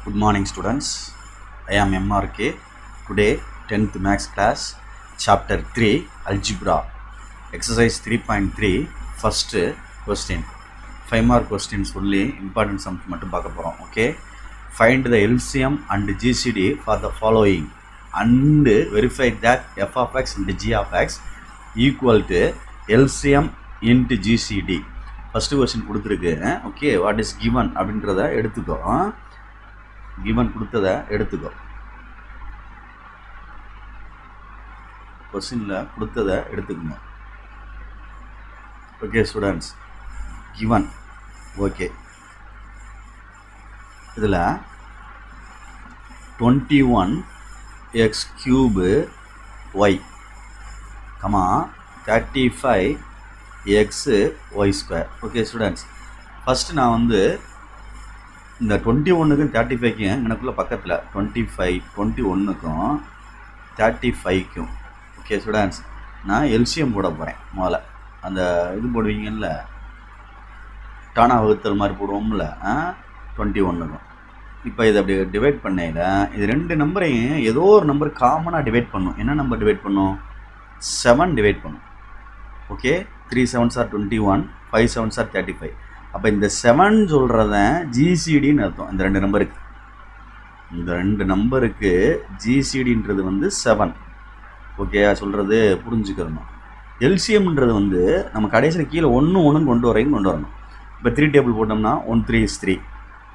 Good morning students. I am MRK. Today 10th Maths class chapter 3 Algebra exercise 3.3 first question. 5 more questions only, important sums மட்டும் பார்க்க போறோம். Okay. Find the LCM and GCD for the following and verify that f of x and g of x equal to LCM into GCD. First question கொடுத்திருக்கு. Okay, what is given அப்படின்றத எடுத்துக்கோ. given கொடுத்ததை எடுத்துக்கோ. கொஸ்டின்ல கொடுத்ததை எடுத்துக்கணும். Okay students, given okay. இதில் 21x cube y, 35x y square. Okay students, first நான் வந்து இந்த 21க்கும் 35க்கும் எனக்குள்ள பக்கத்தில் 25 21க்கும் 35க்கும் ஓகே ஸ்டூடெண்ட்ஸ் நான் எல்சிஎம் போட போகிறேன். முதல்ல அந்த இது போடுவீங்கல்ல, டானா வகுத்தல் மாதிரி போடுவோம்ல 21க்கும். இப்போ இதை அப்படி டிவைட் பண்ணையில் இது ரெண்டு நம்பரையும் ஏதோ ஒரு நம்பர் காமனாக டிவைட் பண்ணும். என்ன நம்பர் டிவைட் பண்ணும்? 7 டிவைட் பண்ணும். Okay, 3 7s are 21, 5 7s are 35. அப்போ இந்த 7 சொல்கிறத ஜிசிடின்னு அர்த்தம். இந்த ரெண்டு நம்பருக்கு ஜிசிடின்றது வந்து 7. ஓகே, சொல்கிறது புரிஞ்சுக்கிறணும். எல்சிஎம்ன்றது வந்து நம்ம கடைசியில் கீழே 1 1 கொண்டு வரணும். இப்போ 3 டேபிள் போட்டோம்னா 1 3 is 3,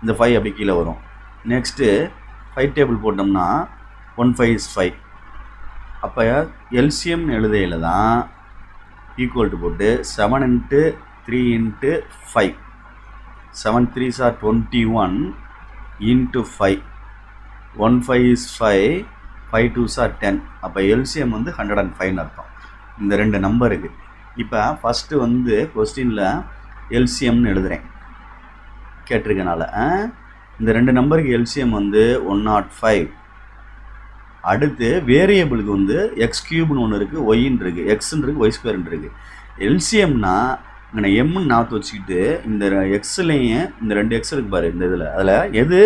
இந்த 5 அப்படி கீழே வரும். நெக்ஸ்ட்டு 5 டேபிள் போட்டோம்னா 1 5 is 5. அப்போ எல்சிஎம்னு எழுதையில் தான் ஈக்குவல் டு போட்டு 7 × 3 × 5, 7 3s are 21 into 5, 1 5 is 5, 5 2s are 10. அப்போ எல்சிஎம் வந்து 105 அர்த்தம் இந்த ரெண்டு நம்பருக்கு. இப்போ ஃபஸ்ட்டு வந்து கொஸ்டினில் எல்சிஎம்னு எழுதுகிறேன் கேட்டிருக்கனால. இந்த ரெண்டு நம்பருக்கு எல்சிஎம் வந்து 105. அடுத்து வேரியபிளுக்கு வந்து எக்ஸ் கியூப்னு ஒன்று இருக்குது, ஒய்ன்னு இருக்குது, எக்ஸ்ன்னு இருக்குது, ஒய் ஸ்கொயர்ன்னு இருக்குது. எல்சிஎம்னா இங்கே எம்முன்னு நாற்று வச்சுக்கிட்டு இந்த எக்ஸ்லேயும் இந்த 2 எக்ஸ் இருக்குது பாரு இந்த இதில், அதில் எது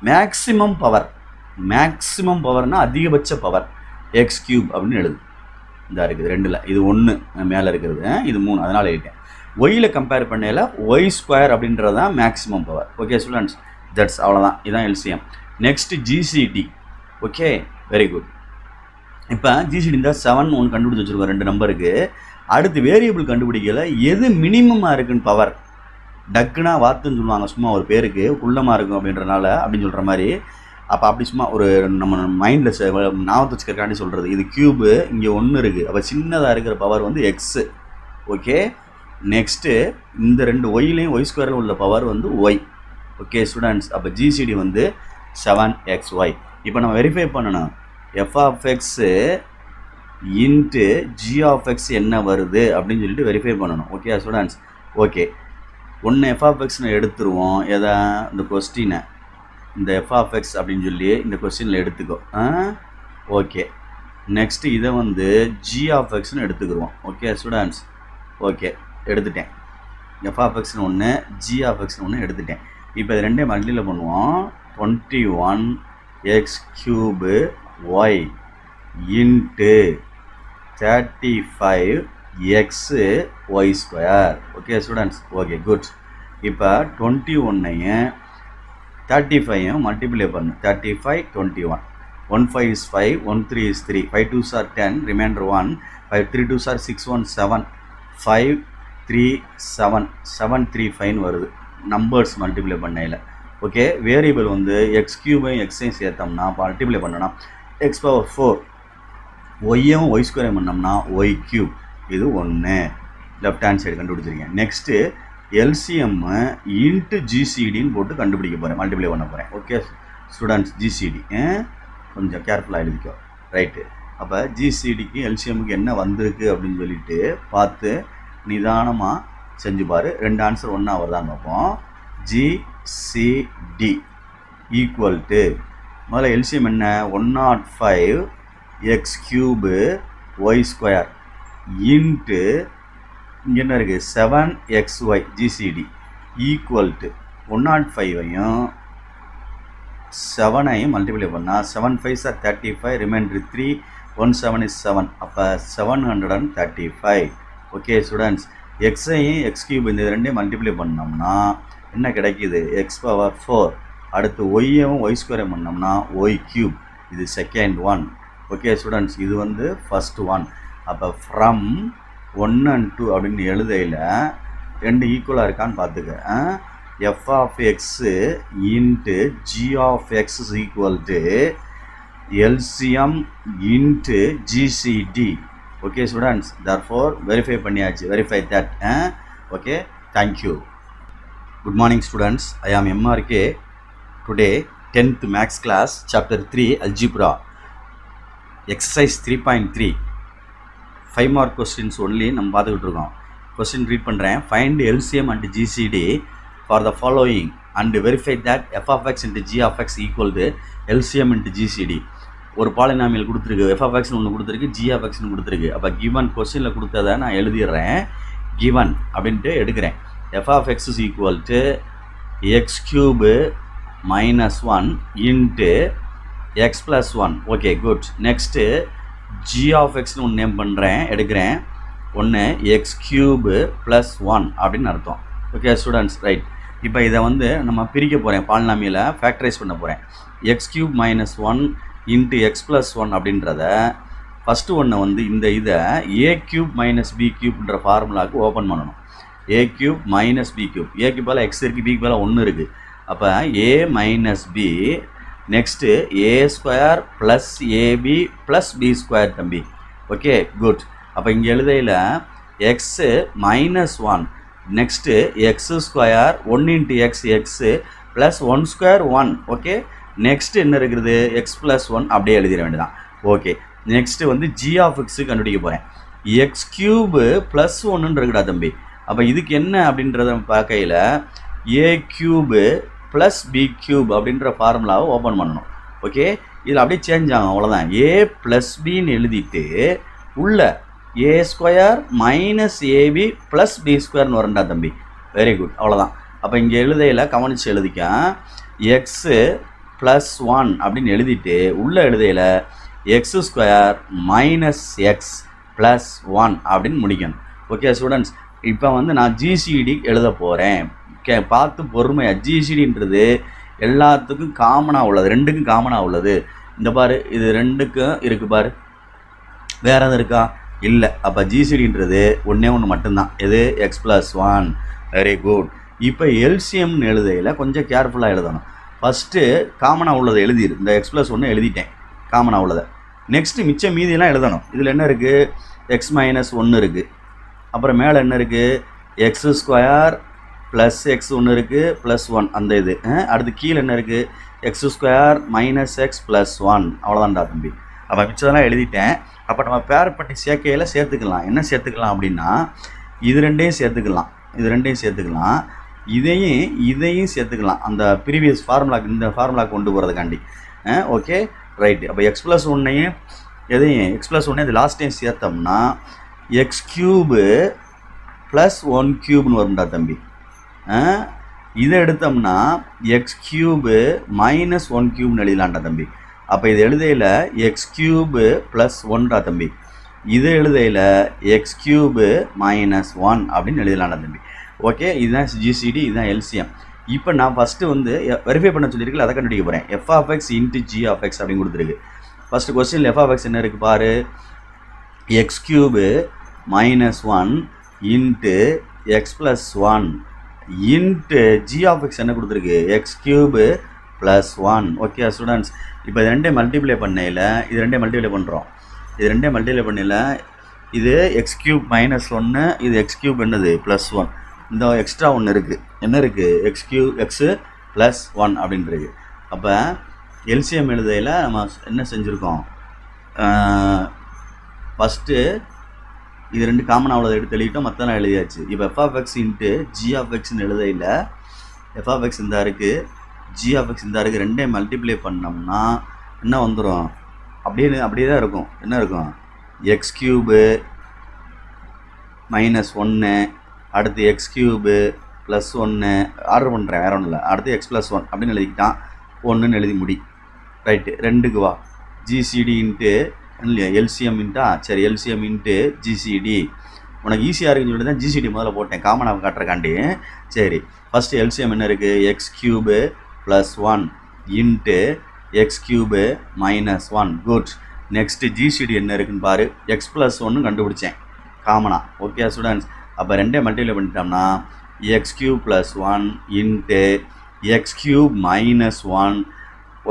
மேக்ஸிமம் பவர்னால் அதிகபட்ச பவர் எக்ஸ் கியூப் அப்படின்னு எழுது. இதாக இருக்குது ரெண்டில், இது 1 மேலே இருக்கிறது, இது 3, அதனால் எழுதிட்டேன். ஒய்யில் கம்பேர் பண்ணையில் ஒய் ஸ்கொயர் அப்படின்றது தான் maximum power. Okay students, that's அவ்வளோதான், இதுதான் LCM. Next GCD. Okay, very good. இப்போ ஜிசிடி இருந்தால் 7 1 கண்டுபிடிச்சி வச்சுருக்கோம் ரெண்டு நம்பருக்கு. அடுத்து வேரியபிள் கண்டுபிடிக்கல எது மினிமமாக இருக்குன்னு பவர். டக்குனா வாத்துன்னு சொல்லுவாங்க சும்மா ஒரு பேருக்கு, குள்ளமாக இருக்கும் அப்படின்றனால அப்படின்னு சொல்கிற மாதிரி. அப்போ அப்படி சும்மா ஒரு நம்ம மைண்டில் ஞாபகத்து வச்சுக்கிறக்காண்டி சொல்கிறது. இது க்யூபு, இங்கே 1 இருக்குது, அப்போ சின்னதாக இருக்கிற பவர் வந்து எக்ஸு. ஓகே, நெக்ஸ்ட்டு இந்த ரெண்டு ஒய்லேயும் ஒய் ஸ்கொயரில் உள்ள பவர் வந்து ஒய். ஓகே ஸ்டூடெண்ட்ஸ், அப்போ ஜிசிடி வந்து 7xy. இப்போ நம்ம வெரிஃபை பண்ணணும் F of x into G of X என்ன வருது அப்படின்னு சொல்லிட்டு வெரிஃபை பண்ணணும். Okay students, okay. ஒன்று எஃப் ஆஃப் எக்ஸ்னு எடுத்துருவோம். எதை? இந்த கொஸ்டினை, இந்த எஃப் ஆஃப் எக்ஸ் அப்படின்னு சொல்லி இந்த கொஸ்டினில் எடுத்துக்கோ. ஓகே, நெக்ஸ்ட்டு இதை வந்து ஜி ஆஃப் எக்ஸ்னு எடுத்துக்கிடுவோம். ஓகே ஸ்டூடெண்ட்ஸ், ஓகே எடுத்துட்டேன். எஃப் ஆஃப் எக்ஸ்னு ஒன்று, ஜி ஆஃப் எக்ஸ்னு ஒன்று எடுத்துட்டேன். இப்போ இது ரெண்டே மல்டியில் பண்ணுவோம். 21x cube y into 35x y square. Okay students, okay good. இப்போ 21ஐயும் 35ஐயும் மல்டிப்ளை பண்ணு. 35 21, 1 5 is 5, 1 3 is 3, 5 2s are 10, remainder 1, 5 3 2s are 6 1 7, 5 3 7, 7 3 5 வருது நம்பர்ஸ் மல்டிப்ளை பண்ணையில். ஓகே, வேரியபிள் வந்து எக்ஸ் கியூபையும் எக்ஸையும் சேர்த்தோம்னா மல்டிப்ளை பண்ணோன்னா எக்ஸ் பவர் 4, ஒய்யும் ஒய் ஸ்கொயரையும் பண்ணோம்னா ஒய் கியூப். இது 1 லெஃப்ட் ஹேண்ட் சைடு கண்டுபிடிச்சிருக்கேன். நெக்ஸ்ட்டு எல்சிஎம் இன்ட்டு ஜிசிடின்னு போட்டு கண்டுபிடிக்க போகிறேன், மல்டிப்ளை பண்ண போகிறேன். ஓகே ஸ்டூடெண்ட்ஸ், ஜிசிடி கொஞ்சம் கேர்ஃபுல்லாக எழுதிக்கோ. ரைட்டு, அப்போ ஜிசிடிக்கு எல்சிஎம்முக்கு என்ன வந்திருக்கு அப்படின்னு சொல்லிட்டு பார்த்து நிதானமாக செஞ்சு பாரு. ரெண்டு ஆன்சர் ஒன்றா வருதான்னு பார்ப்போம். ஜிசிடி ஈக்குவல் டு முதல்ல எல்சிஎம் என்ன? 105x cube y square into இங்கே என்ன இருக்குது 7xy GCD ஈக்குவல் டு 105ஐயும் 7ஐ மல்டிப்ளை பண்ணால் 7 5s are 35, ரிமைண்டர் 3, 1 7 is 7, அப்போ 735. ஓகே ஸ்டூடெண்ட்ஸ், எக்ஸையும் எக்ஸ் கியூப் இந்த ரெண்டையும் மல்டிப்ளை பண்ணோம்னா என்ன கிடைக்கிது? X power 4. அடுத்து ஒய்யவும் ஒய் ஸ்கொயரையும் பண்ணோம்னா ஒய் கியூப். இது செகண்ட் ஒன். ஓகே ஸ்டூடெண்ட்ஸ், இது வந்து ஃபஸ்ட் ஒன். அப்போ ஃப்ரம் 1 and 2 அப்படின்னு எழுதையில் ரெண்டு ஈக்குவலாக இருக்கான்னு பார்த்துக்க. F of x into G of X is equal to LCM into GCD. Okay students, therefore verify பண்ணியாச்சு. Verify that. Okay, thank you. Good morning students, I am MRK. Today 10th maths class chapter 3 algebra exercise 3.3 5 mark questions only நம்ம பார்த்துக்கிட்டு இருக்கோம். Question read பண்ணுறேன். Find LCM and GCD for the following and verify that F of X into G of X equal to LCM into GCD. ஒரு polynomial கொடுத்துருக்கு, F of எக்ஸ்னு ஒன்று கொடுத்துருக்கு, G of எக்ஸ்னு கொடுத்துருக்கு. அப்போ கிவன் கொஸ்டினில் கொடுத்ததை நான் எழுதிடுறேன். கிவன் அப்படின்ட்டு எடுக்கிறேன். F of X is equal to X cube -1 into X plus 1. Okay, good. Next G of எக்ஸ்னு ஒன்று நேம் பண்ணுறேன், எடுக்கிறேன். ஒன்று எக்ஸ் கியூபு ப்ளஸ் 1 அப்படின்னு அர்த்தம். Okay students, right. இப்போ இதை வந்து நம்ம பிரிக்க போகிறேன், பாலினாமியலை ஃபேக்டரைஸ் பண்ண போகிறேன். X cube -1 into X plus 1 அப்படின்றத ஃபஸ்ட்டு ஒன்றை வந்து இந்த இதை ஏ கியூப் மைனஸ் பி கியூப்ன்ற ஃபார்முலாவுக்கு ஓப்பன் பண்ணணும். A cube minus B cube. ஏக்கு மேலே எக்ஸ் இருக்குது, பிக்கு மேலே 1 இருக்குது. அப்போ A minus B, next A square plus AB plus B square தம்பி. Okay, good. அப்போ இங்கே எழுதையில் x -1, next x square 1 into x plus 1 square 1. Okay, next என்ன இருக்குது? எக்ஸ் ப்ளஸ் 1 அப்படியே எழுதிட வேண்டியதான். ஓகே, நெக்ஸ்ட்டு வந்து ஜி ஆஃப் எக்ஸு கண்டுபிடிக்க போகிறேன். எக்ஸ் கியூபு ப்ளஸ் 1ன்னு இருக்குடா தம்பி. அப்போ இதுக்கு என்ன அப்படின்றத பார்க்கையில் ஏ கியூபு ப்ளஸ் பி கியூப் அப்படின்ற ஃபார்முலாவை ஓப்பன் பண்ணணும். ஓகே, இதில் அப்படியே சேஞ்ச் ஆகும், அவ்வளோதான். ஏ ப்ளஸ் பின்னு எழுதிட்டு உள்ள A square minus AB plus B ஸ்கொயர்னு வரண்டா தம்பி. வெரி குட், அவ்வளோதான். அப்போ இங்கே எழுதையில் கவனித்து எழுதிக்க எக்ஸு ப்ளஸ் 1 அப்படின்னு எழுதிட்டு உள்ள எழுதையில் x square minus x plus 1 அப்படின்னு முடிக்கணும். ஓகே ஸ்டூடெண்ட்ஸ், இப்போ வந்து நான் ஜிசிடி எழுத போகிறேன். பார்த்து பொறுமையாக. ஜிசிடின்றது எல்லாத்துக்கும் காமனாக உள்ளது, ரெண்டுக்கும் காமனாக உள்ளது. இந்த பாரு, இது ரெண்டுக்கும் இருக்குது பாரு, வேறு எதுவும் இருக்கா? இல்லை. அப்போ ஜிசிடின்றது ஒன்றே ஒன்று மட்டும்தான். இது எக்ஸ் ப்ளஸ் 1. Very good. இப்போ எல்சிஎம்னு எழுதையில் கொஞ்சம் கேர்ஃபுல்லாக எழுதணும். ஃபஸ்ட்டு காமனாக உள்ளதை எழுதிடு. இந்த எக்ஸ் ப்ளஸ் 1 எழுதிட்டேன், காமனாக உள்ளதை. நெக்ஸ்ட்டு மிச்சம் மீதியெல்லாம் எழுதணும். இதில் என்ன இருக்குது? எக்ஸ் மைனஸ் 1 இருக்குது. அப்புறம் மேலே என்ன இருக்குது? எக்ஸு ஸ்கொயர் ப்ளஸ் எக்ஸ் 1 இருக்குது, ப்ளஸ் 1 அந்த இது. அடுத்து கீழே என்ன இருக்குது? X square minus x plus 1. அவ்வளோதான்டா தம்பி. அப்போ மிச்சதெல்லாம் எழுதிட்டேன். அப்போ நம்ம பேர் பண்ணி சேர்க்கையில் சேர்த்துக்கலாம். என்ன சேர்த்துக்கலாம் அப்படின்னா இது ரெண்டையும் சேர்த்துக்கலாம், இது ரெண்டையும் சேர்த்துக்கலாம், இதையும் சேர்த்துக்கலாம். அந்த ப்ரீவியஸ் ஃபார்முலாக்கு இந்த ஃபார்முலாக்கு கொண்டு போகிறதுக்காண்டி. Okay, right. அப்போ எக்ஸ் ப்ளஸ் 1ஐயும் எதையும் எக்ஸ் ப்ளஸ் 1 இது லாஸ்ட் டைம் சேர்த்தோம்னா எக்ஸ் கியூபு ப்ளஸ் 1 கியூப்னு வரும்டா தம்பி. இதை எடுத்தோம்னா எக்ஸ் கியூபு மைனஸ் 1 கியூப்னு எழுதலான்டா தம்பி. அப்போ இது எழுதையில் எக்ஸ் கியூபு ப்ளஸ் 1டா தம்பி. இது எழுதையில் எக்ஸ் கியூபு மைனஸ் 1 அப்படின்னு எழுதலான்டா தம்பி. ஓகே, இதுதான் ஜிசிடி, இதுதான் எல்சிஎம். இப்போ நான் ஃபஸ்ட்டு வந்து வெரிஃபை பண்ண சொல்லியிருக்கல, அதை கண்டுபிடிக்க போகிறேன். F of X into G of X அப்படின்னு கொடுத்துருக்கு. ஃபஸ்ட்டு கொஸ்டினில் எஃப் ஆஃப் எக்ஸ் என்ன இருக்குது பாரு? X cube -1 into X plus 1 into G of X என்ன கொடுத்துருக்கு? X cube plus 1. Okay students, இப்போ இது ரெண்டே மல்டிப்ளை பண்ணையில் இது ரெண்டே மல்டிப்ளை பண்ணுறோம். இது ரெண்டே மல்டிப்ளை பண்ணையில் இது எக்ஸ் கியூப் -1, இது எக்ஸ் கியூப் என்னது? ப்ளஸ் 1. இந்த எக்ஸ்ட்ரா ஒன்று இருக்குது. என்ன இருக்குது? எக்ஸு ப்ளஸ் 1 அப்படின்றது. அப்போ எல்சிஎம் எழுதையில் நம்ம என்ன செஞ்சுருக்கோம்? ஃபஸ்ட்டு இது ரெண்டு காமனாக உள்ளதை எடுத்து எழுதிட்டோம், மற்றெல்லாம் எழுதியாச்சு. இப்போ f of X into G of எக்ஸ்ன்னு எழுதையில் எஃப் ஆஃப் எக்ஸ் இந்த இருக்குது, ஜி ஆஃப் எக்ஸ் இந்த இருக்குது, ரெண்டே மல்டிப்ளை பண்ணோம்னா என்ன வந்துடும்? அப்படியே தான் இருக்கும். என்ன இருக்கும்? எக்ஸ் கியூபு -1, அடுத்து எக்ஸ் கியூபு +1 ஆர்டர் பண்ணுறேன், வேறு ஒன்றும் இல்லை. அடுத்து x +1 அப்படின்னு எழுதிக்கிட்டான். ஒன்றுன்னு எழுதி முடி. ரைட்டு, 2க்கு வா. ஜிசிடி இன்ட்டு இல்லையா எல்சிஎம் இன்ட்டா, சரி எல்சிஎம் இன்ட்டு ஜிசிடி. உனக்கு ஈஸியாக இருக்குன்னு சொல்லிட்டு தான் ஜிசிடி முதல்ல போட்டேன், காமனாக காட்டுறக்காண்டி. சரி, ஃபஸ்ட்டு எல்சிஎம் என்ன இருக்குது, X cube plus 1 into X cube minus 1. Good. Next GCD என்ன இருக்குன்னு பாரு. எக்ஸ் ப்ளஸ் 1 கண்டுபிடிச்சேன் காமனாக. ஓகே ஸ்டூடெண்ட்ஸ், அப்போ ரெண்டே மல்டிப்ளை பண்ணிட்டோம்னா X cube plus 1 into X cube minus 1.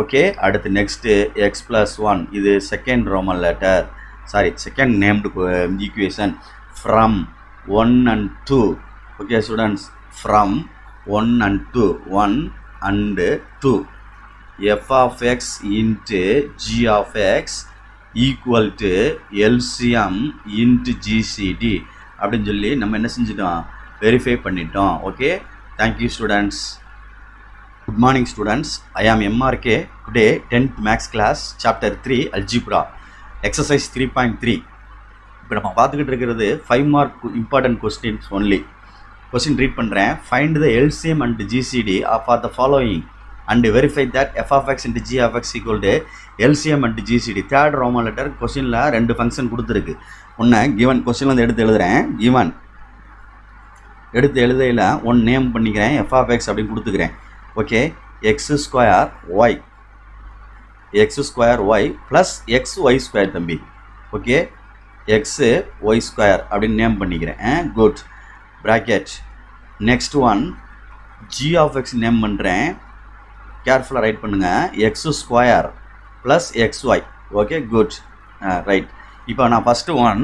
Okay, அடுத்து நெக்ஸ்ட்டு எக்ஸ் ப்ளஸ் 1, இது second Roman letter, sorry second named equation. From 1 and 2. Okay students, from 1 and 2, 1 and 2, f of x into g of x equal to LCM into GCD அப்படின்னு சொல்லி நம்ம என்ன செஞ்சிட்டோம், verify பண்ணிட்டோம். Okay, thank you students. Good morning students, I am MRK. Today 10th max class chapter 3 algebra exercise 3.3. இப்போ நம்ம பார்த்துக்கிட்டு இருக்கிறது 5 mark important questions only. Question read பண்ணுறேன். Find the LCM and GCD for the following and verify that f of x into g of x equal to LCM and GCD. Third Roman letter கொஸ்டினில் 2 function கொடுத்துருக்கு. ஒன்று given கொஸ்டினில் வந்து எடுத்து எழுதுகிறேன். Given எடுத்து எழுதையில் ஒன் நேம் பண்ணிக்கிறேன், f of x அப்படின்னு கொடுத்துக்கிறேன். Okay, X square Y plus X Y square தம்பி. ஓகே, எக்ஸு ஒய் ஸ்கொயர் அப்படின்னு நேம் பண்ணிக்கிறேன். Good. Bracket. Next one G of X name பண்ணுறேன், கேர்ஃபுல்லாக ரைட் பண்ணுங்கள். X square plus X Y. Okay, good. Right. இப்போ நான் ஃபஸ்ட்டு ஒன்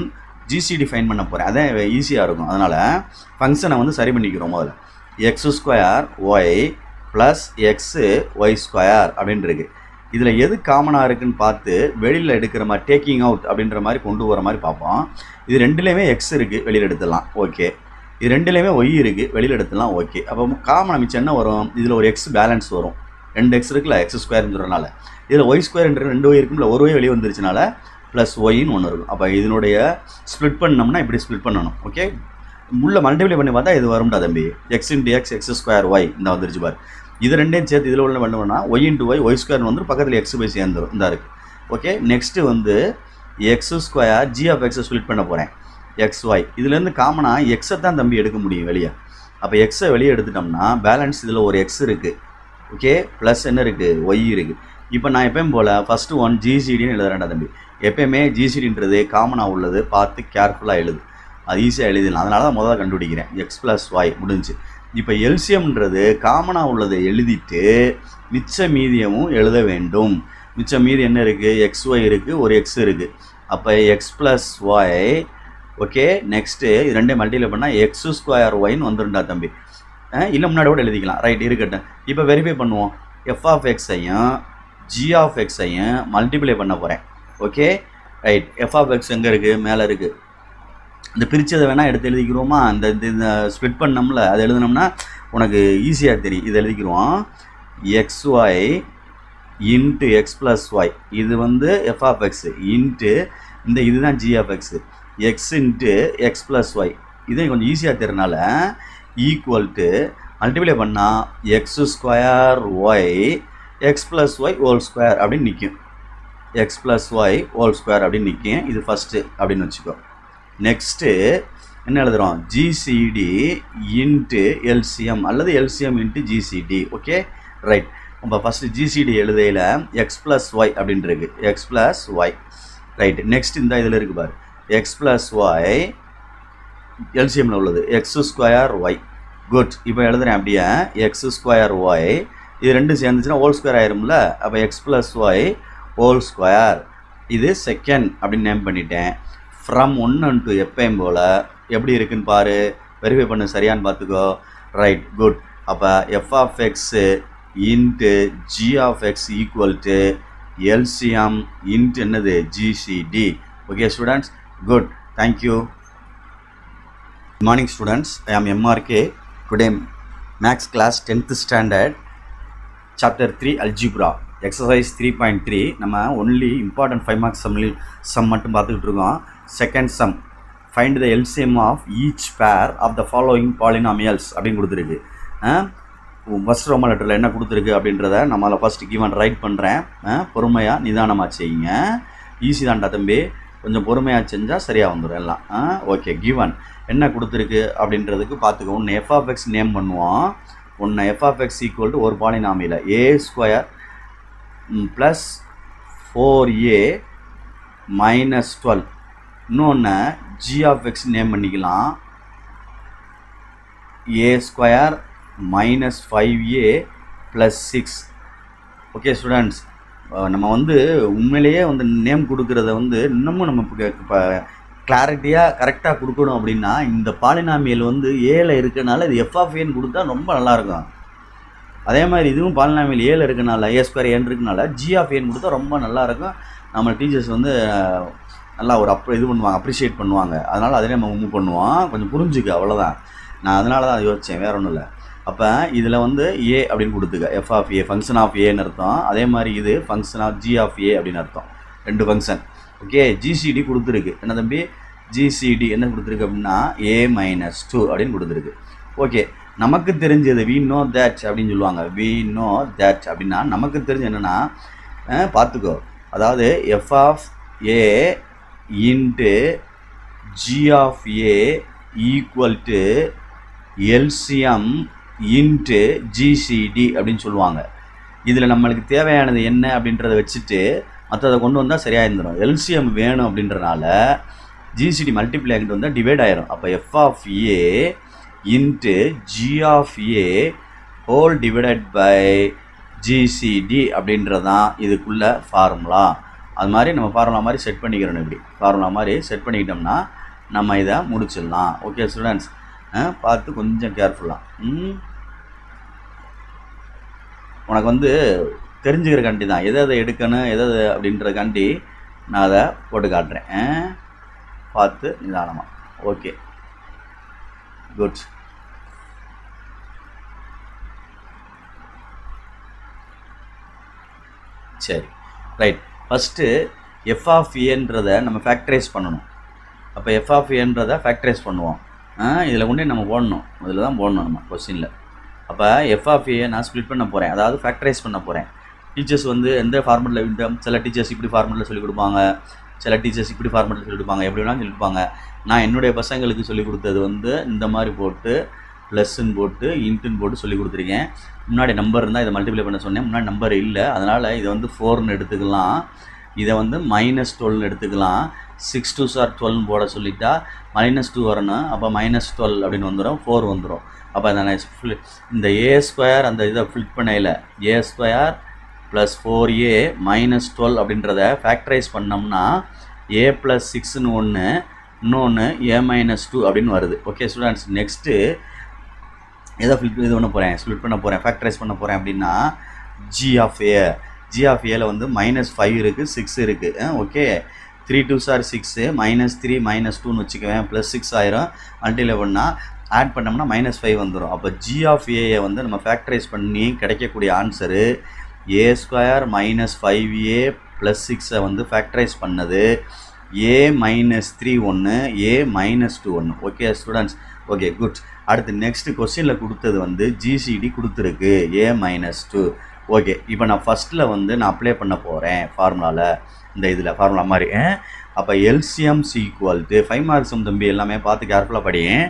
ஜிசிடி ஃபைன் பண்ண போகிறேன், அதான் ஈஸியாக இருக்கும். அதனால் ஃபங்க்ஷனை வந்து சரி பண்ணிக்கிறோம். முதல்ல X square Y plus X Y square அப்படின்றது. இதில் எது காமனாக இருக்குதுன்னு பார்த்து வெளியில் எடுக்கிற மாதிரி டேக்கிங் அவுட் அப்படின்ற மாதிரி கொண்டு வர மாதிரி பார்ப்போம். இது ரெண்டுலேயுமே எக்ஸ் இருக்குது, வெளியில் எடுத்துடலாம். ஓகே, இது ரெண்டுலேயுமே ஒய் இருக்குது, வெளியில் எடுத்துடலாம். ஓகே, அப்போ காமனாக மிச்சம் என்ன வரும், இதில் ஒரு எக்ஸ் பேலன்ஸ் வரும். 2 எக்ஸ் இருக்குல்ல, எக்ஸ் ஸ்கொயர்ன்றதுனால. இதில் ஒய் ஸ்கொயர்ன்ற 2 ஒய் இருக்கும்ல, ஒரு ஒய் வெளியே வந்துருச்சுனால ப்ளஸ் ஒய்ன்னு ஒன்று இருக்கும். அப்போ இதனுடைய ஸ்ப்ளிட் பண்ணோம்னா இப்படி ஸ்ப்ளிட் பண்ணணும். ஓகே, உள்ள மல்டிப்ளை பண்ணி பார்த்தா இது வரும்டா தம்பி. X into X, X square Y, இந்த வந்துருச்சு பாரு. இது ரெண்டையும் சேர்த்து இதில் உள்ள பண்ணுவோம்னா Y into Y, Y square வந்து பக்கத்தில் எக்ஸ் போய் சேர்ந்துடும். இந்த இருக்குது. ஓகே, நெக்ஸ்ட்டு வந்து எக்ஸ் ஸ்கொயர் ஜி ஆஃப் எக்ஸை ஸ்ப்ளிட் பண்ண போகிறேன், எக்ஸ் ஒய். இதுலேருந்து காமனாக எக்ஸை தான் தம்பி எடுக்க முடியும் வெளியே. அப்போ எக்ஸை வெளியே எடுத்துட்டோம்னா பேலன்ஸ் இதில் ஒரு எக்ஸ் இருக்குது. ஓகே, ப்ளஸ் என்ன இருக்குது, ஒய் இருக்குது. இப்போ நான் எப்பயும் போல் ஃபஸ்ட்டு ஒன் ஜிசிடின்னு எழுதுறேன்டா தம்பி. எப்போயுமே ஜிசிடின்றது காமனாக உள்ளது பார்த்து கேர்ஃபுல்லாக எழுது, அது ஈஸியாக எழுதிடலாம். அதனால தான் முதல்ல கண்டுபிடிக்கிறேன். எக்ஸ் ப்ளஸ் ஒய் முடிஞ்சு. இப்போ எல்சிஎம்ன்றது காமனாக உள்ளதை எழுதிட்டு மிச்ச மீதியமும் எழுத வேண்டும். மிச்ச மீதி என்ன இருக்குது, எக்ஸ் ஒய் இருக்குது, ஒரு எக்ஸ் இருக்குது. அப்போ X plus Y. Okay, next இது ரெண்டே மல்டிப்ளை பண்ணால் எக்ஸ் ஸ்கொயர் ஒய்ன்னு வந்துருண்டா தம்பி. இல்லை முன்னாடி கூட எழுதிக்கலாம். ரைட், இருக்கட்டும். இப்போ வெரிஃபை பண்ணுவோம். எஃப் ஆஃப் எக்ஸையும் ஜி ஆஃப் எக்ஸையும் மல்டிப்ளை பண்ண போகிறேன். Okay, right. F of x எங்கே இருக்குது, மேலே இருக்குது. இந்த பிரித்ததை வேணால் எடுத்து எழுதிக்கிறோமா, இந்த ஸ்ப்ளிட் பண்ணோம்ல, அதை எழுதினோம்னா உனக்கு ஈஸியாக தெரியும். இதை எழுதிக்கிறோம். X y into X plus y, இது வந்து எஃப் ஆஃப் எக்ஸ் இன்ட்டு இந்த இதுதான் g of x, x into X plus y. இதே கொஞ்சம் ஈஸியாக தெரிறனால ஈக்குவல் டு மல்டிப்ளை பண்ணால் x square y x plus y whole square அப்படின்னு நிற்கும். X plus y whole square அப்படின்னு நிற்கும். இது ஃபஸ்ட்டு அப்படின்னு வச்சுக்கோ. நெக்ஸ்ட்டு என்ன எழுதுகிறோம், ஜிசிடி இன்ட்டு எல்சிஎம் அல்லது LCM into GCD. Okay, right. நம்ம first GCD எழுதையில் X plus Y அப்படின்ட்டு X plus Y. Right. Next இந்த இதில் இருக்குது பாரு, எக்ஸ் ப்ளஸ் ஒய் எல்சிஎம்மில் உள்ளது எக்ஸ் ஸ்கொயர் ஒய். குட். இப்போ எழுதுகிறேன் அப்படியே, எக்ஸ் ஸ்கொயர் ஒய் இது ரெண்டும் சேர்ந்துச்சுன்னா ஹோல் ஸ்கொயர் ஆயிரும்ல. அப்போ X plus y whole square, இது செகண்ட் அப்படின்னு நேம் பண்ணிட்டேன். ஃப்ரம் 1 and 2 எப்பயும் போல் எப்படி இருக்குன்னு பாரு, வெரிஃபை பண்ணு, சரியான்னு பார்த்துக்கோ. Right, good. அப்போ F of x into G of X equal to LCM into என்னது GCD. Okay students, good. Thank you. Good morning students, I am MRK. Today maths class 10th standard chapter 3 algebra exercise 3.3. நம்ம only important 5 marks some மட்டும் பார்த்துக்கிட்டு இருக்கோம். Second sum, find the LCM of each pair of the following polynomials அப்படின்னு கொடுத்துருக்கு. First Roman லெட்டரில் என்ன கொடுத்துருக்கு அப்படின்றத நம்மளால் ஃபஸ்ட்டு கிவன் ரைட் பண்ணுறேன். பொறுமையாக நிதானமாக செய்யுங்க. ஈஸி தான்டா தம்பி, கொஞ்சம் பொறுமையாக செஞ்சால் சரியாக வந்துடும் எல்லாம். ஓகே, கிவன் என்ன கொடுத்துருக்கு அப்படின்றதுக்கு பார்த்துக்கோ. ஒன்று எஃப்ஆஃப்எக்ஸ் நேம் பண்ணுவோம். ஒன்று எஃப்ஆஃப்எக்ஸ் ஈக்குவல் டு ஒரு பாலினாமியில் a² ப்ளஸ் 4a மைனஸ் 12. இன்னொன்று g(x) நேம் பண்ணிக்கலாம். a² minus 5a plus 6. Okay students, நம்ம வந்து உண்மையிலேயே வந்து நேம் கொடுக்குறத வந்து இன்னமும் நம்ம இப்போ கிளாரிட்டியாக கரெக்டாக கொடுக்கணும் அப்படின்னா இந்த பாலினாமியல் வந்து ஏல இருக்கனால இது எஃப்ஆஃப்ஏன்னு கொடுத்தா ரொம்ப நல்லாயிருக்கும். அதே மாதிரி இதுவும் பாலினாமியல் ஏல இருக்கனால a² n இருக்கனால g(n) கொடுத்தா ரொம்ப நல்லாயிருக்கும். நம்ம டீச்சர்ஸ் வந்து நல்லா ஒரு இது பண்ணுவாங்க, அப்ரிஷியேட் பண்ணுவாங்க. அதனால் அதிலே நம்ம மூவ் பண்ணுவோம். கொஞ்சம் புரிஞ்சுக்க, அவ்வளோதான். நான் அதனால தான் யோசித்தேன், வேறு ஒன்றும் இல்லை. அப்போ இதில் வந்து ஏ அப்படின்னு கொடுத்துக்க, எஃப்ஆஃப்ஏ ஃபங்க்ஷன் ஆஃப் ஏன்னு அர்த்தம். அதே மாதிரி இது ஃபங்க்ஷன் ஆஃப் g(a) அப்படின்னு அர்த்தம். 2 ஃபங்க்ஷன். ஓகே, ஜிசிடி கொடுத்துருக்கு. என்ன தம்பி, ஜிசிடி என்ன கொடுத்துருக்கு அப்படின்னா a-2 அப்படின்னு கொடுத்துருக்கு. ஓகே, நமக்கு தெரிஞ்சது we know that அப்படின்னு சொல்லுவாங்க. we know that அப்படின்னா நமக்கு தெரிஞ்ச என்னென்னா பார்த்துக்கோ. அதாவது f(a) into g(a) equal to LCM into GCD அப்படின்னு சொல்லுவாங்க. இதில் நம்மளுக்கு தேவையானது என்ன அப்படின்றத வச்சுட்டு மற்றதை கொண்டு வந்தால் சரியாக இருந்துடும். LCM வேணும் அப்படின்றனால GCD மல்டிப்ளை ஆகிட்டு வந்தால் டிவைட் ஆயிரும். அப்போ f(a) into g(a) whole divided by GCD அப்படின்றதான் இதுக்குள்ள ஃபார்முலா. அது மாதிரி நம்ம ஃபார்முலா மாதிரி செட் பண்ணிக்கிறோம். இப்படி ஃபார்முலா மாதிரி செட் பண்ணிக்கிட்டோம்னா நம்ம இதை முடிச்சிடலாம். ஓகே ஸ்டூடெண்ட்ஸ், பார்த்து கொஞ்சம் கேர்ஃபுல்லாக. உனக்கு வந்து தெரிஞ்சுக்கிறக்காண்டி தான் எதை எடுக்கணும் எதை அப்படின்றக்காண்டி நான் அதை போட்டு காட்டுறேன். பார்த்து நிதானமாக. Okay, good. சரி, ரைட். ஃபஸ்ட்டு எஃப்ஆஃப்ஏன்றதை நம்ம ஃபேக்டரைஸ் பண்ணணும். அப்போ எஃப்ஆஃப்ஏன்றதை ஃபேக்டரைஸ் பண்ணுவோம். இதில் கொண்டே நம்ம போடணும், இதில் தான் போடணும் நம்ம கொஸ்டினில். அப்போ எஃப்ஆஃப்ஏ நான் ஸ்ப்ளிட் பண்ண போகிறேன், அதாவது ஃபேக்டரைஸ் பண்ண போகிறேன். டீச்சர்ஸ் வந்து எந்த ஃபார்மெட்டில் விட்டோம், சில டீச்சர்ஸ் இப்படி ஃபார்மெட்டில் சொல்லிக் கொடுப்பாங்க, சில டீச்சர்ஸ் இப்படி ஃபார்மெட்டில் சொல்லிக் கொடுப்பாங்க, எப்படி வேணாலும் சொல்லிக் கொடுப்பாங்க. நான் என்னுடைய பசங்களுக்கு சொல்லிக் கொடுத்தது வந்து இந்த மாதிரி போட்டு ப்ளஸ்ன்னு போட்டு இன்ட்டுன்னு போட்டு சொல்லிக் கொடுத்துருக்கேன். முன்னாடி நம்பர் இருந்தால் இதை மல்டிப்ளை பண்ண சொன்னேன், முன்னாடி நம்பர் இல்லை, அதனால் இதை வந்து 4ன்னு எடுத்துக்கலாம், இதை வந்து -12 எடுத்துக்கலாம். 6 2s are 12 போட சொல்லிட்டா -2 வரணும். அப்போ -12 அப்படின்னு வந்துடும், 4 வந்துடும். அப்போ நான் இந்த a² அந்த இதை ஃபிளிப் பண்ணையில் a² ப்ளஸ் 4a -12 அப்படின்றத ஃபேக்டரைஸ் பண்ணோம்னா a + 6ன்னு ஒன்று, இன்னொன்று a-2 அப்படின்னு வருது. ஓகே ஸ்டூடெண்ட்ஸ், நெக்ஸ்ட்டு எதை இது பண்ண போகிறேன், ஸ்ப்ளிட் பண்ண போகிறேன், ஃபேக்டரைஸ் பண்ண போகிறேன் அப்படின்னா g(a)ல வந்து -5 இருக்குது, 6 இருக்குது. ஓகே, 3 2s are 6, -3 -2ன்னு வச்சுக்குவேன், +6 ஆயிரும். மல்டிப்ளை பண்ணால் ஆட் பண்ணோம்னா -5 வந்துடும். அப்போ g(a) வந்து நம்ம ஃபேக்டரைஸ் பண்ணி கிடைக்கக்கூடிய ஆன்சரு a² -5a + 6 வந்து ஃபேக்டரைஸ் பண்ணது a-3 ஒன்று, a-2 ஒன்று. Okay students, okay good. அடுத்து நெக்ஸ்ட்டு கொஸ்டினில் கொடுத்தது வந்து GCD கொடுத்துருக்கு a-2. ஓகே, இப்போ நான் ஃபஸ்ட்டில் வந்து நான் அப்ளை பண்ண போகிறேன் ஃபார்முலாவில், இந்த இதில் ஃபார்முலா மாதிரி. அப்போ LCMs ஈக்குவல் டு 5 மார்க்ஸ் தம்பி, எல்லாமே பார்த்து கேர்ஃபுல்லாக படியும்.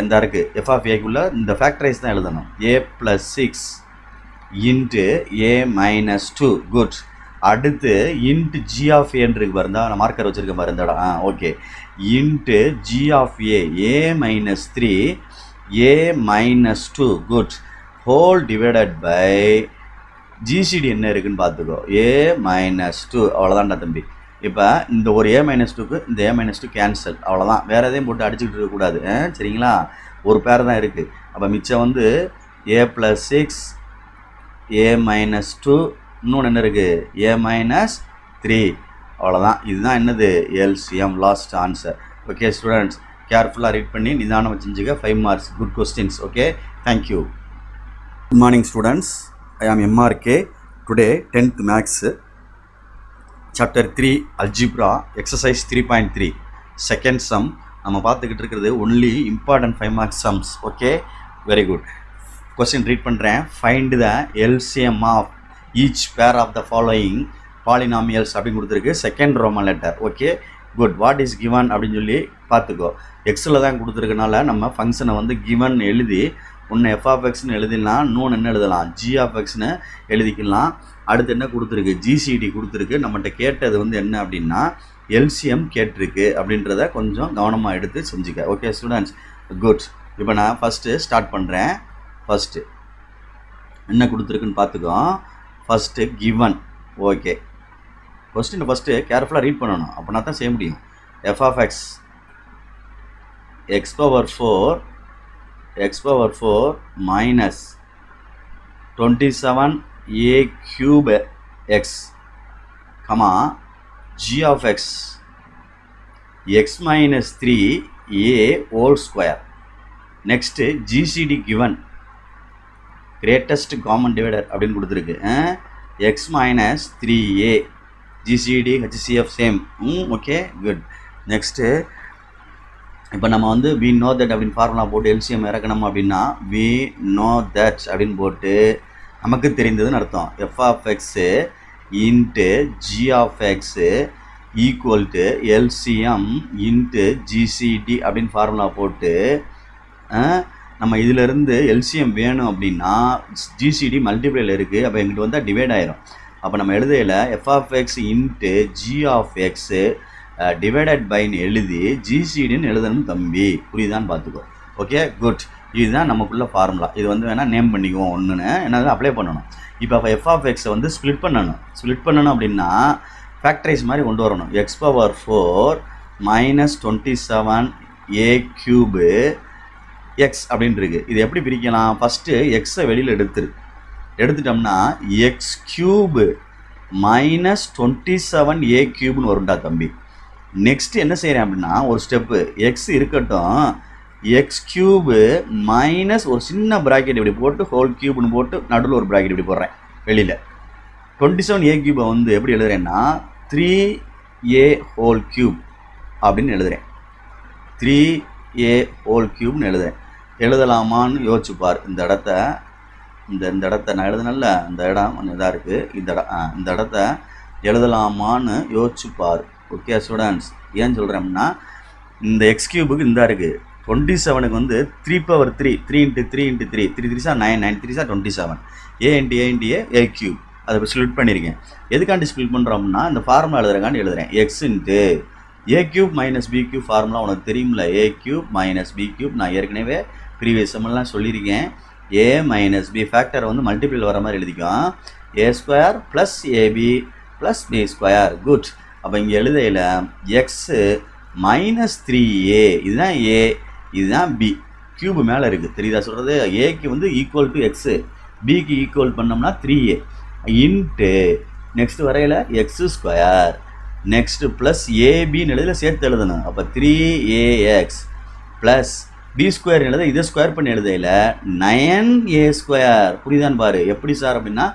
எந்த இருக்குது எஃப்ஆஃப்ஏக்குள்ளே இந்த ஃபேக்டரைஸ் தான் எழுதணும். a + 6 into a-2. குட். அடுத்து இன்ட்டு g(a) இருக்கு பாருந்தா, நான் மார்க்கர் வச்சுருக்கேன் பாரு இந்த இடம். Okay, into g(a) a-3 a-2. Good. Whole divided by GCD என்ன இருக்குன்னு பார்த்துக்கோ, a-2. அவ்வளோதான்டா தம்பி. இப்போ இந்த ஒரு a-2க்கு இந்த a-2 கேன்சல், அவ்வளோதான். வேறு எதையும் போட்டு அடிச்சுக்கிட்டு இருக்கக்கூடாது, சரிங்களா? ஒரு பேர் தான் இருக்குது. அப்போ மிச்சம் வந்து a + 6 a-2, இன்னொன்று என்ன இருக்குது a-3. அவ்வளோதான். இதுதான் என்னது LCM, last answer. Okay students, கேர்ஃபுல்லாக ரீட் பண்ணி நிதானமாக செஞ்சுக்க. 5 marks, good questions. Okay, thank you. Good morning students, I am MRK. Today 10th Maths, Chapter 3 Algebra, Exercise 3.3, second sum. நம்ம பார்த்துக்கிட்டு இருக்கிறது only important 5 marks sums. Okay, very good. Question read பண்ணுறேன். Find the LCM of each pair of the following polynomials அப்படின்னு கொடுத்துருக்கு. Second Roman letter. Okay good. What is given அப்படின்னு சொல்லி பார்த்துக்கோ. எக்ஸில் தான் கொடுத்துருக்கனால நம்ம ஃபங்க்ஷனை வந்து கிவன் எழுதி ஒன்று எஃப் ஆஃப் எக்ஸ்னு எழுதிடலாம், இன்னொன்று என்ன எழுதலாம், ஜி ஆஃப் எக்ஸ்னு எழுதிக்கலாம். அடுத்து என்ன கொடுத்துருக்கு, ஜிசிடி கொடுத்துருக்கு. நம்மகிட்ட கேட்டது வந்து என்ன அப்படின்னா எல்சிஎம் கேட்டிருக்கு அப்படின்றத கொஞ்சம் கவனமாக எடுத்து செஞ்சுக்க. Okay students, good. இப்போ நான் ஃபஸ்ட்டு ஸ்டார்ட் பண்ணுறேன். ஃபஸ்ட்டு என்ன கொடுத்துருக்குன்னு பார்த்துக்கோ. First given. Okay, question first கேர்ஃபுல்லாக ரீட் பண்ணணும், அப்படின்னா தான் செய்ய முடியும். F of X X power four minus 27a cube x comma g of x x minus 3a whole square. next GCD given greatest common divider அப்படின்னு கொடுத்துருக்கு. x minus 3a GCD HCF same. Okay good. Next இப்போ நம்ம வந்து we know that அப்படின்னு formula போட்டு LCM இறக்கணும் அப்படின்னா we know that அப்படின்னு போட்டு நமக்கு தெரிந்ததுன்னு அர்த்தம். F of x into G of X equal to LCM into GCD அப்படின்னு ஃபார்முலா போட்டு நம்ம இதிலேருந்து எல்சிஎம் வேணும் அப்படின்னா ஜிசிடி மல்டிப்ளையில் இருக்குது. அப்போ எங்கிட்ட வந்தால் டிவைட் ஆயிரும். அப்போ நம்ம எழுதையில் f of X into G of x divided பைன்னு எழுதி ஜிசிடின்னு எழுதணும் தம்பி. புரியுதான்னு பார்த்துக்கோ. Okay good. இதுதான் நமக்குள்ள ஃபார்முலா. இது வந்து வேணால் நேம் பண்ணிக்குவோம் ஒன்றுன்னு, என்ன அப்ளை பண்ணணும். இப்போ எஃப் ஆஃப் எக்ஸை வந்து ஸ்ப்ளிட் பண்ணணும் அப்படின்னா ஃபேக்டரைஸ் மாதிரி கொண்டு வரணும். X power 4 minus 27a cube X அப்படின்னு இருக்கு. இது எப்படி பிரிக்கலாம்? ஃபஸ்ட்டு எக்ஸை வெளியில் எடுத்துட்டோம்னா எக்ஸ் கியூபு மைனஸ் 27a கியூப்னு வரும்டா தம்பி. நெக்ஸ்ட் என்ன செய்கிறேன் அப்படின்னா ஒரு ஸ்டெப்பு, எக்ஸ் இருக்கட்டும், எக்ஸ் கியூபு மைனஸ் ஒரு சின்ன ப்ராக்கெட் இப்படி போட்டு ஹோல் கியூப்னு போட்டு நடுவில் ஒரு ப்ராக்கெட் இப்படி போடுறேன் வெளியில். 27a கியூபை வந்து எப்படி எழுதுறேன்னா 3a ஹோல் கியூப் அப்படின்னு எழுதுகிறேன். 3a whole கியூப்னு எழுதலாமான்னு யோசிச்சுப்பார். இந்த இடத்த நான் எழுதுனல்ல, இந்த இடம் கொஞ்சம் இதாக இருக்குது, இந்த இடத்த எழுதலாமான்னு யோசிச்சுப்பார். ஓகே ஸ்டூடெண்ட்ஸ், ஏன் சொல்கிறேன்னா இந்த எக்ஸ் கியூபுக்கு இந்த இருக்குது, 27க்கு வந்து 3 power 3 3 × 3 × 3 3 3 9 9 3 27 a × a கியூப். அதை ஸ்ப்ளிட் பண்ணியிருக்கேன். எதுக்காண்டி ஸ்ப்ளிட் பண்ணுறோம்னா இந்த ஃபார்முலா எழுதுறக்காண்டி எழுதுறேன். X into a cube minus b cube formula உனக்கு தெரியும்ல, a cube minus b cube. நான் ஏற்கனவே ப்ரீவியஸ் செம்மெல்லாம் சொல்லியிருக்கேன். a மைனஸ் b ஃபேக்டரை வந்து மல்டிபிள் வர மாதிரி எழுதிக்கும். a square plus ab plus b square. Good. அப்போ இங்கே எழுதையில் எக்ஸு மைனஸ் 3a இதுதான் a, இதுதான் b. கியூபு மேலே இருக்குது, தெரியுதா சொல்கிறது? ஏக்கு வந்து ஈக்குவல் டு எக்ஸு, பிக்கு ஈக்குவல் பண்ணோம்னா 3a இன்ட்டு நெக்ஸ்ட் வரையில் எக்ஸு ஸ்கொயர், நெக்ஸ்ட்டு ப்ளஸ் ஏபின்னு எழுதியில் சேர்த்து எழுதணும். அப்போ 3ax ப்ளஸ் பி ஸ்கொயர் எழுத இதை ஸ்கொயர் பண்ணி எழுதையில் 9a ஸ்கொயர். புரியுதான்னு பாரு. எப்படி சார் அப்படின்னா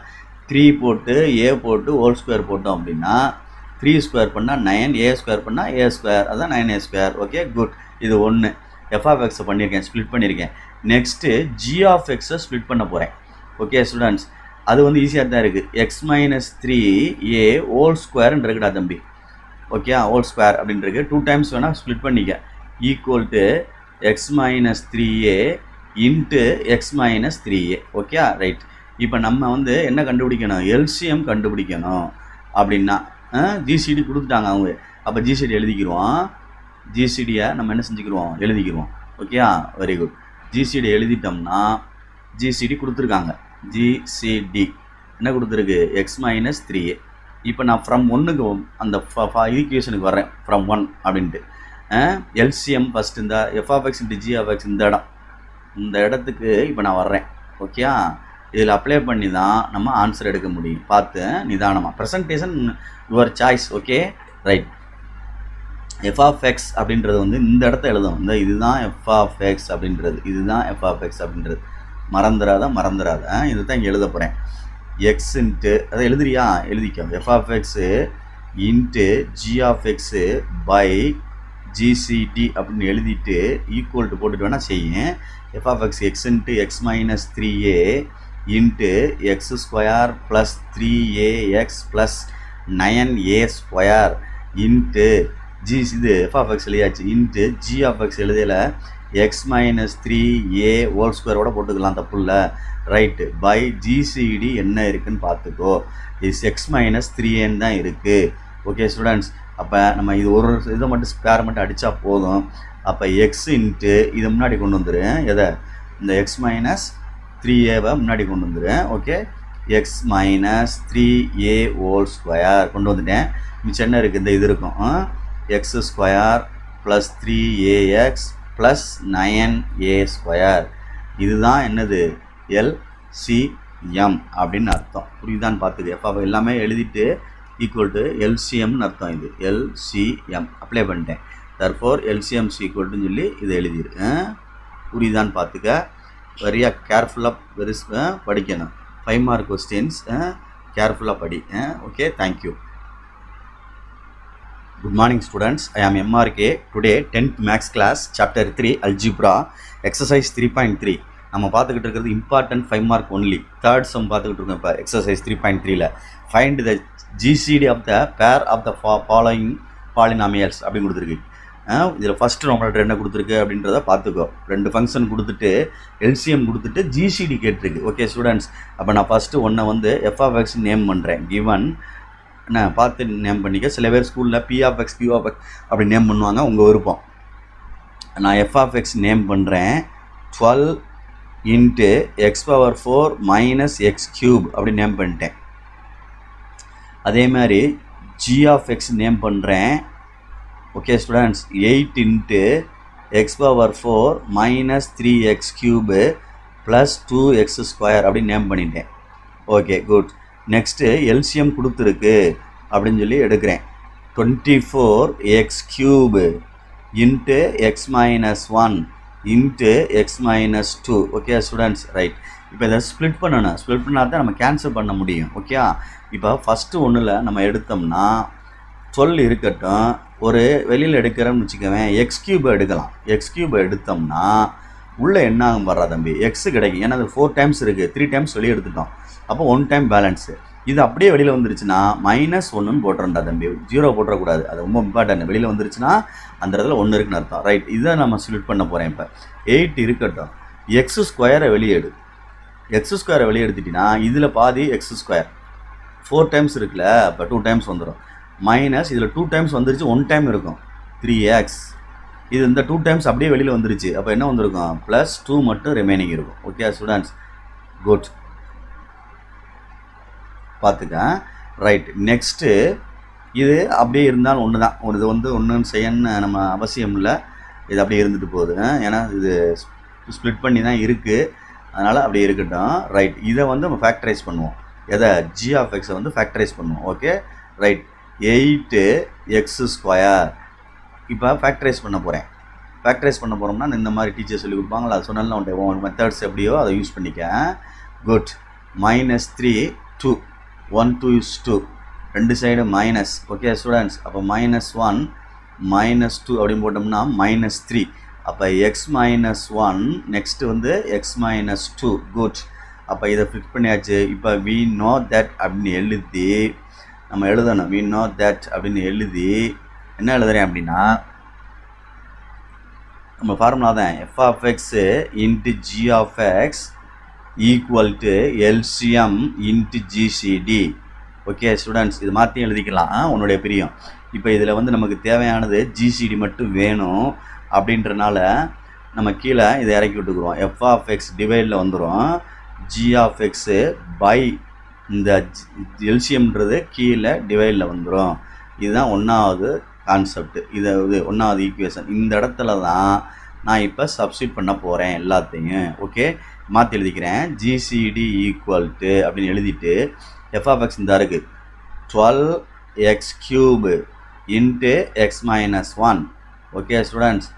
3 போட்டு a போட்டு ஹோல் ஸ்கொயர் போட்டோம் அப்படின்னா 3 ஸ்கொயர் பண்ணால் 9, a ஸ்கொயர் பண்ணால் a ஸ்கொயர், அதுதான் 9a ஸ்கொயர். Okay good. இது ஒன்று. எஃப் ஆஃப் எக்ஸை பண்ணியிருக்கேன், ஸ்ப்ளிட் பண்ணியிருக்கேன். நெக்ஸ்ட்டு ஜி ஆஃப் எக்ஸை ஸ்ப்ளிட் பண்ண போகிறேன். ஓகே ஸ்டூடெண்ட்ஸ், அது வந்து ஈஸியாக தான் இருக்குது. எக்ஸ் மைனஸ் 3a ஹோல் ஸ்கொயர்ன்னு இருக்குடா தம்பி. ஓகே, ஹோல் ஸ்கொயர் அப்படின்றது 2 டைம்ஸ் வேணால் ஸ்ப்ளிட் பண்ணிக்க. Equal to X minus 3a into X minus 3a. Okay right. இப்போ நம்ம வந்து என்ன கண்டுபிடிக்கணும்? எல்சிஎம் கண்டுபிடிக்கணும். அப்படின்னா ஜிசிடி கொடுத்துட்டாங்க அவங்க. அப்போ ஜிசிடி எழுதிக்கிடுவோம். ஜிசிடியை நம்ம என்ன செஞ்சுக்கிடுவோம்? எழுதிக்கிடுவோம். Okay very good. ஜிசிடி எழுதிட்டோம்னா ஜிசிடி கொடுத்துருக்காங்க. ஜிசிடி என்ன கொடுத்துருக்கு? X minus 3a. இப்போ நான் ஃப்ரம் 1க்கு அந்த ஈக்குவேஷனுக்கு வரேன், ஃப்ரம் 1 அப்படின்ட்டு. எல்சிஎம் ஃபஸ்ட் இந்த F of X into G of X இந்த இடத்துக்கு இப்போ நான் வர்றேன். ஓகே, இதில் அப்ளை பண்ணி தான் நம்ம ஆன்சர் எடுக்க முடியும். பார்த்து நிதானமாக. Presentation your choice. Okay right. F of X அப்படின்றது வந்து இந்த இடத்த எழுதும். இதுதான் எஃப் ஆஃப் எக்ஸ் அப்படின்றது, இதுதான் எஃப் ஆஃப் எக்ஸ் அப்படின்றது. மறந்துடாத. இது தான் இங்கே எழுத போகிறேன். எக்ஸ் இன்ட்டு அதை எழுதுறியா? எழுதிக்கோ. F of x into G of x by GCD அப்படின்னு எழுதிட்டு ஈக்குவல் டு போட்டுட்டு வேணால் செய்யும். F of X x into X minus 3a into x square plus 3ax plus 9a square into இது எஃப் ஆஃப் எக்ஸ் எழுதியாச்சு into G of x எழுதியில் x minus 3a whole ஸ்கொயரோட போட்டுக்கலாம், தப்பு இல்லை. ரைட்டு. பை ஜிசிடி என்ன இருக்குதுன்னு பார்த்துக்கோ. இஸ் எக்ஸ் மைனஸ் 3a தான் இருக்குது. ஓகே ஸ்டூடெண்ட்ஸ், அப்போ நம்ம இது ஒரு இதை மட்டும் ஸ்கொயர் மட்டும் அடித்தா போதும். அப்போ எக்ஸ் இன்ட்டு இதை முன்னாடி கொண்டு வந்துடுறேன். எதை? இந்த எக்ஸ் மைனஸ் 3aவை முன்னாடி கொண்டு வந்துடுறேன். Okay, X minus 3a whole square கொண்டு வந்துட்டேன். மிச்சம் என்ன இருக்குது? இந்த இது இருக்கும், X square plus 3ax plus 9a square. இதுதான் என்னது? எல்சிஎம் அப்படின்னு அர்த்தம். புரியுதான்னு பார்த்துக்கு. எஃப் எல்லாமே எழுதிட்டு ஈக்குவல் டு எல்சிஎம்னு அர்த்தம். இது எல்சிஎம் அப்ளை பண்ணிட்டேன். தர்ஃபோர் எல்சிஎம்ஸ் ஈக்குவல்ட்டுன்னு சொல்லி இதை எழுதியிருக்கேன். புரியுதான்னு பார்த்துக்க. வெரியா கேர்ஃபுல்லாக படிக்கணும். 5 மார்க் கொஸ்டின்ஸ் கேர்ஃபுல்லாக படி. Okay, thank you. Good morning students, I am MRK. Today 10th Max class chapter 3 Algebra exercise 3.3 நம்ம பார்த்துக்கிட்டு இருக்கிறது important 5 mark only. Third sum பார்த்துக்கிட்டு இருக்கோம் இப்போ எக்ஸசைஸ் 3.3ல. Find the GCD of the pair of the following polynomials அப்படின்னு கொடுத்துருக்கு. இதில் ஃபஸ்ட்டு நம்மள்ட்ட என்ன கொடுத்துருக்கு அப்படின்றத பார்த்துக்கோ. 2 ஃபங்க்ஷன் கொடுத்துட்டு எல்சிஎம் கொடுத்துட்டு ஜிசிடி கேட்டிருக்கு. ஓகே ஸ்டூடெண்ட்ஸ், அப்போ நான் ஃபஸ்ட்டு ஒன்றை வந்து எஃப் ஆஃப் எக்ஸ் நேம் பண்ணுறேன். கிவன் என்ன பார்த்து நேம் பண்ணிக்க. சில பேர் ஸ்கூலில் P of X Q of X அப்படி நேம் பண்ணுவாங்க, உங்கள் விருப்பம். நான் எஃப் ஆஃப் எக்ஸ் நேம் பண்ணுறேன் 12 into X power 4 minus X cube அப்படி நேம் பண்ணிட்டேன். அதே மாதிரி ஜி ஆஃப் எக்ஸ் நேம் பண்ணுறேன். Okay students, 8 into X power 4 minus 3x cube plus 2x square அப்படி நேம் பண்ணிட்டேன். Okay, good. நெக்ஸ்ட்டு எல்சிஎம் கொடுத்துருக்கு அப்படின்னு சொல்லி எடுக்கிறேன். 24x cube into X minus 1 into X minus 2. Okay students, right. இப்போ இதை split பண்ணணும். ஸ்ப்ளிட் பண்ணால் தான் நம்ம கேன்சல் பண்ண முடியும். ஓகே, இப்போ ஃபஸ்ட்டு ஒன்றில் நம்ம எடுத்தோம்னா 12 இருக்கட்டும். ஒரு வெளியில் எடுக்கிறோம்னு வச்சுக்கவேன், எக்ஸ் கியூபை எடுக்கலாம். எக்ஸ் கியூபை எடுத்தோம்னா உள்ளே என்ன ஆகும் வர்றா தம்பி? எக்ஸு கிடைக்கும். ஏன்னா அது 4 டைம்ஸ் இருக்குது, 3 டைம்ஸ் வெளியே எடுத்துட்டோம். அப்போ 1 டைம் பேலன்ஸு. இது அப்படியே வெளியில் வந்துருச்சுன்னா -1ன்னு போட்டுறா தம்பி, 0 போட்டுறக்கூடாது. அது ரொம்ப இம்பார்ட்டன்ட். வெளியில் வந்துருச்சுன்னா அந்த இடத்துல 1 இருக்குன்னு அர்த்தம். ரைட், இதை நம்ம ஸ்ப்ளிட் பண்ண போகிறேன். இப்போ 8 இருக்கட்டும். எக்ஸ் ஸ்கொயரை வெளியே எடு. எக்ஸ் ஸ்கொயரை வெளியே எடுத்துட்டிங்கன்னா இதில் பாதி எக்ஸ் ஸ்கொயர் 4 டைம்ஸ் இருக்குல்ல, அப்போ 2 டைம்ஸ் வந்துடும். மைனஸ் இதில் 2 டைம்ஸ் வந்துருச்சு, 1 டைம் இருக்கும் 3x. இது இந்த 2 டைம்ஸ் அப்படியே வெளியில் வந்துருச்சு. அப்போ என்ன வந்திருக்கும்? ப்ளஸ் 2 மட்டும் ரிமைனிங் இருக்கும். Okay students, good. பார்த்துக்க. ரைட், நெக்ஸ்ட்டு இது அப்படியே இருந்தாலும் ஒன்று தான். இது வந்து ஒன்றுன்னு செய்யணும்னு நம்ம அவசியம் இல்லை. இது அப்படியே இருந்துட்டு போகுது. ஏன்னா இது ஸ்ப்ளிட் பண்ணி தான் இருக்குது, அதனால் அப்படியே இருக்கட்டும். ரைட், இதை வந்து நம்ம ஃபேக்டரைஸ் பண்ணுவோம். எதை? ஜி ஆஃப் எக்ஸை வந்து ஃபேக்டரைஸ் பண்ணுவோம். Okay, right. 8x ஸ்கொயர் இப்போ ஃபேக்டரைஸ் பண்ண போகிறேன். ஃபேக்டரைஸ் பண்ண போகிறோம்னா இந்த மாதிரி டீச்சர் சொல்லி கொடுப்பாங்களா, அது சொன்னாலும் உன்ட்ட மெத்தட்ஸ் எப்படியோ அதை யூஸ் பண்ணிக்க. Good. -3 2 1 2 is 2, 2 side minus. Okay students, அப்போ -1 -2 அப்படின்னு போட்டோம்னா -3. அப்போ எக்ஸ் மைனஸ் 1 நெக்ஸ்ட்டு வந்து எக்ஸ் மைனஸ் 2. குட். அப்போ இதை ஃபிக்ஸ் பண்ணியாச்சு. இப்போ வி நோ தட் அப்படின்னு எழுதி நம்ம எழுதணும். வி நோ தட் அப்படின்னு எழுதி என்ன எழுதுறேன் அப்படின்னா நம்ம ஃபார்முலா தான் F of x into G of X equal to LCM into GCD. Okay students, இது மாற்றி எழுதிக்கலாம், உன்னுடைய பிரியம். இப்போ இதில் வந்து நமக்கு தேவையானது ஜிசிடி மட்டும் வேணும். அப்படின்றனால நம்ம கீழே இதை இறக்கி விட்டுக்குறோம். எஃப் ஆஃப் எக்ஸ் டிவைடில் வந்துடும், ஜி ஆஃப் எக்ஸு பை இந்த எல்சிஎம்ன்றது கீழே டிவைடில் வந்துடும். இதுதான் 1வது கான்செப்ட். இது 1வது ஈக்குவேஷன். இந்த இடத்துல தான் நான் இப்போ சப்ஸ்டியூட் பண்ண போகிறேன் எல்லாத்தையும். ஓகே, மாற்றி எழுதிக்கிறேன். ஜிசிடி ஈக்குவல் டு அப்படின்னு எழுதிட்டு எஃப் ஆஃப் எக்ஸ் இந்த இருக்குது 12x cube into X minus 1. Okay students,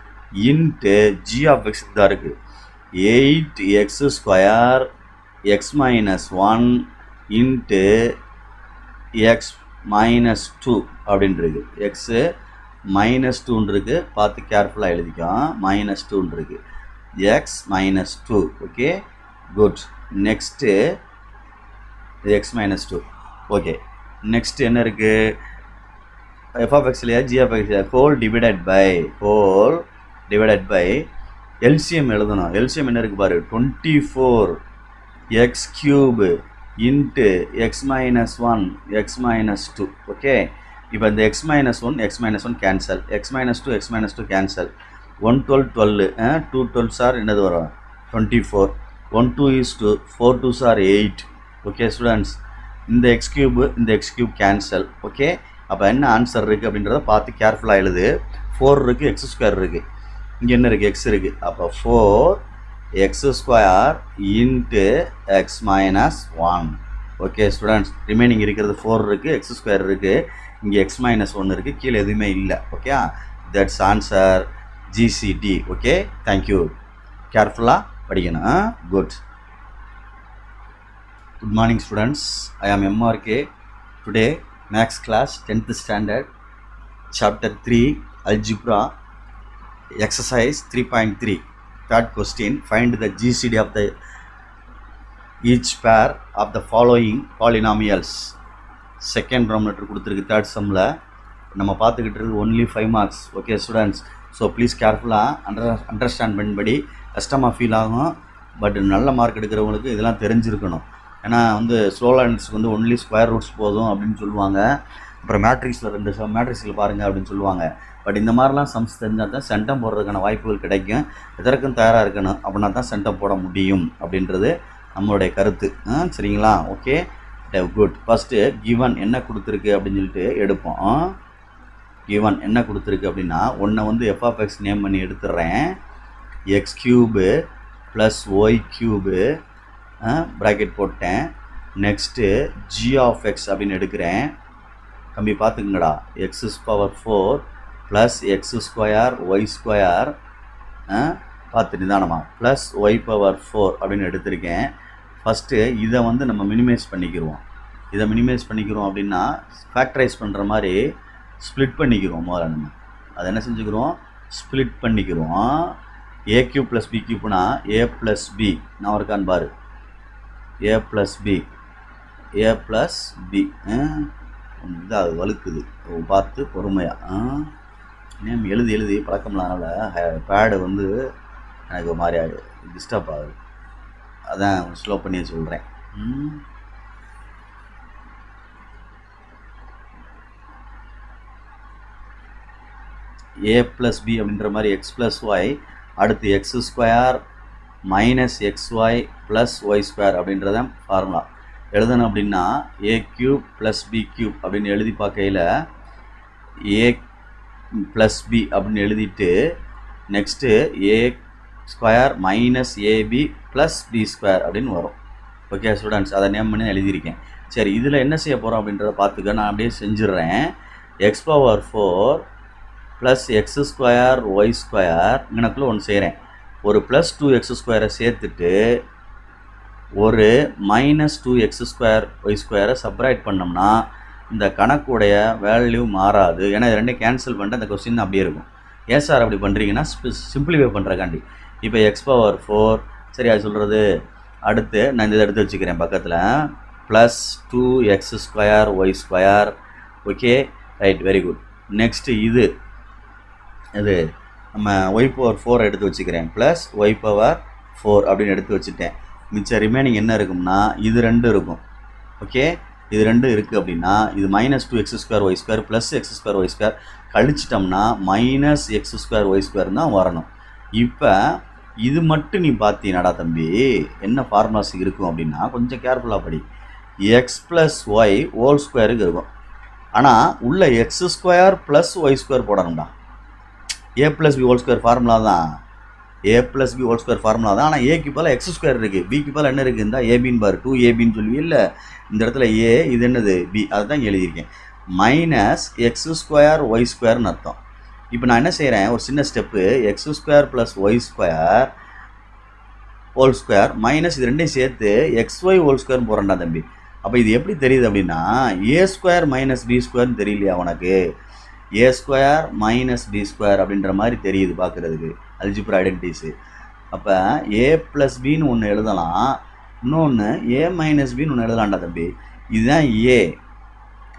into G of X தான் இருக்குது 8x square X minus 1 into X minus 2 அப்படின்ட்டு இருக்குது. எக்ஸு -2 இருக்குது, பார்த்து கேர்ஃபுல்லாக எழுதிக்கோ. -2 இருக்குது, X -2. Okay, good. Next X -2. Okay, next என்ன இருக்குது? எஃப் ஆஃப் எக்ஸ் இல்லையா, ஜி ஆஃப் எக்ஸ் இல்லையா, ஹோல் டிவைடட் பை எல்சிஎம் எழுதணும். எல்சிஎம் என்ன இருக்குது பாரு, 24 X cube into X -1 X -2. Okay, இப்போ இந்த X -1 cancel, X -2 cancel. 1 12 12, 2 12 sir என்னது வரும், 24. 1 2 is 2, 4 2 சார் 8. ஓகே ஸ்டூடெண்ட்ஸ், இந்த எக்ஸ் கியூப் கேன்சல். ஓகே, அப்போ என்ன ஆன்சர் இருக்குது அப்படின்றத பார்த்து கேர்ஃபுல்லாக எழுது. 4 இருக்குது, x² இருக்குது, இங்கே என்ன இருக்குது, எக்ஸ் இருக்குது. அப்போ 4x² into X -1. Okay students, remaining இருக்கிறது 4 இருக்குது, x² இருக்குது, இங்கே x -1 இருக்குது, கீழே எதுவுமே இல்லை. Okay, that's answer GCD. Okay, thank you. கேர்ஃபுல்லாக படிக்கணும். Good. Good morning students, I am MRK. Today maths class 10th standard chapter 3 algebra exercise 3.3 third question. Find the GCD of the each pair of the following polynomials. Second round letter கொடுத்திருக்கு third sumல. நம்ம பார்த்துக்கிட்டு இருக்கு only 5 marks. Okay students, so please carefully understand பண்ணபடி கஷ்டமாக feel ஆகும். But நல்ல mark எடுக்கிறவங்களுக்கு இதெல்லாம் தெரிஞ்சிருக்கணும். ஏன்னா வந்து ஸ்லோ லேர்னர்ஸ்க்கு வந்து ஒன்லி ஸ்கொயர் ரூட்ஸ் போதும் அப்படின்னு சொல்லுவாங்க. அப்புறம் மேட்ரிக்ஸில் 2 மேட்ரிக்ஸில் பாருங்கள் அப்படின்னு சொல்லுவாங்க. பட் இந்த மாதிரிலாம் சம்ஸ் தெரிஞ்சால் தான் சென்டம் போடுறதுக்கான வாய்ப்புகள் கிடைக்கும். எதற்கும் தயாராக இருக்கணும், அப்படின்னா தான் சென்டம் போட முடியும் அப்படின்றது நம்மளுடைய கருத்து. சரிங்களா? Okay, good. ஃபஸ்ட்டு கிவன் என்ன கொடுத்துருக்கு அப்படின்னு சொல்லிட்டு எடுப்போம். கிவன் என்ன கொடுத்துருக்கு அப்படின்னா, ஒன்றை வந்து எஃப் ஆஃப் எக்ஸ் நேம் பண்ணி எடுத்துடுறேன். X cube plus y cube bracket போட்டேன். நெக்ஸ்ட்டு ஜி ஆஃப் எக்ஸ் அப்படின்னு எடுக்கிறேன். தம்பி பார்த்துக்குங்கடா, x⁴ ப்ளஸ் x² y² பார்த்து நிதானமா ப்ளஸ் y⁴ அப்படின்னு எடுத்திருக்கேன். ஃபஸ்ட்டு இதை வந்து நம்ம மினிமைஸ் பண்ணிக்கிறோம். அப்படின்னா ஃபேக்டரைஸ் பண்ணுற மாதிரி ஸ்ப்ளிட் பண்ணிக்கிறோம். முதல்ல நம்ம அதை என்ன செஞ்சுக்கிறோம், ஸ்ப்ளிட் பண்ணிக்கிறோம். a³ plus b³ a plus b. நான் இருக்கான்னு பாரு, a ப்ளஸ் b இது அது வலுக்குது, பார்த்து பொறுமையாக நேம் எழுதி பழக்கம்னால பேடு வந்து எனக்கு ஒரு மாதிரி டிஸ்டர்ப் ஆகுது. அதான் ஸ்லோ பண்ணி சொல்கிறேன். a ப்ளஸ் b அப்படின்ற மாதிரி x ப்ளஸ் ஒய், அடுத்து x² minus xy plus y² அப்படின்றதான் ஃபார்முலா. எழுதணும் அப்படின்னா a³ ப்ளஸ் b³ அப்படின்னு எழுதி பார்க்கையில் a ப்ளஸ் b அப்படின்னு எழுதிட்டு next a² minus ab plus b² அப்படின்னு வரும். ஓகே ஸ்டூடெண்ட்ஸ், அதை நேம் பண்ணி எழுதியிருக்கேன். சரி, இதில் என்ன செய்ய போகிறோம் அப்படின்றத பார்த்துக்க. நான் அப்படியே செஞ்சிடுறேன். x⁴ ப்ளஸ் x² y² இங்கனக்குள்ளே ஒன்று செய்கிறேன். ஒரு ப்ளஸ் 2x² சேர்த்துட்டு ஒரு மைனஸ் 2x² y² சப்ராக்ட் பண்ணோம்னா இந்த கணக்குடைய வேல்யூ மாறாது. ஏன்னா இது ரெண்டும் கேன்சல் பண்ணிட்டு அந்த கொஸ்டின் அப்படியே இருக்கும். ஏன் சார் அப்படி பண்ணுறீங்கன்னா சிம்பிளிஃபை பண்ணுறக்காண்டி. இப்போ x⁴ சரி அது சொல்கிறது. அடுத்து நான் இந்த இதை எடுத்து வச்சுக்கிறேன் பக்கத்தில். Plus 2x² y². Okay right, very good. Next இது நம்ம y⁴ எடுத்து வச்சுக்கிறேன். ப்ளஸ் y⁴ அப்படின்னு எடுத்து வச்சுட்டேன். மிச்சம் ரிமைனிங் என்ன இருக்கும்னா இது 2 இருக்கும். ஓகே, இது 2 இருக்குது அப்படின்னா இது minus 2x² y² plus x² y² கழிச்சிட்டோம்னா minus x² y² தான் வரணும். இப்போ இது மட்டும் நீ பார்த்தீங்கடா தம்பி என்ன ஃபார்முலாஸ் இருக்கும் அப்படின்னா கொஞ்சம் கேர்ஃபுல்லாக படி. x ப்ளஸ் ஒய் ஹோல் ஸ்கொயருக்கு இருக்கும். ஆனால் உள்ள x² plus y² போடணும்டா. a plus b whole square formula தான். ஆனால் ஏக்கு பதில் x² இருக்குது, பிக்கு பதில் என்ன இருக்குது, இந்த ஏபின்னு பாரு, 2ab சொல்லுவீ இல்லை. இந்த இடத்துல a, இது என்னது b, அதை தான் எழுதியிருக்கேன். மைனஸ் x² y² அர்த்தம். இப்போ நான் என்ன செய்கிறேன், ஒரு சின்ன step, x² plus y² whole square minus இது ரெண்டையும் சேர்த்து xy ஹோல் ஸ்கொயர் போகிறேன்டா தம்பி. அப்போ இது எப்படி தெரியுது அப்படின்னா a² மைனஸ் b² தெரியலையா உனக்கு? ஏ ஸ்கொயர் மைனஸ் பி ஸ்கொயர் அப்படின்ற மாதிரி தெரியுது பார்க்குறதுக்கு அல்ஜிப்ரா ஐடென்டிட்டிஸு. அப்போ ஏ ப்ளஸ் பின்னு ஒன்று எழுதலாம், இன்னொன்று ஏ மைனஸ் பின்னு ஒன்று எழுதலாம்டா தம்பி. இதுதான் ஏ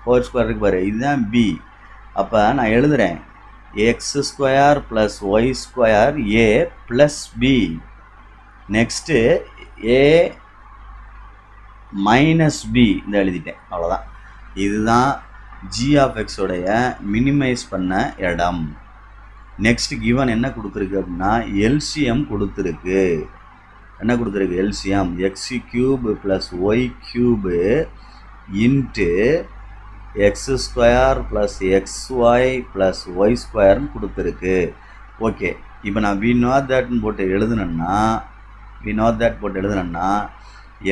ஹோல் ஸ்கொயர் இருக்கு பாரு, இதுதான் பி. அப்போ நான் எழுதுகிறேன் x square plus Y square a plus b. Next a minus b இந்த எழுதிட்டேன், அவ்வளோதான். இதுதான் ஜி ஆஃப் எக்ஸோடைய மினிமைஸ் பண்ண இடம். நெக்ஸ்ட் கிவன் என்ன கொடுத்துருக்கு அப்படின்னா எல்சிஎம் கொடுத்துருக்கு. என்ன கொடுத்துருக்கு? LCM x cube plus y cube into x square plus XY plus y ஸ்கொயர்னு கொடுத்துருக்கு. ஓகே, இப்போ நான் வி நாட் தட்னு போட்டு எழுதுனேன்னா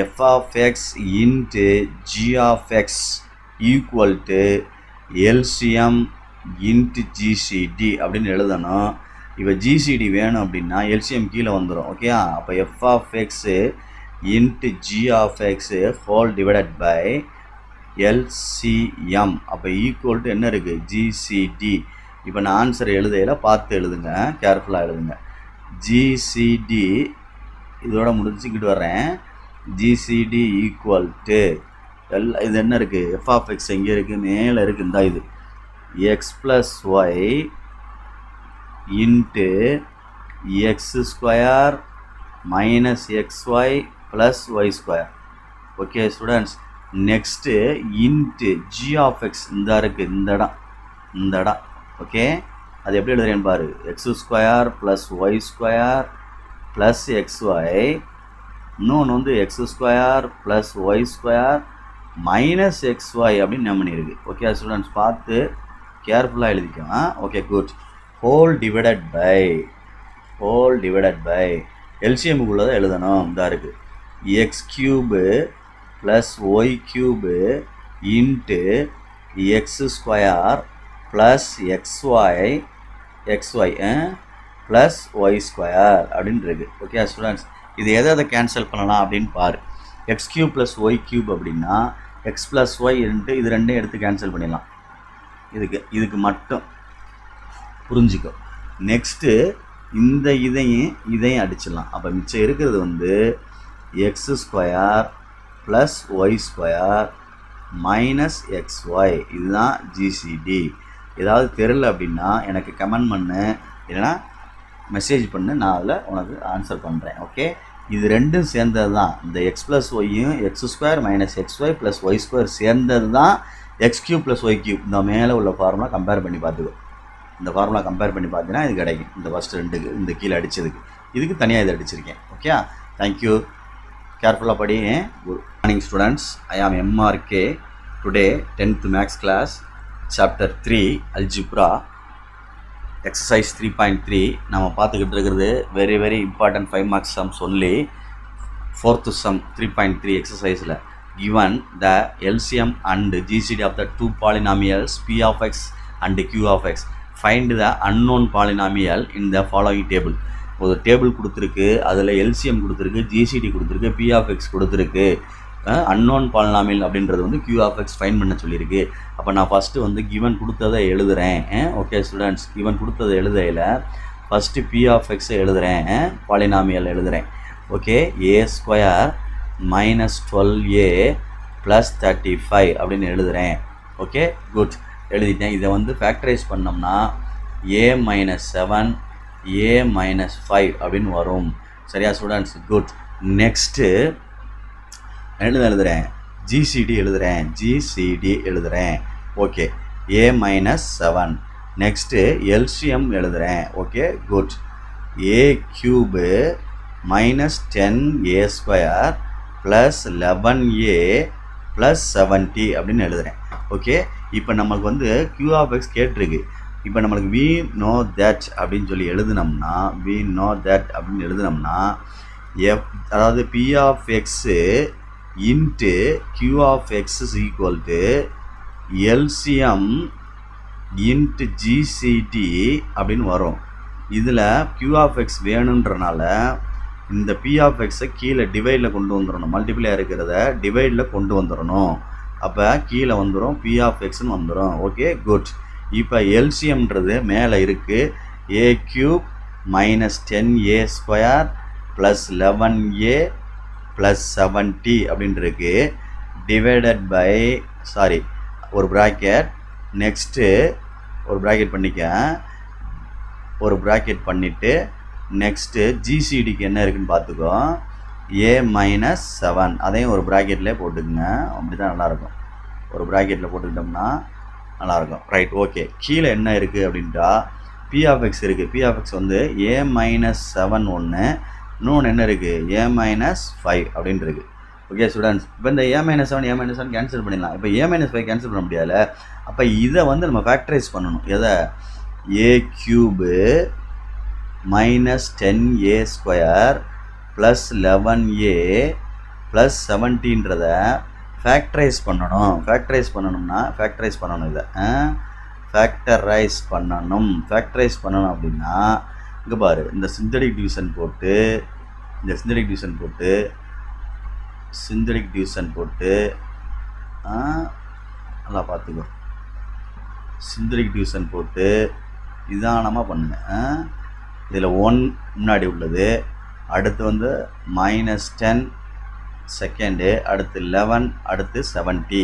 f of X into G of X equal to LCM into GCD அப்படின்னு எழுதணும். இப்போ ஜிசிடி வேணும் அப்படின்னா எல்சிஎம் கீழே வந்துடும். ஓகே, அப்போ F of x into G of X whole divided by LCM. அப்போ ஈக்குவல் டு என்ன இருக்குது? ஜிசிடி. இப்போ நான் ஆன்சர் எழுதையில் பார்த்து எழுதுங்க, கேர்ஃபுல்லாக எழுதுங்க. ஜிசிடி இதோட முடிச்சுக்கிட்டு வர்றேன். ஜிசிடி ஈக்குவல் டு இது என்ன இருக்குது? எஃப் ஆஃப் எக்ஸ் எங்கே இருக்குது? மேலே இருக்குது, இந்த இது x plus Y into x square minus xy plus Y square. Okay students, next into G of X இந்த இருக்குது, இந்த இடம். ஓகே, அது எப்படி எழுதுறேன்னு பாரு. X square plus Y square plus xy, இன்னொன்று வந்து X square plus Y square minus xy அப்படின்னு நேம் பண்ணியிருக்கு. ஓகே ஸ்டூடெண்ட்ஸ், பார்த்து கேர்ஃபுல்லாக எழுதிக்கோங்க. Okay good. Whole divided by எல்சிஎம்முக்குள்ளதை எழுதணும். இதாக இருக்குது x cube plus y cube into x square plus XY plus Y square அப்படின்னு இருக்குது. ஓகே ஸ்டூடெண்ட்ஸ், இது எதை கேன்சல் பண்ணலாம் அப்படின்னு பாரு. X cube plus Y cube அப்படின்னா எக்ஸ் ப்ளஸ் ஒய் இன்ட்டு இது ரெண்டையும் எடுத்து கேன்சல் பண்ணிடலாம். இதுக்கு மட்டும் புரிஞ்சிக்கோ. நெக்ஸ்ட்டு இந்த இதையும் அடிச்சிடலாம். அப்போ மிச்சம் இருக்கிறது வந்து X square plus Y square minus X Y. இதுதான் ஜிசிடி. ஏதாவது தெரியல அப்படின்னா எனக்கு கமெண்ட் பண்ணு, இல்லைனா மெசேஜ் பண்ணு, நான் அதில் உனக்கு ஆன்சர் பண்ணுறேன். ஓகே, இது ரெண்டும் சேர்ந்தது தான். இந்த எக்ஸ் ப்ளஸ் ஒய்யும் x square minus xy plus Y square சேர்ந்தது தான் x cube plus Y cube. இந்த மேலே உள்ள ஃபார்முலா கம்பேர் பண்ணி பார்த்துக்கோ. இந்த ஃபார்முலா கம்பேர் பண்ணி பார்த்தீங்கன்னா இது கிடைக்கும். இந்த ஃபஸ்ட்டு ரெண்டுக்கு, இந்த கீழே அடித்ததுக்கு, இதுக்கு தனியாக இது அடிச்சிருக்கேன். Okay, thank you. கேர்ஃபுல்லாக படி. Good morning students, I am MRK. Today 10th maths class chapter 3 algebra exercise 3.3 நம்ம பார்த்துக்கிட்டு இருக்கிறது very very important 5 marks sums only. 4th sum 3.3 எக்ஸசைஸில் given the LCM and GCD of the two polynomials p of x and q of x, find the unknown polynomial in the following table. ஒரு table கொடுத்துருக்கு, அதில் LCM கொடுத்துருக்கு, GCD கொடுத்துருக்கு, B of x கொடுத்துருக்கு, unknown polynomial அப்படின்றது வந்து Q of X fine பண்ண சொல்லியிருக்கு. அப்போ நான் ஃபஸ்ட்டு வந்து கிவன் கொடுத்ததை எழுதுகிறேன். ஓகே ஸ்டூடெண்ட்ஸ், கிவன் கொடுத்ததை எழுதையில் ஃபஸ்ட்டு பி ஆஃப் எக்ஸை எழுதுகிறேன், பாலினாமியல் எழுதுகிறேன். ஓகே, ஏ ஸ்கொயர் மைனஸ் 12a ப்ளஸ் 35 அப்படின்னு எழுதுகிறேன். ஓகே குட், எழுதிட்டேன். இதை வந்து ஃபேக்டரைஸ் பண்ணோம்னா a மைனஸ் 7 a மைனஸ் 5 அப்படின்னு வரும். சரியா ஸ்டூடெண்ட்ஸ்? குட். நெக்ஸ்ட்டு எழுதுகிறேன், ஜிசிடி எழுதுகிறேன். Okay, a minus 7. Next LCM எழுதுகிறேன். Okay good. a cube minus 10a square plus 11a plus 70 அப்படின்னு எழுதுகிறேன். ஓகே, இப்போ நம்மளுக்கு வந்து q ஆஃப் எக்ஸ் கேட்டிருக்கு. இப்போ நம்மளுக்கு வி நோ தட் அப்படின்னு சொல்லி எழுதுனோம்னா அதாவது P of x into q of X is equal to LCM into GCD அப்படின்னு வரும். இதில் q ஆஃப் எக்ஸ் வேணுன்றனால இந்த பி ஆஃப் எக்ஸை கீழே டிவைடில் கொண்டு வந்துடணும். மல்டிப்ளையாக இருக்கிறத டிவைடில் கொண்டு வந்துடணும். அப்போ கீழே வந்துடும், பி ஆஃப் எக்ஸ்னு வந்துடும். Okay good. இப்போ எல்சிஎம்ன்றது மேலே இருக்குது, a cube minus 10a square plus 11a plus 7t அப்படின்ட்டு இருக்கு, டிவைடட் பை ஒரு ப்ராக்கெட், நெக்ஸ்ட்டு ஒரு ப்ராக்கெட் பண்ணிவிட்டு நெக்ஸ்ட்டு ஜிசிடிக்கு என்ன இருக்குதுன்னு பார்த்துக்கோ, a மைனஸ் 7 அதையும் ஒரு ப்ராக்கெட்லேயே போட்டுக்குங்க. அப்படி தான் நல்லாயிருக்கும், ஒரு ப்ராக்கெட்டில் போட்டுக்கிட்டோம்னா நல்லாயிருக்கும். Right, okay. கீழே என்ன இருக்குது அப்படின்ட்டா பி ஆஃப் எக்ஸ் இருக்குது. பி ஆஃப் எக்ஸ் வந்து a மைனஸ் 7 ஒன்று, இன்னொன்று என்ன இருக்குது a மைனஸ் 5 அப்படின்ட்டு இருக்குது. ஓகே ஸ்டூடெண்ட்ஸ், இப்போ இந்த a மைனஸ் 7 கேன்சல் பண்ணிடலாம். இப்போ a மைனஸ் 5 கேன்சல் பண்ண முடியாது. அப்போ இதை வந்து நம்ம ஃபேக்டரைஸ் பண்ணணும். எதை? a cube minus 10a square plus 11a plus 70ன்றத ஃபேக்டரைஸ் பண்ணணும். ஃபேக்டரைஸ் பண்ணணும். இதை ஃபேக்டரைஸ் பண்ணணும் அப்படின்னா இங்கே பாரு, இந்த சிந்தடிக் டிவிஷன் போட்டு நல்லா பார்த்துக்கோ. சிந்தடிக் டிவிஷன் போட்டு நிதானமாக பண்ணுங்க. இதில் 1 முன்னாடி உள்ளது, அடுத்து வந்து மைனஸ் 10 செகண்டு, அடுத்து 11, அடுத்து 70.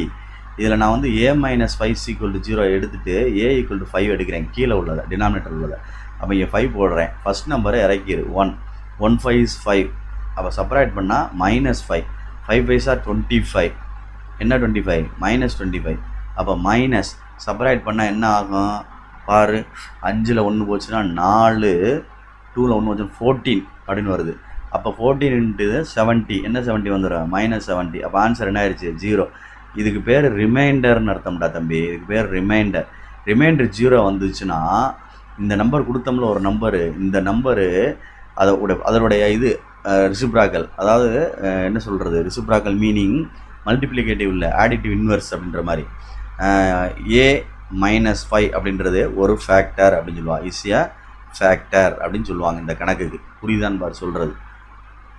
இதில் நான் வந்து a மைனஸ் 5 = 0 எடுத்துகிட்டு a = 5 எடுக்கிறேன், கீழே உள்ளதை, டினாமினேட்டர் உள்ளதை. அப்போ இங்கே 5 போடுறேன், ஃபஸ்ட் நம்பரை இறக்கிடு, 1 5 is 5. அப்போ செப்பரேட் பண்ணால் மைனஸ் 5 5 5 25. என்ன 25? மைனஸ் 25. அப்போ மைனஸ் செப்பரேட் பண்ணால் என்ன ஆகும் பாரு, 5ல் 1 போச்சுன்னா 4, 2ல் 1 போச்சுன்னா 14 அப்படின்னு வருது. அப்போ 14 × 70 என்ன 70 வந்துடும்? மைனஸ் 70. அப்போ ஆன்சர் என்ன ஆயிடுச்சு? 0. இதுக்கு பேர் ரிமைண்டர்னு அர்த்தம்டா தம்பி, இதுக்கு பேர் ரிமைண்டர். 0 வந்துச்சுன்னா இந்த நம்பர் கொடுத்தோம்ல ஒரு நம்பரு, இந்த நம்பரு அதனுடைய இது ரிசிப்ராக்கல், அதாவது என்ன சொல்கிறது, ரிசிப்ராக்கல் மீனிங் மல்டிப்ளிகேட்டிவ் இல்லை, ஆடிட்டிவ் இன்வெர்ஸ் அப்படின்ற மாதிரி. a மைனஸ் 5 அப்படின்றது ஒரு ஃபேக்டர் அப்படின்னு சொல்லுவாங்க, ஈஸியாக ஃபேக்டர் அப்படின்னு சொல்லுவாங்க இந்த கணக்குக்கு. புரியுதான்னு பாரு சொல்கிறது.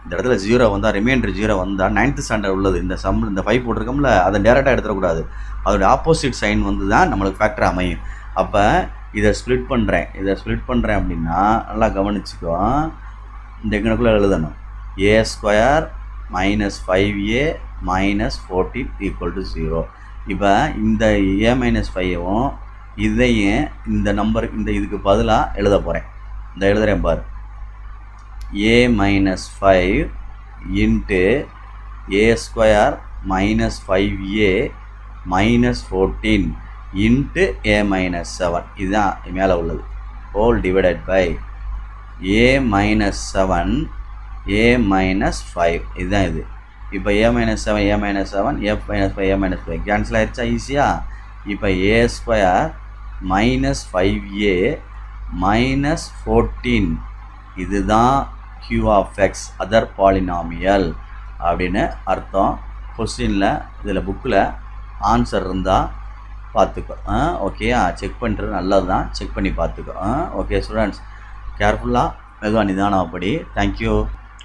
இந்த இடத்துல 0 வந்தால், ரிமைண்டர் 0 வந்தால் 9th ஸ்டாண்டர்ட் உள்ளது இந்த 5 போட்டிருக்கோம்ல, அதை டேரெக்டாக எடுத்துடக்கூடாது. அதோடைய ஆப்போசிட் சைன் வந்து தான் நம்மளுக்கு ஃபேக்டர் அமையும். அப்போ இதை ஸ்ப்ளிட் பண்ணுறேன் அப்படின்னா நல்லா கவனிச்சுக்கோ, இந்த கணக்குள்ளே எழுதணும். a square minus 5a minus 14 = 0. இப்போ இந்த a மைனஸ் 5வும் இதையும் இந்த நம்பருக்கு இதுக்கு பதிலாக எழுத போகிறேன். இந்த எழுதுகிறேன் பாரு, a minus 5 into a square minus 5a minus 14 into a minus 7. இதுதான் மேலே உள்ளது, whole divided by a minus 7 a minus 5. இதுதான் இது. இப்போ a minus 7 a minus 7 f minus 5 a minus 5 cancel ஆகிடுச்சா ஈஸியாக. இப்போ a square minus 5a minus 14 இதுதான் q of x other polynomial அப்படின்னு அர்த்தம். கொஸ்டினில் இதில் புக்கில் ஆன்சர் இருந்தால் பார்த்துக்கோ. ஓகேயா, செக் பண்ணுறது நல்லது தான், செக் பண்ணி பார்த்துக்கோ. ஓகே ஸ்டூடெண்ட்ஸ், கேர்ஃபுல்லாக மெதுவாக நிதானம் படி. Thank you.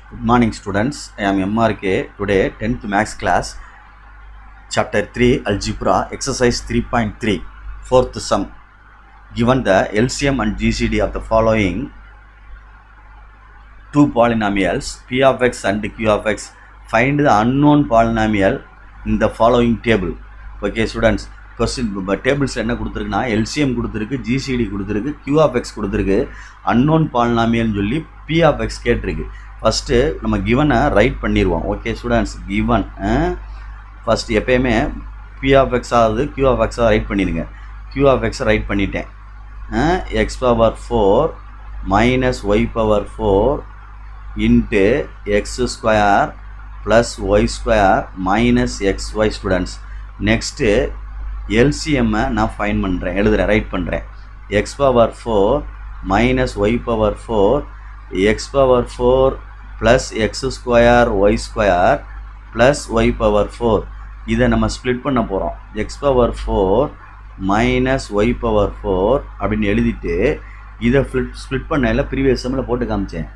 Good morning students, I am MRK. Today 10th maths class, chapter 3 algebra, exercise 3.3, fourth sum. Given the LCM and GCD of the following two polynomials p of x and q of x, find the unknown polynomial in the following table. Okay students, question இப்போ டேபிள்ஸில் என்ன கொடுத்துருக்குன்னா LCM கொடுத்துருக்கு, GCD கொடுத்துருக்கு, q of x கொடுத்துருக்கு, unknown பாலினாமியல்னு சொல்லி p of x கேட்டிருக்கு. ஃபஸ்ட்டு நம்ம கிவனை ரைட் பண்ணிடுவோம். ஓகே ஸ்டூடெண்ட்ஸ், கிவன் ஃபஸ்ட்டு எப்போயுமே பி ஆஃப் எக்ஸ் ஆகுது, கியூ ஆஃப் எக்ஸாக ரைட் பண்ணிடுங்க. கியூ ஆஃப் எக்ஸை ரைட் பண்ணிட்டேன். x power 4 minus Y power 4 into x square plus Y square minus x y. Students, next எல்சிஎம்மை நான் ஃபைன் பண்ணுறேன், எழுதுகிறேன், ரைட் பண்ணுறேன். X power 4 minus Y power 4 X power 4 plus X square Y square plus Y power 4. இதை நம்ம split பண்ண போகிறோம். X power 4 minus Y power 4 அப்படின்னு எழுதிட்டு இதை ஸ்ப்ளிட் பண்ணல ப்ரீவியஸ் சம்மில் போட்டு காமிச்சேன்.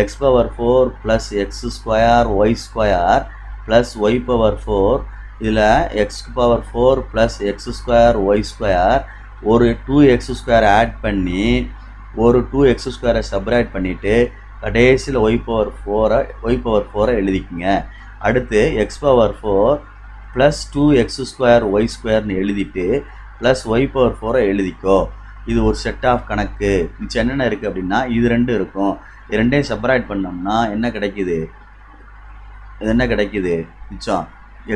X power 4 plus X square Y square plus Y power 4. இதில் X power 4 plus X square Y square ஒரு 2x² ஆட் பண்ணி ஒரு 2x² சப்ராக்ட் பண்ணிவிட்டு கடைசியில் y/4 எழுதிக்குங்க. அடுத்து x/4 ப்ளஸ் 2x²y² எழுதிட்டு ப்ளஸ் y/4 எழுதிக்கோ. இது ஒரு செட் ஆஃப் கணக்கு. மிச்சம் என்னென்ன இருக்குது அப்படின்னா இது ரெண்டு இருக்கும். இது ரெண்டையும் சப்ராக்ட் பண்ணோம்னா என்ன கிடைக்குது? இது என்ன கிடைக்குது? மிச்சம்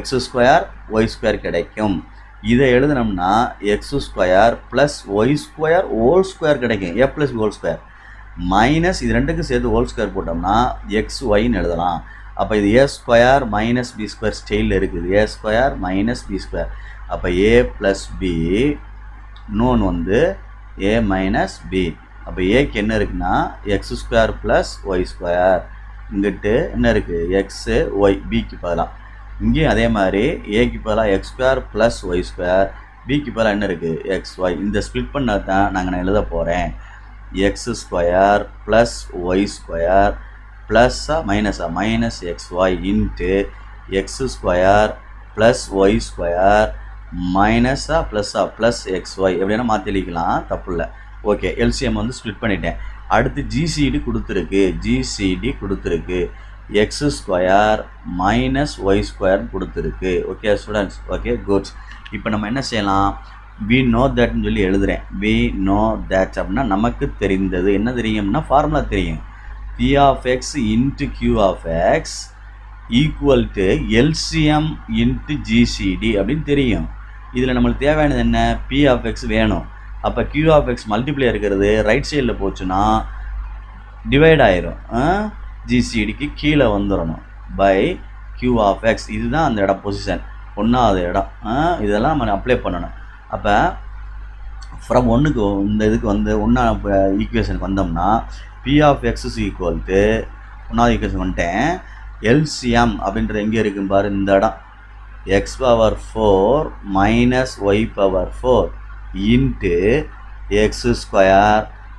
x² கிடைக்கும். இதை எழுதினோம்னா x² plus y² whole square கிடைக்கும். a + b² மைனஸ் இது ரெண்டுக்கும் சேர்த்து ஹோல் ஸ்கொயர் போட்டோம்னா xyன்னு எழுதலாம். அப்போ இது a² மைனஸ் b² ஸ்டைலில் இருக்குது. a² minus b². அப்போ a + b, இன்னொன்று வந்து a மைனஸ் b. அப்போ ஏக்கு என்ன இருக்குன்னா x² ப்ளஸ் y². இங்கிட்டு என்ன இருக்குது? x y. பிக்கு பதிலாக இங்கேயும் அதே மாதிரி ஏக்கு பதிலாக x² ப்ளஸ் y², பிக்கு பதிலாக என்ன இருக்குது? xy. இந்த ஸ்ப்ளிட் பண்ணது தான் நான் எழுத போகிறேன். x² ப்ளஸ் y² ப்ளஸ்ஸா மைனஸா minus xy into x² plus y² மைனஸா ப்ளஸ்ஸா ப்ளஸ் xy. எப்படின்னா மாற்றி எழுதிக்கலாம், தப்பு இல்லை. ஓகே, எல்சிஎம் வந்து ஸ்ப்ளிட் பண்ணிட்டேன். அடுத்து ஜிசிடி கொடுத்துருக்கு. x² மைனஸ் y² கொடுத்துருக்கு. Okay students, okay good. இப்போ நம்ம என்ன செய்யலாம்? we know thatன்னு சொல்லி எழுதுகிறேன். we know that அப்படின்னா நமக்கு தெரிந்தது. என்ன தெரியும்னா ஃபார்முலா தெரியும். p of x into q of x equal to LCM into GCD அப்படின்னு தெரியும். இதில் நம்மளுக்கு தேவையானது என்ன? p of x வேணும். அப்போ q of x மல்டிப்ளை இருக்கிறது ரைட் சைடில் போச்சுன்னா டிவைட் ஆயிரும். GCDக்கு கீழே வந்துடணும் பை q of x. இதுதான் அந்த இடம், பொசிஷன், ஒன்றாவது இடம். இதெல்லாம் நம்ம அப்ளை பண்ணணும். அப்போ ஃப்ரம் ஒன்றுக்கு இந்த இதுக்கு வந்து ஒன்றா ஈக்குவேஷனுக்கு வந்தோம்னா p of x is equal to ஒன்றாவது ஈக்குவேஷன் வந்துட்டேன். LCM அப்படின்றது எங்கே இருக்குன்னு பாரு, இந்த இடம். x/4 minus y/4 into x²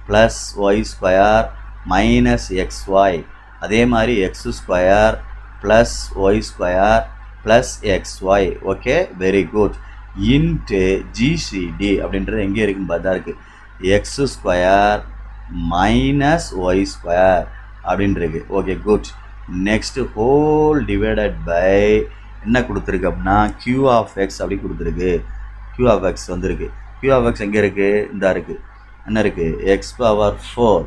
plus y² minus xy. அதே மாதிரி x² plus y² plus xy. Okay, very good. Into GCD அப்படின்றது எங்கே இருக்குன்னு பார்த்தா இருக்குது. x² மைனஸ் y² அப்படின்றது. Okay good. Next whole divided by என்ன கொடுத்துருக்கு அப்படின்னா q of x அப்படி கொடுத்துருக்கு. q of x வந்துருக்கு. q of x எங்கே இருக்குது? இந்த இருக்குது. என்ன இருக்குது? x/4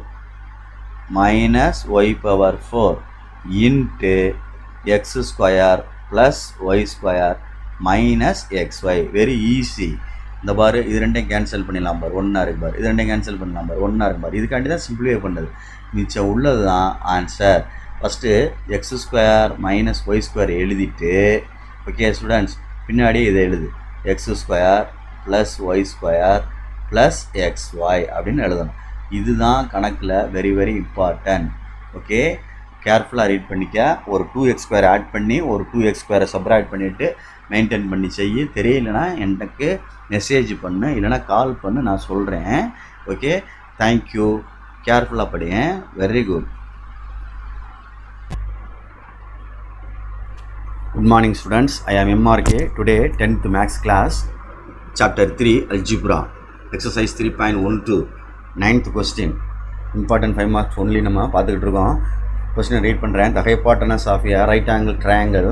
minus y/4 into x² plus y² minus xy. Very easy. இந்த பாரு, இது ரெண்டையும் கேன்சல் பண்ணிடலாம் பாரு, ஒன்றா இருக்கு பாரு. இது ரெண்டையும் கேன்சல் பண்ணலாம் பாரு, ஒன்றா இருக்கு பாரு. இதுக்காண்டி தான் சிம்பிளிஃபை பண்ணது. மிச்சம் உள்ளது தான் answer. First x² minus y² எழுதிட்டு, ஓகே ஸ்டூடெண்ட்ஸ், பின்னாடி இதை எழுது. x² plus y² plus xy அப்படின்னு எழுதணும். இதுதான் கணக்கில் வெரி வெரி இம்பார்ட்டன்ட். ஓகே, கேர்ஃபுல்லாக ரீட் பண்ணிக்க. ஒரு 2x² ஆட் பண்ணி ஒரு 2x² சப்ராக்ட் பண்ணிவிட்டு மெயின்டைன் பண்ணி செய்ய. தெரியலனா எனக்கு மெசேஜ் பண்ணு, இல்லைனா கால் பண்ணு, நான் சொல்கிறேன். Okay, thank you. கேர்ஃபுல்லாக படிங்க. Very good. Good morning students, I am MRK. Today 10th maths class, chapter 3 algebra, exercise 3.12, 9th question. Important 5 marks only நம்ம பார்த்துக்கிட்டு இருக்கோம். Question read பண்ணுறேன். The hypotenuse of a right angle triangle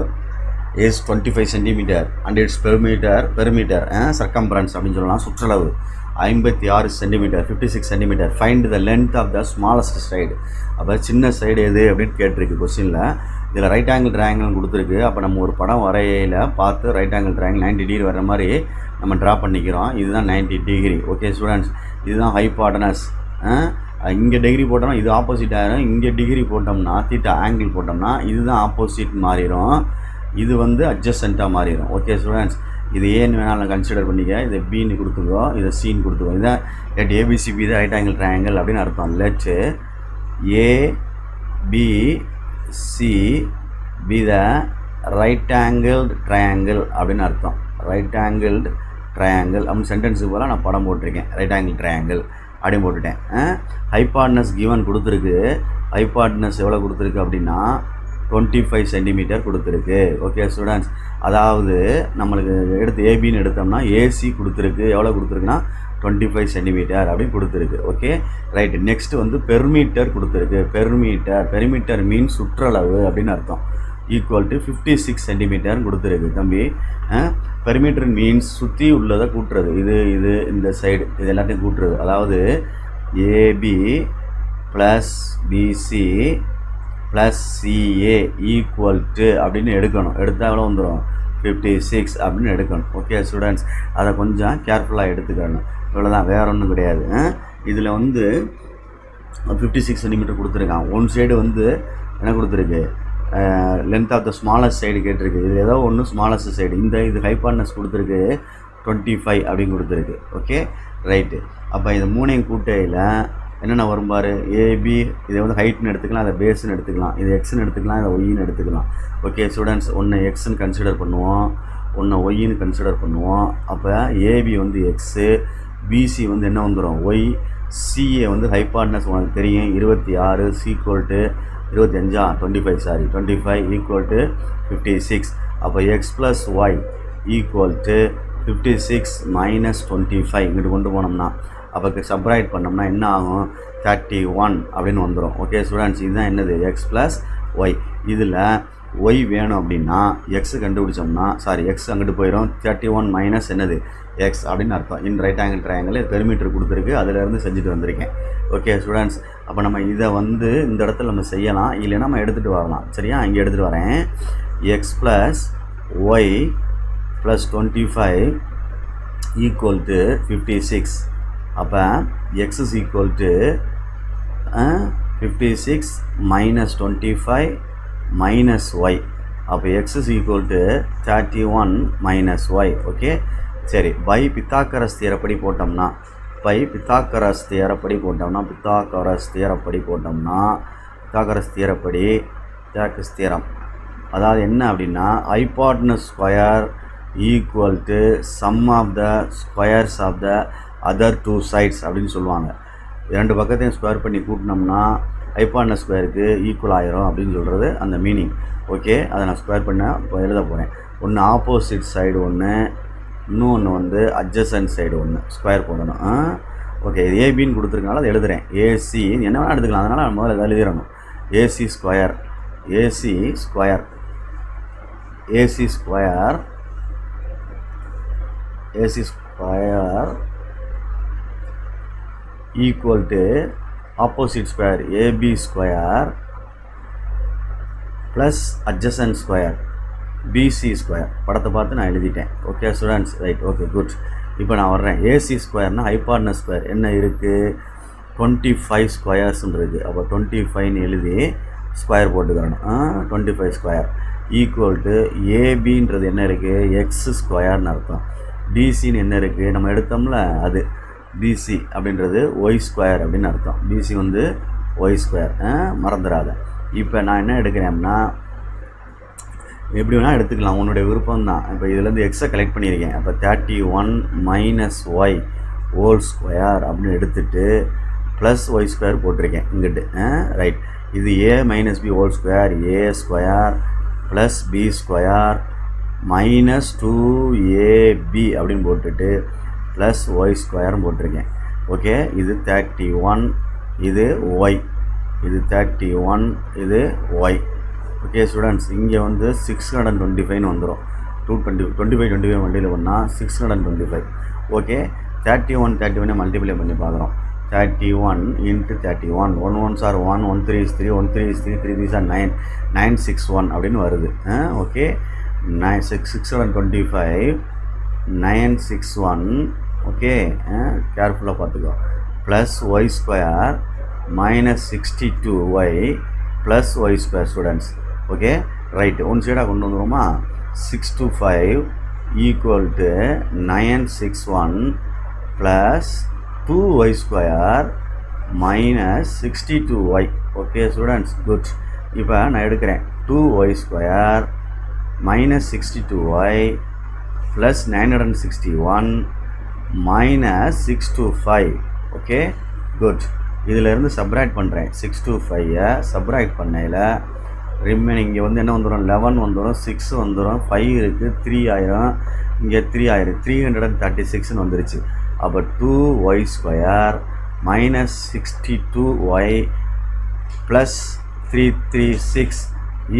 is 25 cm and its perimeter circumference அப்படின்னு சொல்லலாம், சுற்றளவு 56 cm, 56 cm. Find the length of the smallest side. அப்போ சின்ன side எது அப்படின்னு கேட்டிருக்கு கொஸ்டினில். இதில் ரைட் ஆங்கிள் ட்ரையாங்கிள் கொடுத்துருக்கு. அப்போ நம்ம ஒரு படம் வரையில் பார்த்து ரைட் ஆங்கிள் ட்ரையாங்கிள் 90 டிகிரி வர மாதிரி நம்ம ட்ரா பண்ணிக்கிறோம். இதுதான் 90 டிகிரி. ஓகே ஸ்டூடெண்ட்ஸ், இதுதான் ஹைபாட்டனஸ். இங்கே டிகிரி போட்டோம்னா இது ஆப்போசிட் ஆகிரும். இங்கே டிகிரி போட்டோம்னா தீட்டா ஆங்கிள் போட்டோம்னா இதுதான் ஆப்போசிட் மாறிடும். இது வந்து அட்ஜஸ்டண்ட்டாக மாறிடும். ஓகே ஸ்டூடெண்ட்ஸ், இது ஏன்னு வேணாலும் கன்சிடர் பண்ணிக்க. இதை பின்னு கொடுத்துக்கோ, இதை சின்னு கொடுத்துக்கோ. இதான் லெட் ஏபிசிபி தான் ரைட் ஆங்கிள் ட்ரையாங்கிள் அப்படின்னு அர்த்தம். Let ABC be the right angled triangle அப்படின்னு அர்த்தம். ரைட் ஆங்கிள்டு ட்ரையாங்கிள் அப்படின்னு சென்டென்ஸுக்கு போல் நான் படம் போட்டிருக்கேன். ரைட் ஆங்கிள் ட்ரையாங்கிள் அப்படின்னு போட்டுட்டேன். ஹைபாட்னஸ் கிவன் கொடுத்துருக்கு. ஹைபாட்னஸ் எவ்வளோ கொடுத்துருக்கு அப்படின்னா 25 சென்டிமீட்டர் கொடுத்துருக்கு. ஓகே ஸ்டூடெண்ட்ஸ், அதாவது நம்மளுக்கு எடுத்து ஏபின்னு எடுத்தோம்னா ஏசி கொடுத்துருக்கு. எவ்வளோ கொடுத்துருக்குன்னா 25 சென்டிமீட்டர் அப்படின்னு கொடுத்துருக்கு. Okay right. நெக்ஸ்ட் வந்து பெர்மீட்டர் கொடுத்துருக்கு. பெரிமீட்டர் மீன்ஸ் சுற்றளவு அப்படின்னு அர்த்தம். ஈக்குவல் டு 56 சென்டிமீட்டர் கொடுத்துருக்கு தம்பி. பெரிமீட்டர் மீன்ஸ் சுற்றி உள்ளதை கூட்டுறது. இது இந்த சைடு இது எல்லாத்தையும் கூட்டுறது. அதாவது AB plus BC plus CA equal to அப்படின்னு எடுக்கணும். எடுத்தால் எவ்வளோ வந்துடும்? 56 அப்படின்னு எடுக்கணும். ஓகே ஸ்டூடெண்ட்ஸ், அதை கொஞ்சம் கேர்ஃபுல்லாக எடுத்துக்கணும். இவ்வளோதான், வேற ஒன்றும் கிடையாது. இதில் வந்து 56 சென்டிமீட்டர் கொடுத்துருக்கான். ஒன் சைடு வந்து என்ன கொடுத்துருக்கு? Length of the smallest side கேட்டிருக்கு. இது ஏதோ ஒன்று ஸ்மாலஸ்ட் சைடு. இது ஹைபார்ட்னஸ் கொடுத்துருக்கு 25 அப்படின்னு கொடுத்துருக்கு. Okay right. அப்போ இது மூணையும் கூட்டையில் என்னென்ன வரும் பாரு? ஏபி இதை வந்து ஹைட்னு எடுத்துக்கலாம், அதை பேஸ்ன்னு எடுத்துக்கலாம், இது எக்ஸ்ன்னு எடுத்துக்கலாம், இதை ஒய்ன்னு எடுத்துக்கலாம். ஓகே ஸ்டூடெண்ட்ஸ், ஒன்று எக்ஸ்ன்னு கன்சிடர் பண்ணுவோம், ஒன்று ஒய்ன்னு கன்சிடர் பண்ணுவோம். அப்போ ஏபி வந்து எக்ஸு, பிசி வந்து என்ன வந்துடும்? ஒய், சிஏ வந்து ஹைபார்ட்னஸ் உனக்கு தெரியும் 26 ஈக்குவல் டு 25 ஈக்குவல் டு 56. அப்போ X plus Y equal to 56 minus 25 இங்கிட்டு கொண்டு போனோம்னா அப்போ சப்ராக்ட் பண்ணோம்னா என்ன ஆகும்? 31 அப்படின்னு வந்துடும். ஓகே ஸ்டூடெண்ட்ஸ், இதுதான் என்னது? X plus Y. இதில் ஒய் வேணும் அப்படின்னா எக்ஸ் கண்டுபிடிச்சோம்னா எக்ஸ் அங்கிட்டு போயிடும். 31 மைனஸ் என்னது? எக்ஸ் அப்படின்னு அர்த்தம். இன் ரைட் ஆங்கிள் ட்ரையாங்கிள் பெரிமீட்டர் கொடுத்துருக்கு, அதிலேருந்து செஞ்சுட்டு வந்திருக்கேன். ஓகே ஸ்டூடெண்ட்ஸ், அப்போ நம்ம இதை வந்து இந்த இடத்துல நம்ம செய்யலாம், இல்லைன்னா நம்ம எடுத்துகிட்டு வரலாம். சரியா? இங்கே எடுத்துகிட்டு வரேன். X plus y plus 25 equal to 56. அப்போ x is equal to 56 minus 25 minus Y. அப்போ x is equal to 31 minus y. Okay சரி. பை பித்தாகரஸ் தியரப்படி போட்டோம்னா பித்தாகரஸ் தியரம் அதாவது என்ன அப்படின்னா hypotenuse square equal to sum of the squares of the other two sides அப்படின்னு சொல்லுவாங்க. ரெண்டு பக்கத்தையும் ஸ்கொயர் பண்ணி கூட்டினோம்னா ஹைபார்ட்னஸ் ஸ்கொயருக்கு ஈக்குவல் ஆயிரும் அப்படின்னு சொல்கிறது அந்த மீனிங். ஓகே, அதை நான் ஸ்கொயர் பண்ண எழுத போகிறேன். ஒன்று ஆப்போசிட் சைடு ஒன்று, இன்னொன்று வந்து அட்ஜசன்ட் சைடு ஒன்று ஸ்கொயர் போடணும். ஓகே, இது ஏபின்னு கொடுத்துருக்கனால அதை எழுதுகிறேன். ஏசி என்ன வேணால் எடுத்துக்கலாம், அதனால் முதல்ல இதை எழுதிடணும். AC square equal to opposite square AB square plus adjacent square BC square. படத்தை பார்த்து நான் எழுதிட்டேன். Okay students, right. Okay good. இப்போ நான் வர்றேன். ஏசி ஸ்கொயர்னால் ஹைபார்ட்னஸ் ஸ்கொயர் என்ன இருக்குது? 25 ஸ்கொயர்ஸ்ன்னு இருக்குது. அப்போ 25ன்னு எழுதி ஸ்கொயர் போட்டுக்கிறணும். 25 ஸ்கொயர் ஈக்குவல் டு ஏபின்றது என்ன இருக்குது? எக்ஸ் ஸ்கொயர்னு அர்த்தம். பிசின்னு என்ன இருக்குது? நம்ம எடுத்தோம்ல அது பிசி அப்படின்றது ஒய் ஸ்கொயர் அப்படின்னு அர்த்தம். பிசி வந்து ஒய் ஸ்கொயர், மறந்துடாத. இப்போ நான் என்ன எடுக்கிறேன்னா எப்படி வேணால் எடுத்துக்கலாம், உன்னுடைய விருப்பம் தான். இப்போ இதுலேருந்து எக்ஸை கலெக்ட் பண்ணியிருக்கேன். அப்போ 31 மைனஸ் ஒய் ஹோல் ஸ்கொயர் அப்படின்னு எடுத்துகிட்டு ப்ளஸ் ஒய் ஸ்கொயர் போட்டிருக்கேன் இங்கிட்டு. ரைட். இது a minus b whole square, a square plus B square minus 2ab அப்படின்னு போட்டுட்டு ப்ளஸ் ஒய் ஸ்கொயர்னு போட்டிருக்கேன். ஓகே, இது 31, இது ஒய், இது 31, இது ஒய். ஓகே ஸ்டூடெண்ட்ஸ், இங்கே வந்து 625ன்னு வந்துடும். 25 மல்டிப்ளை பண்ணால் 625. ஓகே, 31 மல்டிப்ளை பண்ணி பார்க்குறோம். 31 into 31, 1 1s are 1, 1 3 is 3, 1 3 is 3, 3 3s are 9, 961 அப்படின்னு வருது. ஓகே, 625 961. ஓகே, கேர்ஃபுல்லாக பார்த்துக்கோ. Plus Y square minus 62y plus Y square students. Okay right, one சைடாக கொண்டு வந்துடுவோமா? 625 equal to 961 plus 2y square minus 62y. Okay students, good. இப்போ நான் எடுக்கிறேன் 2y square minus 62y plus 961 minus 625. Okay good. இதிலேருந்து subtract பண்ணுறேன். 625 subtract பண்ணையில் remaining இங்கே வந்து என்ன வந்துடும் 11 வந்துடும், 6 வந்துடும், 5 இருக்குது, 3 ஆயிரும், இங்கே 3 ஆயிரும், 336ன்னு வந்துருச்சு. அப்போ 2y² minus 62y plus 336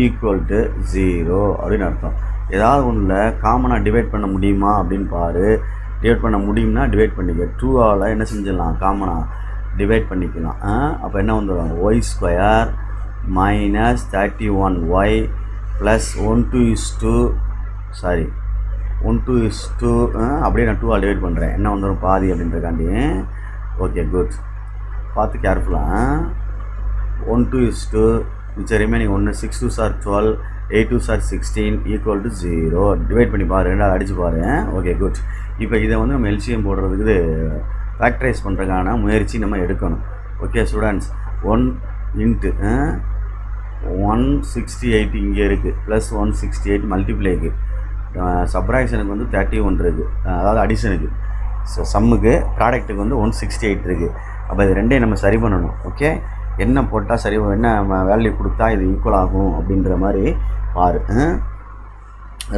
equal to 0 அப்படின்னு அர்த்தம். ஏதாவது ஒன்றில் காமனாக டிவைட் பண்ண முடியுமா அப்படின்னு பாரு. டிவைட் பண்ண முடியும்னா டிவைட் பண்ணிக்க. 2ஆல் என்ன செஞ்சிடலாம், காமனாக டிவைட் பண்ணிக்கலாம். அப்போ என்ன வந்துடும், y² மைனஸ் 31y ப்ளஸ் 1:2 அப்படியே நான் 2ஆல் டிவைட் பண்ணுறேன். என்ன வந்துடும், பாதி அப்படின்றக்காண்டி. ஓகே குட், பார்த்து கேர்ஃபுல்லாக. 1:2 மிச்சம் remaining 1, 6 2s are 12, 8 2s are 16 equal to 0. Divide பண்ணி பாரு, ரெண்டாவது அடிச்சு பாரு. Okay good. இப்போ இதை வந்து நம்ம எல்சிஎம் போடுறதுக்கு ஃபேக்டரைஸ் பண்ணுறதுக்கான முயற்சி நம்ம எடுக்கணும். ஓகே ஸ்டூடெண்ட்ஸ், 1 இன்ட்டு 168 இங்கே இருக்குது, ப்ளஸ் 168 மல்டிப்ளைக்கு, சப்ராக்ஷனுக்கு வந்து 31 இருக்குது, அதாவது அடிஷனுக்கு, சம்முக்கு ப்ராடக்ட்டுக்கு வந்து 168 இருக்குது. அப்போ இது ரெண்டையும் நம்ம சரி பண்ணணும். ஓகே, என்ன போட்டால் சரி, என்ன வேல்யூ கொடுத்தா இது ஈக்குவல் ஆகும் அப்படின்ற மாதிரி பாரு.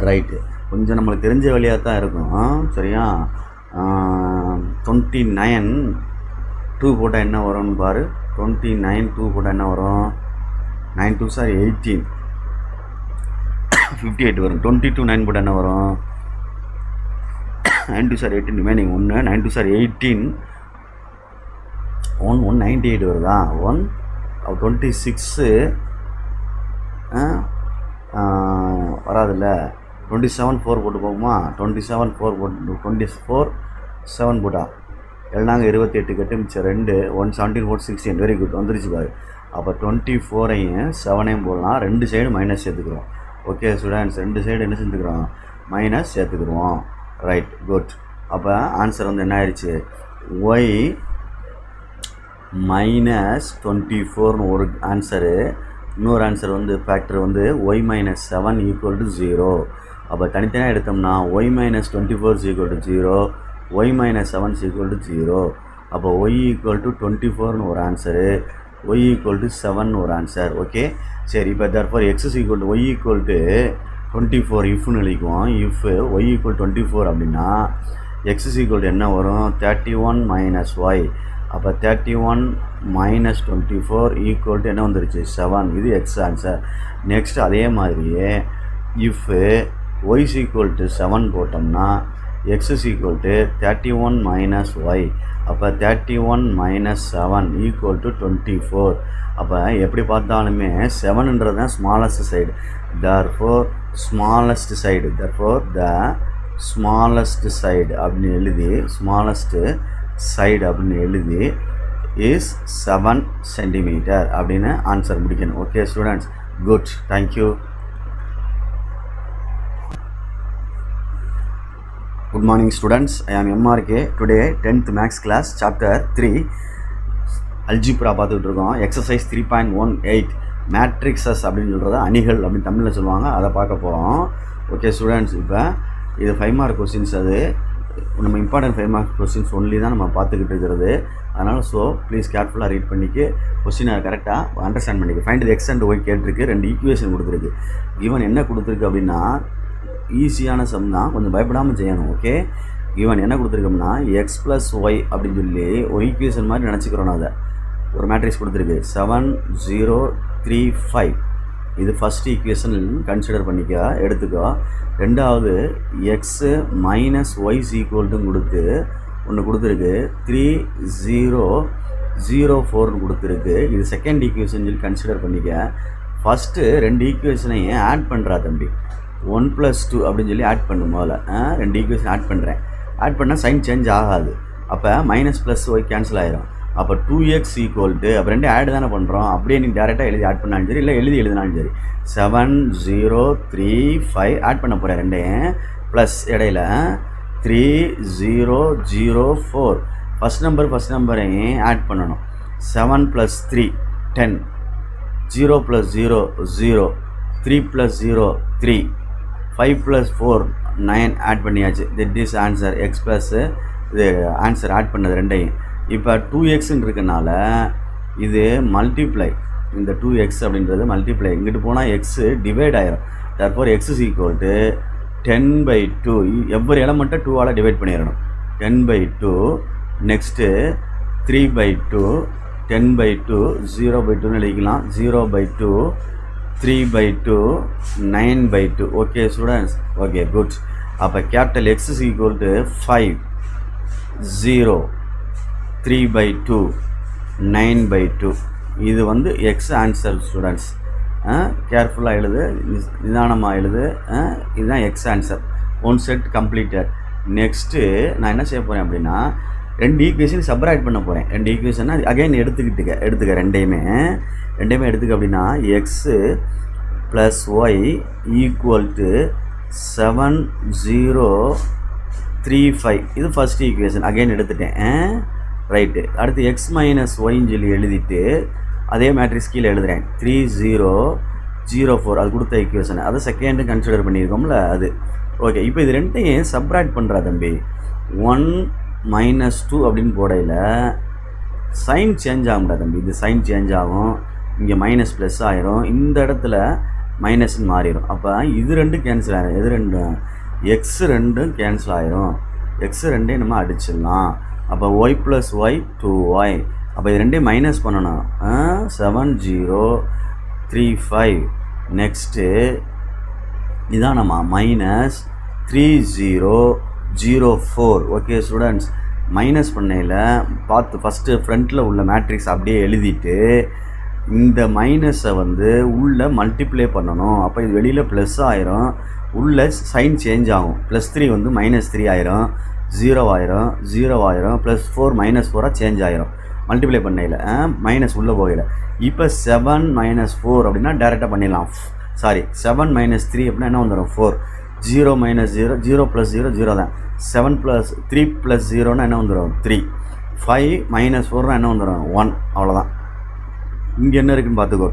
ரைட்டு, கொஞ்சம் நம்மளுக்கு தெரிஞ்ச வழியாக தான் இருக்கும். சரியா, 29 2 போட்டால் என்ன வரும்னு பாரு. 29 2 போட்டால் என்ன வரும், 9 2s are 18, 58 வரும். 22 9 போட்டால் என்ன வரும், 9 2s are 18, remaining 1, 9 2s are 18, 198 வருதா, 26 வராதுல்ல, 27 4 போட்டு போகுமா, 27 4 போட்டு 24 7 போட்டா எல்லாம் 28 கட்டு மிச்சம் 2, 117 4 16, வெரி குட், வந்துருச்சு பாரு. அப்போ 24ஐயும் 7ஐயும் போடலாம், ரெண்டு சைடு மைனஸ் சேர்த்துக்கிறோம். ஓகே ஸ்டூடெண்ட்ஸ், ரெண்டு சைடு என்ன செஞ்சுக்கிறோம், மைனஸ் சேர்த்துக்கிடுவோம். Right good. அப்போ ஆன்சர் வந்து என்ன ஆயிடுச்சு, ஒய் மைனஸ் 24னு ஒரு ஆன்சரு, இன்னொரு ஆன்சர் வந்து ஃபேக்டர் வந்து ஒய் மைனஸ் 7 ஈக்குவல் டு 0. அப்போ தனித்தனியாக எடுத்தோம்னா y minus 24 equal to 0, y minus 7 equal to 0. அப்போ ஒய் ஈக்குவல் டு 24னு ஒரு ஆன்சரு, ஒய் ஈக்குவல் டு 7னு ஒரு ஆன்சர். ஓகே சரி, இப்போ therefore x is equal to y equal to 24 இஃப்னு எழுதிக்குவோம். இஃப் ஒய் ஈக்குவல் 24 அப்படின்னா எக்ஸ் இஸ் ஈக்குவல் டு என்ன வரும், 31 மைனஸ் ஒய். அப்போ 31 மைனஸ் 24 ஈக்குவல் டு என்ன வந்துருச்சு, 7. இது எக்ஸ் ஆன்சர். நெக்ஸ்ட் அதே மாதிரியே if Y is equal to 7 போட்டோம்னா X is equal to 31 minus Y. அப்போ 31 மைனஸ் 7 ஈக்குவல் டு 24. அப்போ எப்படி பார்த்தாலுமே 7ன்றது தான் smallest side. Therefore smallest side, therefore த ஸ்மாலஸ்ட் சைடு அப்படின்னு எழுதி, ஸ்மாலஸ்ட்டு சைடு அப்படின்னு எழுதி இஸ் 7 சென்டிமீட்டர் அப்படின்னு ஆன்சர் முடிக்கணும். Okay students, good, thank you. Good morning students, I am MRK. Today 10th maths class chapter 3 algebra பார்த்துட்டு இருக்கோம். எக்ஸசைஸ் 3.18 மேட்ரிக்ஸஸ் அப்படின்னு சொல்கிறது அணிகள் அப்படின்னு தமிழில் சொல்லுவாங்க, அதை பார்க்க போகிறோம். ஓகே ஸ்டூடெண்ட்ஸ், இப்போ இது 5 மார்க் கொஸ்டின்ஸ். அது நம்ம இம்பார்ட்டன்ட் 5 மார்க் கொஸ்டின்ஸ் ஒன்லி தான் நம்ம பார்த்துக்கிட்டு இருக்கிறது. அதனால் ஸோ ப்ளீஸ் கேர்ஃபுல்லாக ரீட் பண்ணிக்க, கொஸ்டினை கரெக்டாக அண்டர்ஸ்டாண்ட் பண்ணிக்க. Find the X and Y கேட்டிருக்கு, 2 ஈக்குவேஷன் கொடுத்துருக்கு. ஈவன் என்ன கொடுத்துருக்கு அப்படின்னா ஈஸியான சம் தான், கொஞ்சம் பயப்படாமல் செய்யணும். ஓகே, ஈவன் என்ன கொடுத்துருக்கோம்னா எக்ஸ் ப்ளஸ் ஒய் அப்படின்னு சொல்லி ஒரு ஈக்குவேஷன் மாதிரி நினச்சிக்கிறோம். அதை ஒரு மேட்ரிக்ஸ் கொடுத்துருக்கு 7 0 3 5. இது ஃபஸ்ட் ஈக்குவேஷன் கன்சிடர் பண்ணிக்க, எடுத்துக்கோ. ரெண்டாவது எக்ஸு மைனஸ் ஒய்ஸ் ஈக்குவல்ட்டுன்னு கொடுத்து ஒன்று கொடுத்துருக்கு, 3 0 0 4னு கொடுத்துருக்கு. இது செகண்ட் ஈக்குவேஷன் சொல்லி கன்சிடர் பண்ணிக்க. ஃபஸ்ட்டு 2 ஈக்குவேஷனையும் ஆட் பண்ணுறா தம்பி, 1 + 2 அப்படின்னு சொல்லி ஆட் பண்ணும். முதல்ல 2 ஈக்குவேஷன் ஆட் பண்ணுறேன். ஆட் பண்ணால் சைன் சேஞ்ச் ஆகாது. அப்போ மைனஸ் ப்ளஸ் ஒய் கேன்சல் ஆகிரும். அப்போ 2x ஈக்குவல்ட்டு, அப்போ 2 ஆட் தானே பண்ணுறோம். அப்படியே நீங்கள் டேரெக்டாக எழுதி ஆட் பண்ணாலும் சரி, இல்லை எழுதினாலும் சரி. 7 0 3 5 ஆட் பண்ண போகிறேன். 2 ப்ளஸ் இடையில 3 0 0 4. ஃபஸ்ட் நம்பரையும் ஆட் பண்ணணும். 7 + 3 10, 0 + 0 0, 3 + 0 3, 5 + 4 9 ஆட் பண்ணியாச்சு. திட் இஸ் ஆன்சர். எக்ஸ் ப்ளஸ் இது ஆன்சர் ஆட் பண்ணது 2. இப்போ 2xன்னு இருக்கனால இது மல்டிப்ளை இந்த 2x அப்படின்றது மல்டிப்ளை இங்கிட்டு போனால் எக்ஸு டிவைட் ஆயிரும். தற்போது எக்ஸ் இஸ் ஈக்குவல் டு 10/2. எவ்வொரு எலமெண்ட்டை 2ஆல் டிவைட் பண்ணிடணும். 10/2 நெக்ஸ்ட்டு 3/2 10/2 0/2ன்னு எழுதிக்கலாம். 0/2 3/2 9/2. Okay students, okay good. அப்போ capital x is equal to 5 0 3/2 9/2. இது வந்து எக்ஸ் ஆன்சர் ஸ்டூடெண்ட்ஸ். கேர்ஃபுல்லாக எழுது, நிதானமாக எழுது. இதுதான் X answer. One set completed. Next நான் என்ன செய்ய போகிறேன் அப்படின்னா, 2 ஈக்குவேஷன் சப்ராக்ட் பண்ண போகிறேன். 2 ஈக்குவேஷன்னா அகைன் எடுத்துக்க ரெண்டையுமே எடுத்துக்க அப்படின்னா X plus Y equal to 7035. இது ஃபஸ்ட் ஈக்குவேஷன் அகைன் எடுத்துட்டேன். ரைட்டு. அடுத்து எக்ஸ் மைனஸ் ஒய்ன்னு சொல்லி எழுதிட்டு அதே மேட்ரிக்ஸ் கீழே எழுதுகிறேன். 3004 அது கொடுத்த ஈக்குவேஷன். அதை செகண்டு கன்சிடர் பண்ணியிருக்கோம்ல அது. ஓகே, இப்போ இது ரெண்டையும் சப்ராக்ட் பண்ணுறா தம்பி. 1 - 2 அப்படின்னு போடையில் சைன் சேஞ்ச் ஆகும்டா தம்பி. இது சைன் சேஞ்ச் ஆகும், இங்கே மைனஸ் ப்ளஸ் ஆயிரும், இந்த இடத்துல மைனஸ்ன்னு மாறிடும். அப்போ இது ரெண்டும் கேன்சல் ஆகிரும். எது ரெண்டும்? எக்ஸ் ரெண்டும் கேன்சல் ஆகிரும். எக்ஸ் ரெண்டையும் நம்ம அடிச்சிடலாம். அப்போ ஒய் ப்ளஸ் ஒய் 2y. அப்போ இது ரெண்டையும் மைனஸ் பண்ணணும். 7035. நெக்ஸ்ட்டு இதான் நம்ம மைனஸ் 3004. ஓகே ஸ்டூடெண்ட்ஸ், மைனஸ் பண்ணையில் பார்த்து ஃபஸ்ட்டு ஃப்ரண்ட்டில் உள்ள மேட்ரிக்ஸ் அப்படியே எழுதிட்டு இந்த மைனஸை வந்து உள்ளே மல்டிப்ளை பண்ணணும். அப்போ இது வெளியில் ப்ளஸ் ஆயிரும், உள்ளே சைன் சேஞ்ச் ஆகும். +3 வந்து -3 ஆயிரும், 0 ஆயிரும், 0 ஆயிரும், +4 -4 சேஞ்ச் ஆயிரும் மல்டிப்ளை பண்ணையில். மைனஸ் உள்ளே போகல. இப்போ 7 - 4 அப்படின்னா டேரெக்டாக பண்ணிடலாம். சாரி, 7 - 3 அப்படின்னா என்ன வந்துடும்? 4. 0 - 0 0 + 0 0 தான். 7 + 3 + 0ன்னா என்ன வந்துடும்? 3. 5 - 4னா என்ன வந்துடும்? 1. அவ்வளோதான். இங்கே என்ன இருக்குதுன்னு பார்த்துக்கோ,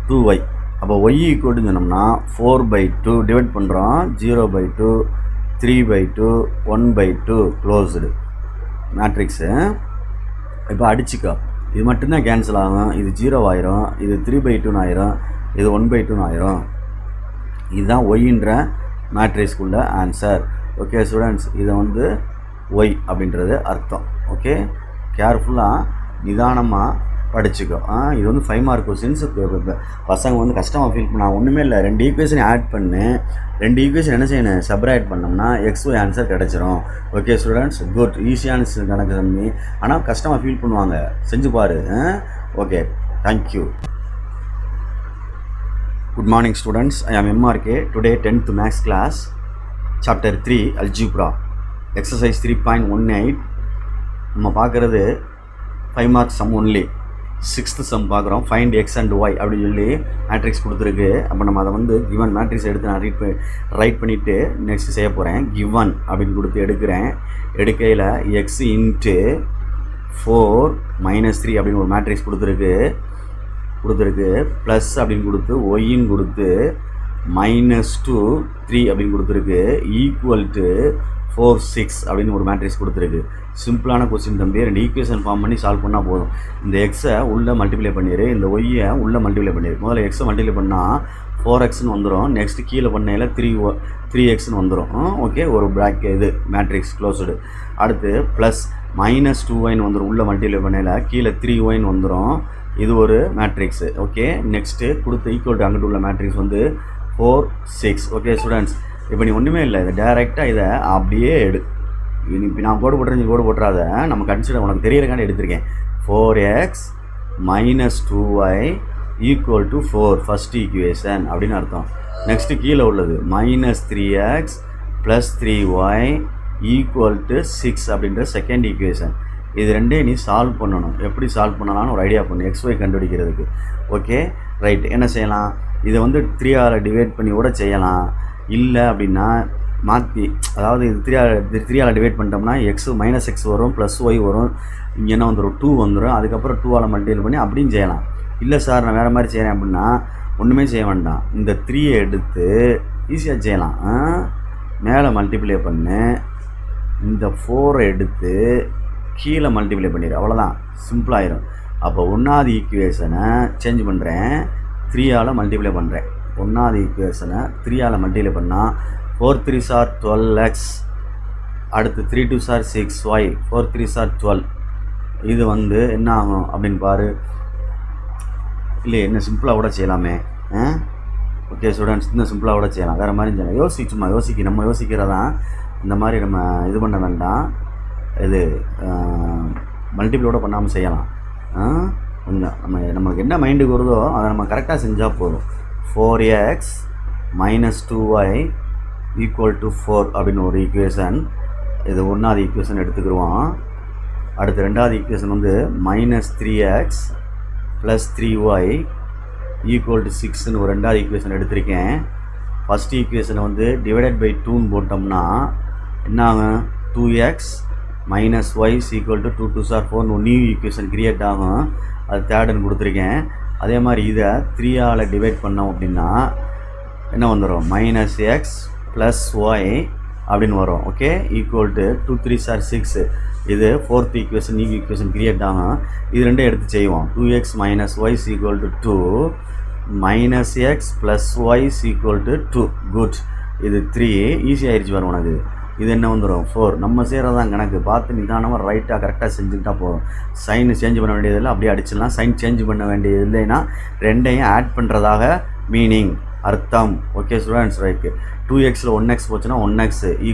2y. அப்போ y ஈக்குவல்னு சொன்னோம்னா 4/2 டிவைட் பண்ணுறோம். 0/2 3/2 1/2 க்ளோஸ்டு மேட்ரிக்ஸு. இப்போ அடிச்சுக்கோ, இது மட்டும்தான் கேன்சல் ஆகும். இது 0 ஆயிரும், இது 3/2ன்னு ஆயிரும், இது 1/2ன்னு ஆயிரும். இதுதான் ஒய்ன்ற மேட்ரிக்ஸ்க்குள்ள ஆன்சர். ஓகே ஸ்டூடெண்ட்ஸ், இதை வந்து ஒய் அப்படின்றது அர்த்தம். ஓகே, கேர்ஃபுல்லாக நிதானமாக படிச்சுக்கோ. இது வந்து 5 மார்க் கொஸ்டின்ஸ். பசங்க வந்து கஷ்டமாக ஃபீல் பண்ண ஒன்றுமே இல்லை. 2 ஈக்குவேஷன் ஆட் பண்ணு, 2 ஈக்குவேஷன் என்ன செய்யணும்? சப்ராக்ட் பண்ணோம்னா XY ஆன்சர் கிடச்சிரும். Okay students, good. ஈஸியான கணக்கு தம்பி, ஆனால் கஷ்டமாக ஃபீல் பண்ணுவாங்க. செஞ்சு பாரு. Okay, thank you. Good morning students, I am MRK. Today 10th Maths class, Chapter 3 Algebra, Exercise 3.18. நம்ம பார்க்குறது 5 marks sum only. 6th sum பார்க்குறோம். Find x and y அப்படின்னு சொல்லி மேட்ரிக்ஸ் கொடுத்துருக்கு. அப்போ நம்ம அதை வந்து கிவன் மேட்ரிக்ஸ் எடுத்து நான் ரைட் பண்ணிவிட்டு நெக்ஸ்ட் செய்ய போகிறேன். கிவன் அப்படின்னு கொடுத்து எடுக்கையில் x × 4 - 3 அப்படின்னு ஒரு மேட்ரிக்ஸ் கொடுத்துருக்கு. ப்ளஸ் அப்படின்னு கொடுத்து ஒய்ன்னு கொடுத்து -2 3 அப்படின்னு கொடுத்துருக்கு. ஈக்குவல் டு 4 6 அப்படின்னு ஒரு மேட்ரிக்ஸ் கொடுத்துருக்கு. சிம்பிளான கொஸ்டின் தம்பி. 2 ஈக்குவேஷன் ஃபார்ம் பண்ணி சால்வ் பண்ணால் போதும். இந்த எக்ஸை உள்ளே மல்டிப்ளை பண்ணிடு, இந்த ஒய்யை உள்ளே மல்டிப்ளை பண்ணிடு. முதல்ல எக்ஸை மல்டிப்ளை பண்ணால் 4xன்னு வந்துடும். நெக்ஸ்ட்டு கீழே பண்ணையில் 3xன்னு வந்துடும். ஓகே, ஒரு இது மேட்ரிக்ஸ் க்ளோஸ்டு. அடுத்து ப்ளஸ் -2yன்னு வந்துடும். உள்ளே மல்டிப்ளை பண்ணையில் கீழே 3yன்னு வந்துடும். இது ஒரு மேட்ரிக்ஸு. ஓகே, நெக்ஸ்ட்டு கொடுத்த ஈக்குவல் டு அங்கிட்டு உள்ள மேட்ரிக்ஸ் வந்து 4 6. ஓகே ஸ்டூடெண்ட்ஸ், இப்போ நீ ஒன்றுமே இல்லை, இதை டேரெக்டாக இதை அப்படியே எடு. இப்போ நான் கோடு போட்டுறேன், நீ கோடு போட்டுறாத. நம்ம கன்சிடர் உனக்கு தெரியறக்காண்டி எடுத்திருக்கேன். 4x - 2y = 4 ஃபஸ்ட் ஈக்குவேஷன் அப்படின்னு அர்த்தம். நெக்ஸ்ட்டு கீழே உள்ளது -3x + 3y = 6 அப்படின்ற செகண்ட் ஈக்குவேஷன். இது ரெண்டையும் நீ சால்வ் பண்ணணும். எப்படி சால்வ் பண்ணலான்னு ஒரு ஐடியா பண்ணு, XY கண்டுபிடிக்கிறதுக்கு. Okay right. என்ன செய்யலாம்? இதை வந்து 3ஆல் டிவைட் பண்ணி கூட செய்யலாம். இல்லை அப்படின்னா மாற்றி, அதாவது இது 3ஆல் டிவைட் பண்ணிட்டோம்னா x வரும், +y வரும், இங்கே என்ன வந்துடும்? 2 வந்துடும். அதுக்கப்புறம் 2ஆல் மல்டிப்ளை பண்ணி அப்படியும் செய்யலாம். இல்லை சார் நான் வேறு மாதிரி செய்கிறேன் அப்படின்னா ஒன்றுமே செய்ய வேண்டாம். இந்த 3 எடுத்து ஈஸியாக செய்யலாம். மேலே மல்டிப்ளை பண்ணு, இந்த 4 எடுத்து கீழே மல்டிப்ளை பண்ணிடு. அவ்வளோதான், சிம்பிளாகிடும். அப்போ ஒன்றாவது ஈக்குவேஷனை சேஞ்ச் பண்ணுறேன், 3ஆல் மல்டிப்ளை பண்ணுறேன். ஒன்றாவது ஈக்குவேஷனை 3ஆல் மல்டிப்ளை பண்ணால் 4 3s are 12x, அடுத்து 3 2s are 6y, 4 3s are 12. இது வந்து என்ன ஆகும் அப்படின்னு பாரு. இல்லை என்ன சிம்பிளாக கூட செய்யலாமே. ஓகே ஸ்டூடெண்ட்ஸ், இன்னும் சிம்பிளாக கூட செய்யலாம், வேறு மாதிரி செய்யலாம். சும்மா நம்ம யோசிக்கிறதான் இந்த மாதிரி நம்ம இது பண்ண வேண்டாம். இது மல்டிபிளோட பண்ணாமல் செய்யலாம். கொஞ்சம் நமக்கு என்ன மைண்டுக்கு வருதோ அதை நம்ம கரெக்டாக செஞ்சால் போதும். 4x - 2y = 4 அப்படின்னு ஒரு ஈக்குவேஷன். இது ஒன்றாவது ஈக்குவேஷன் எடுத்துக்கிடுவோம். அடுத்து ரெண்டாவது ஈக்குவேஷன் வந்து -3x + 3y = 6ன்னு ஒரு ரெண்டாவது ஈக்குவேஷன் எடுத்திருக்கேன். ஃபஸ்ட் ஈக்குவேஷனை வந்து டிவைடட் பை 2ன்னு போட்டோம்னா என்ன ஆகும்? 2x - y = 2 2s are 4ன்னு ஒரு நியூ ஈக்குவேஷன் கிரியேட் ஆகும். அது தேர்டுன்னு கொடுத்துருக்கேன். அதே மாதிரி இதை 3ஆல் டிவைட் பண்ணோம் அப்படின்னா என்ன வந்துடும்? -x + y அப்படின்னு வரும். Okay, = 2 3s are 6. இது fourth equation new equation create ஆகும். இது ரெண்டும் எடுத்து செய்வோம். 2x - y = 2, -x + y = 2. Good. இது 3 ஈஸியாக ஆயிடுச்சு வரும் உனக்கு. இது என்ன வந்துடும்? 4. நம்ம செய்கிறதான் கணக்கு. பார்த்து நிதானமாக ரைட்டாக கரெக்டாக செஞ்சுக்கிட்டா போதும். சைன் சேஞ்ச் பண்ண வேண்டியதில்லை, அப்படியே அடிச்சிடலாம். சைன் சேஞ்ச் பண்ண வேண்டியது இல்லைன்னா ரெண்டையும் ஆட் பண்ணுறதாக மீனிங், அர்த்தம். Okay students, right. 2xல் 1x போச்சுன்னா 1x =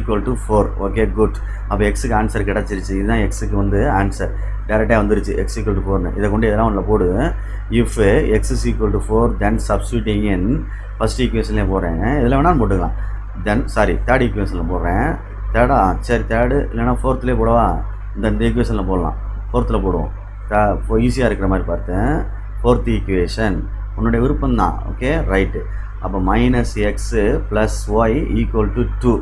4. Okay, good. அப்போ எக்ஸுக்கு ஆன்சர் கிடச்சிருச்சு. இதுதான் எக்ஸுக்கு வந்து ஆன்சர் டேரெக்டாக வந்துருச்சு. x = 4ன்னு இதை கொண்டு எதெல்லாம் ஒன்றில் போடு. If x = 4 then substituting in first ஈக்குவேஷன்லேயே போடுறேன். இதில் வேணாலும் போட்டுக்கலாம். தேர்ட் ஈக்குவேஷனில் போடுறேன். தேர்டா? சரி, தேர்டு இல்லைனா ஃபோர்த்துலேயே போடவா? இந்த ஈக்குவேஷனில் போடலாம். ஃபோர்த்தில் போடுவோம். ஈஸியாக இருக்கிற மாதிரி பார்த்தேன். ஃபோர்த் ஈக்குவேஷன் உன்னுடைய விருப்பம்தான். Okay, right. அப்போ -x + y = 2.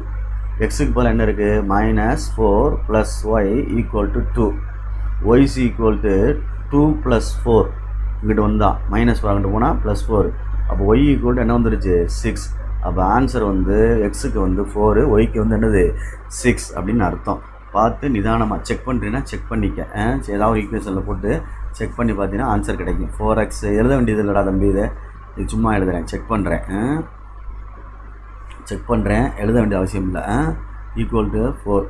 எக்ஸுக்கு போல் என்ன இருக்குது? -4 + y = 2. y = 2 + 4. இங்கிட்டு வந்தால் -4 அங்கிட்டு போனால் +4. அப்போ y = என்ன வந்துருச்சு? 6. அப்போ ஆன்சர் வந்து எக்ஸுக்கு வந்து 4, ஒய்க்கு வந்து என்னது? 6 அப்படின்னு அர்த்தம். பார்த்து நிதானமாக செக் பண்ணுறீங்கன்னா செக் பண்ணிக்க. ஏதாவது ஈக்குவேஷனில் போட்டு செக் பண்ணி பார்த்தீங்கன்னா ஆன்சர் கிடைக்கும். 4x எழுத வேண்டியது இல்லைடா தம்பி, இது சும்மா எழுதுகிறேன், செக் பண்ணுறேன், எழுத வேண்டிய அவசியம் இல்லை. = 4.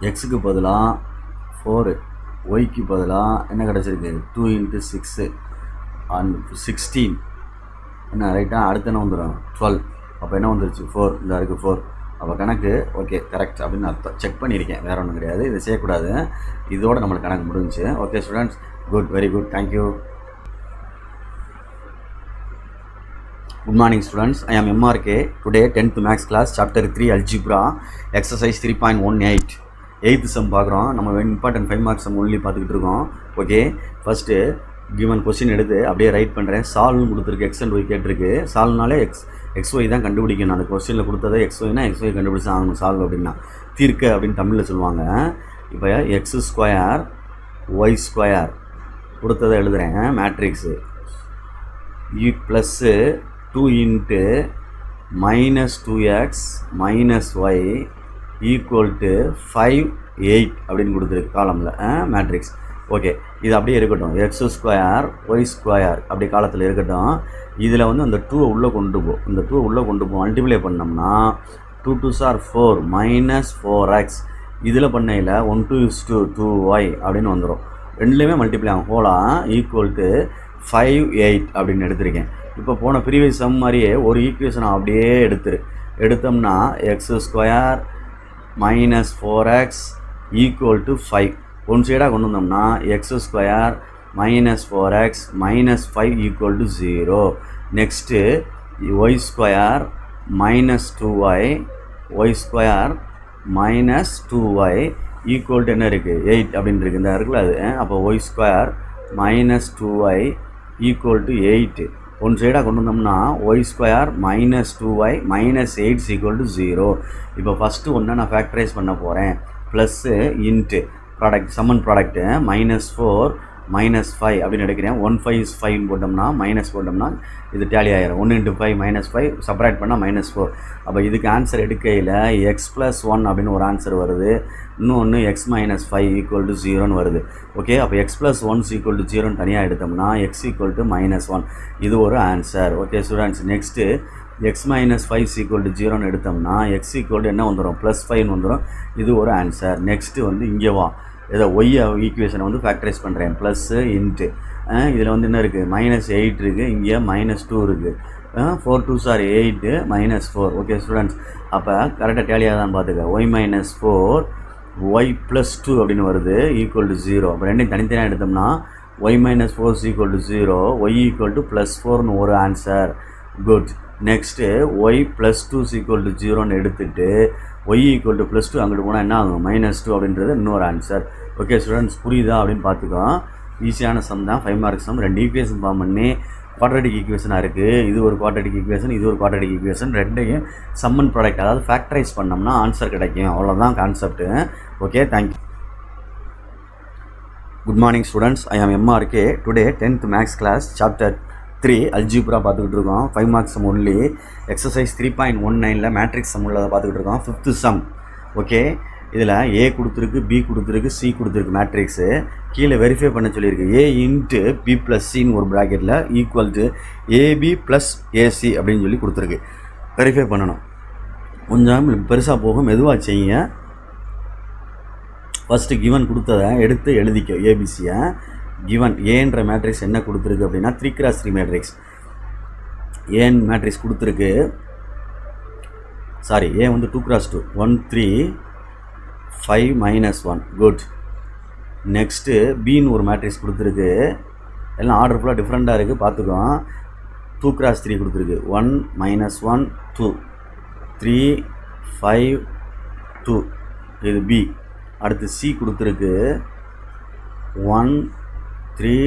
எக்ஸுக்கு பதிலாக 4, ஒய்க்கு பதிலாக என்ன கிடச்சிருக்கு? 2 × 6 and 16 என்ன ரைட்டா? அடுத்து என்ன வந்துடும்? 12. அப்போ என்ன வந்துருச்சு? 4. இந்த இருக்குது 4. அப்போ கணக்கு ஓகே கரெக்ட் அப்படின்னு அர்த்தம். செக் பண்ணியிருக்கேன், வேறு ஒன்றும் கிடையாது. இதை செய்யக்கூடாது. இதோடு நம்மளுக்கு கணக்கு முடிஞ்சிச்சு. Okay students, good, very good, thank you. Good morning students, I am MRK. Today 10th maths class chapter 3 algebra exercise 3.18 8th sum பார்க்குறோம். நம்ம இம்பார்ட்டன்ட் 5 மார்க்ஸ் சம் ஒன்லி பார்த்துக்கிட்டு இருக்கோம். ஓகே, ஃபஸ்ட்டு கிவன் கொஸ்டின் எடுத்து அப்படியே ரைட் பண்ணுறேன். சால்வ்னு கொடுத்துருக்கு, எக்ஸ் அண்ட் ஒய் கேட்டிருக்கு. சால்வ்னாலே XY தான் கண்டுபிடிக்கணும். அந்த கொஸ்டினில் கொடுத்ததை எக்ஸ்ஒய்னா எக்ஸ்ஒய் கண்டுபிடிச்சா ஆகணும். சால்வ் அப்படின்னா தீர்க்க அப்படின்னு தமிழில் சொல்லுவாங்க. இப்போ x² y² கொடுத்ததை எழுதுகிறேன். மேட்ரிக்ஸு +2 × -2x - y = 5 8 அப்படின்னு கொடுத்துருக்கு காலமில் மேட்ரிக்ஸ். ஓகே, இது அப்படியே இருக்கட்டும். x² y² அப்படி காலத்தில் இருக்கட்டும். இதில் வந்து அந்த 2 உள்ளே கொண்டு போ. இந்த 2 உள்ளே கொண்டு போ. மல்டிப்ளை பண்ணோம்னா 2 2s are 4 -4x. இதில் பண்ணையில் 1 2 = 2y அப்படின்னு வந்துடும். ரெண்டுலேயுமே மல்டிப்ளை ஆகும். = 5 8 அப்படின்னு எடுத்திருக்கேன். இப்போ போன ப்ரீவியஸ் சம் மாதிரியே ஒரு ஈக்குவேஷனை அப்படியே எடுத்தோம்னா x² -4x = 5. ஒன் சைடாக கொண்டு வந்தோம்னா x² -4x -5 = 0. Next y² -2y = என்ன இருக்குது? 8 அப்படின்னு இருக்குது. இந்த இருக்குல்ல அது. அப்போ y² -2y = 8. ஒன் சைடாக கொண்டு வந்தோம்னா y² -2y -8 = 0. இப்போ ஃபஸ்ட்டு ஒன்று நான் ஃபேக்டரைஸ் பண்ண போகிறேன். Plus into product, sum and product -4 -5 அப்படின்னு எடுக்கிறேன். 1 5 is 5 போட்டோம்னா மைனஸ் போட்டோம்னா இது டேலி ஆயிரும். 1 × 5 -5 சப்ராக்ட் பண்ணால் -4. அப்போ இதுக்கு ஆன்சர் எடுக்கையில் x+1 அப்படின்னு ஒரு ஆன்சர் வருது. இன்னொன்று x - 5 = 0ன்னு வருது. ஓகே, அப்போ x+1 = 0ன்னு தனியாக எடுத்தோம்னா x = -1 இது ஒரு answer. Okay students, next x - 5 = 0ன்னு எடுத்தோம்னா x என்ன வந்துடும், +5ன்னு வந்துடும். இது ஒரு ஆன்சர். நெக்ஸ்ட்டு வந்து இங்கே வா, ஏதோ ஒய் ஈக்குவேஷனை வந்து ஃபேக்டரைஸ் பண்ணுறேன். ப்ளஸ்ஸு இன்ட்டு இதில் வந்து என்ன இருக்குது, -8 இருக்குது, இங்கே -2 இருக்குது. 4 2s are 8 -4. ஓகே ஸ்டூடெண்ட்ஸ், அப்போ கரெக்டாக டேலியாக தான் பார்த்துக்க. y - 4 y + 2 அப்படின்னு வருது = 0. அப்போ ரெண்டையும் தனித்தனியாக எடுத்தோம்னா y - 4 = 0, y = +4ன்னு ஒரு ஆன்சர். குட். நெக்ஸ்ட்டு y + 2 = 0ன்னு எடுத்துகிட்டு y = +2 அங்கிட்டு போனால் என்ன ஆகும், -2 அப்படின்றது இன்னொரு ஆன்சர். ஓகே ஸ்டூடெண்ட்ஸ், புரியுதா அப்படின்னு பார்த்துக்கோ. ஈஸியான சம் தான், 5 மார்க்ஸ் சம். 2 ஈக்குவேஷன் ஃபார்ம் பண்ணி குவாட்ரேட்டிக் ஈக்குவேஷனாக இருக்குது. இது ஒரு குவாட்ரேட்டிக் ஈக்குவேஷன், இது ஒரு குவாட்ரேட்டிக் ஈக்குவேஷன். ரெண்டையும் சம் அண்ட் ப்ராடக்ட், அதாவது ஃபேக்டரைஸ் பண்ணோம்னா ஆன்சர் கிடைக்கும். அவ்வளோதான் concept. Okay, thank you. Good morning students, I am MRK. Today 10th maths class chapter 3 algebra பார்த்துக்கிட்டு இருக்கோம். 5 marks sum only. Exercise 3.19 matrix sum உள்ளதை பார்த்துக்கிட்டு இருக்கோம். 5th some. ஓகே, இதில் ஏ கொடுத்துருக்கு, பி கொடுத்துருக்கு, சி கொடுத்துருக்கு. மேட்ரிக்ஸு கீழே வெரிஃபை பண்ண சொல்லியிருக்கு. A × B + Cன்னு ஒரு ப்ராக்கெட்டில் = AB + AC அப்படின்னு சொல்லி கொடுத்துருக்கு. வெரிஃபை பண்ணணும். கொஞ்சம் பெருசாக போகும், மெதுவாக செய்யுங்க. ஃபஸ்ட்டு கிவன் கொடுத்ததை எடுத்து எழுதிக்க. ஏபிசியை கிவன் ஏன்ற மேட்ரிக்ஸ் என்ன கொடுத்துருக்கு அப்படின்னா 3x3 மேட்ரிக்ஸ். ஏன் மேட்ரிக்ஸ் கொடுத்துருக்கு, சாரி, ஏ வந்து 2x2 1 3 5 -1. குட். நெக்ஸ்ட்டு பின்னு ஒரு மேட்ரிக்ஸ் கொடுத்துருக்கு. எல்லாம் ஆர்டர் ஃபுல்லாக டிஃப்ரெண்ட்டாக இருக்குது, பார்த்துக்கோ. 2x3 கொடுத்துருக்கு. 1 -1 2 3 5 2 இது பி. அடுத்து சி கொடுத்துருக்கு. 1 3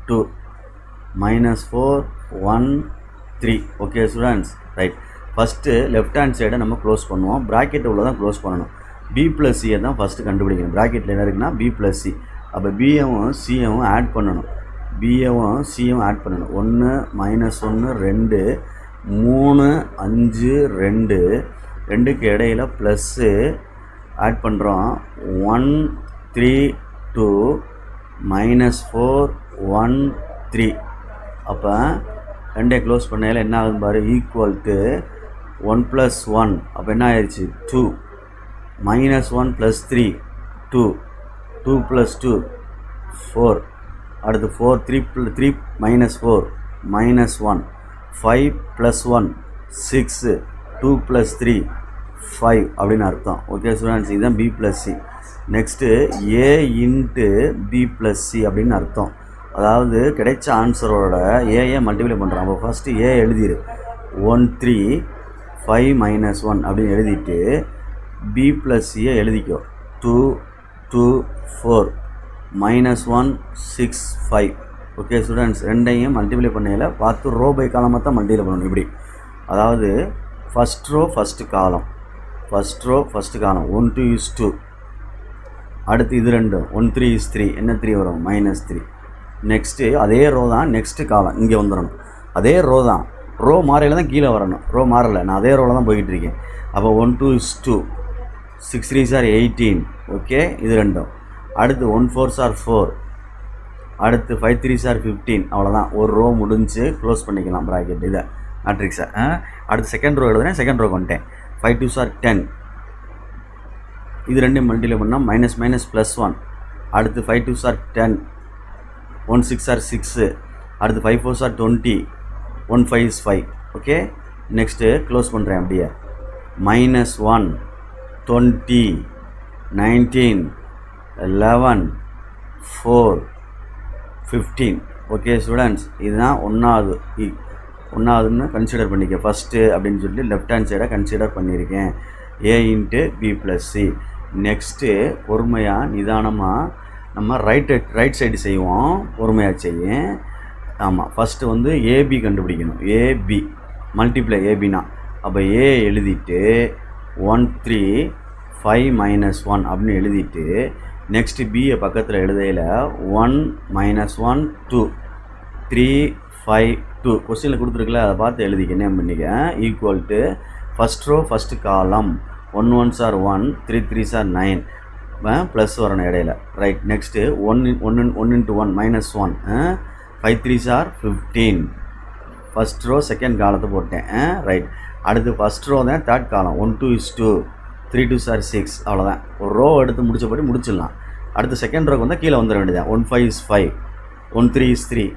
2 -4 1 3. Okay students, right. First left hand சைடை நம்ம க்ளோஸ் பண்ணுவோம். ப்ராக்கெட் உள்ள தான் க்ளோஸ் பண்ணணும். B + C தான் ஃபஸ்ட்டு கண்டுபிடிக்கணும். ப்ராக்கெட்டில் என்ன இருக்குன்னா B + C. அப்போ பிஏவும் சிஏவும் ஆட் பண்ணணும். பிஏவும் சிஏவும் ஆட் பண்ணணும். 1 -1 2 3 5 2 2க்கு இடையில் ப்ளஸ்ஸு ஆட் பண்ணுறோம். 1 3 2 -4 1 3. அப்போ ரெண்டே க்ளோஸ் பண்ணையில் என்ன ஆகுது பாரு, = 1 + 1. அப்போ என்ன ஆயிடுச்சு 2 -1 + 3 2 2 + 2 4. அடுத்து 4 3 -4 -1 5 + 1 6 2 + 3 5 அப்படின்னு அர்த்தம். ஓகே ஸ்டூடெண்ட்ஸ், இதுதான் B + C. Next A × B + C அப்படின்னு அர்த்தம். அதாவது கிடைச்ச ஆன்சரோட ஏஏ மல்டிப்ளை பண்ணுறோம். அப்போ ஃபஸ்ட்டு ஏ எழுதிடு. 1 3 5 -1 அப்படின்னு எழுதிட்டு B + C எழுதிக்கோ. 2 2 4 -1 6 5. ஓகே ஸ்டூடெண்ட்ஸ், ரெண்டையும் மல்டிப்ளை பண்ணையில் பார்த்து ரோ பை காலமாக தான் மல்டிப்ளை பண்ணணும். இப்படி, அதாவது first row first column, first row first column 1 2 is 2. அடுத்து இது ரெண்டும் 1 3 is 3. என்ன 3 வரும், -3. நெக்ஸ்ட்டு அதே ரோ தான் நெக்ஸ்ட்டு காலம் இங்கே வந்துடணும். அதே ரோ தான், ரோ மாறையில் தான் கீழே வரணும். ரோ மாறலை, நான் அதே ரோவில் தான் போய்கிட்டு இருக்கேன். அப்போ 1 2 is 2 6 3s are 18. ஓகே, இது ரெண்டும். அடுத்து 1 4s are 4. அடுத்து 5 3s are 15. அவ்வளோதான், ஒரு ரோ முடிஞ்சு க்ளோஸ் பண்ணிக்கலாம் ப்ராக்கெட் இதை மேட்ரிக்ஸை. அடுத்து செகண்ட் ரோ எழுதுனேன், செகண்ட் ரோ கொண்டேன். 5 2s are 10. இது ரெண்டையும் மல்டிப்ளை பண்ணால் -+1. அடுத்து 5 2s are 10. 1 6 are 6. அடுத்து 5 4s are 20. 1 5 is 5. Okay, next close பண்ணுறேன் அப்படியே. -1 20 19 11 4 15. ஓகே ஸ்டூடெண்ட்ஸ், இதுதான் ஒன்றாவதுன்னு கன்சிடர் பண்ணிக்க. ஃபஸ்ட்டு அப்படின்னு சொல்லி லெஃப்ட் ஹேண்ட் சைடை கன்சிடர் பண்ணியிருக்கேன். A × B + C. நெக்ஸ்ட்டு பொறுமையாக நிதானமாக நம்ம ரைட் சைடு செய்வோம். பொறுமையாக செய்யும். ஆமாம், ஃபஸ்ட்டு வந்து ஏபி கண்டுபிடிக்கணும். ஏபி மல்டிப்ளை ஏபினா, அப்போ ஏ எழுதிட்டு 1 3 5 -1 அப்படின்னு எழுதிட்டு நெக்ஸ்ட்டு பியை பக்கத்தில் எழுதையில் 1 - 1 2 3 5 2 கொஸ்டினில் கொடுத்துருக்குல அதை பார்த்து எழுதிக்க என்ன பண்ணிக்க equal to first row first column 1 1s are 1 3 3s are 9 plus வரணும் இடையில right. Next 1 × 1 -1 5 3s are 15 first row second காலத்தை போட்டேன் ரைட். அடுத்து ஃபஸ்ட் ரோ தான் தேர்ட் காலம் 1 2 is 2 3 2s are 6 அவ்வளோதான். ஒரு ரோ எடுத்து முடிச்சபடி முடிச்சிடலாம். அடுத்து செகண்ட் ரோக்கு வந்தால் கீழே வந்துட வேண்டியதான் 1 5 is 5 1 3 is 3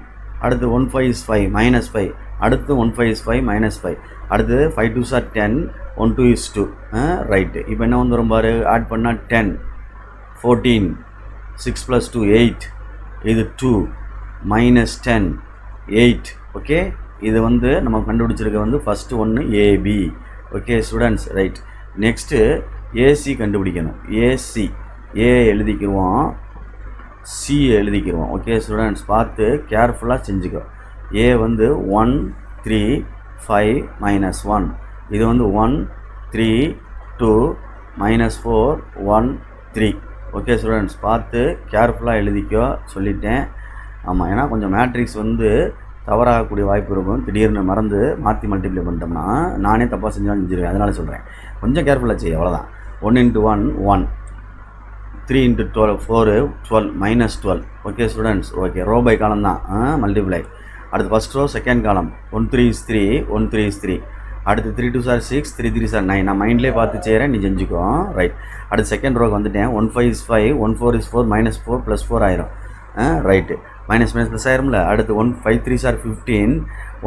அடுத்து 1 5 is 5 -5 அடுத்து 1 5 is 5 -5 அடுத்து 5 2s are 10 1 2 is 2 ரைட்டு. இப்போ என்ன வந்துடும் பாரு ஆட் பண்ணால் 10 14 6 + 2 8 இது 2 -10 8 ஓகே. இது வந்து நம்ம கண்டுபிடிச்சிருக்க வந்து ஃபஸ்ட்டு ஒன்று AB okay students right. Next AC கண்டுபிடிக்கணும். ஏசி ஏ எழுதிக்கிடுவோம் சி எழுதிக்கிடுவோம் ஓகே ஸ்டூடெண்ட்ஸ் பார்த்து கேர்ஃபுல்லாக செஞ்சுக்கோ. ஏ வந்து 1 3 5 -1 இது வந்து 1 3 2 -4 1 3 ஓகே ஸ்டூடெண்ட்ஸ் பார்த்து கேர்ஃபுல்லாக எழுதிக்கோ சொல்லிட்டேன். ஆமாம் ஏன்னா கொஞ்சம் மேட்ரிக்ஸ் வந்து தவறாகக்கூடிய வாய்ப்பு இருக்கும். திடீர்னு மறந்து மாற்றி மல்டிப்ளை பண்ணிட்டோம்னா நானே தப்பாக செஞ்சுருவேன். அதனால் சொல்கிறேன் கொஞ்சம் கேர்ஃபுல்லாக செய்ய அவ்வளோதான். 1 × 1 1 3 × 12 4 12 -12 okay students okay. Row by column தான் மல்டிப்ளை. அடுத்து first row second column 1 3 is 3 1 3 is 3 அடுத்து 3 2s are 6 3 3s are 9 நான் மைண்ட்லேயே பார்த்து செய்கிறேன் நீ செஞ்சுக்கோ ரைட். அடுத்து செகண்ட் ரோக்கு வந்துட்டேன் 1 5 is 5 1 4 is 4 -4 + 4 ஆயிரும் ரைட்டு. மைனஸ் ஆயிரும்ல. அடுத்து 1 5 3s are 15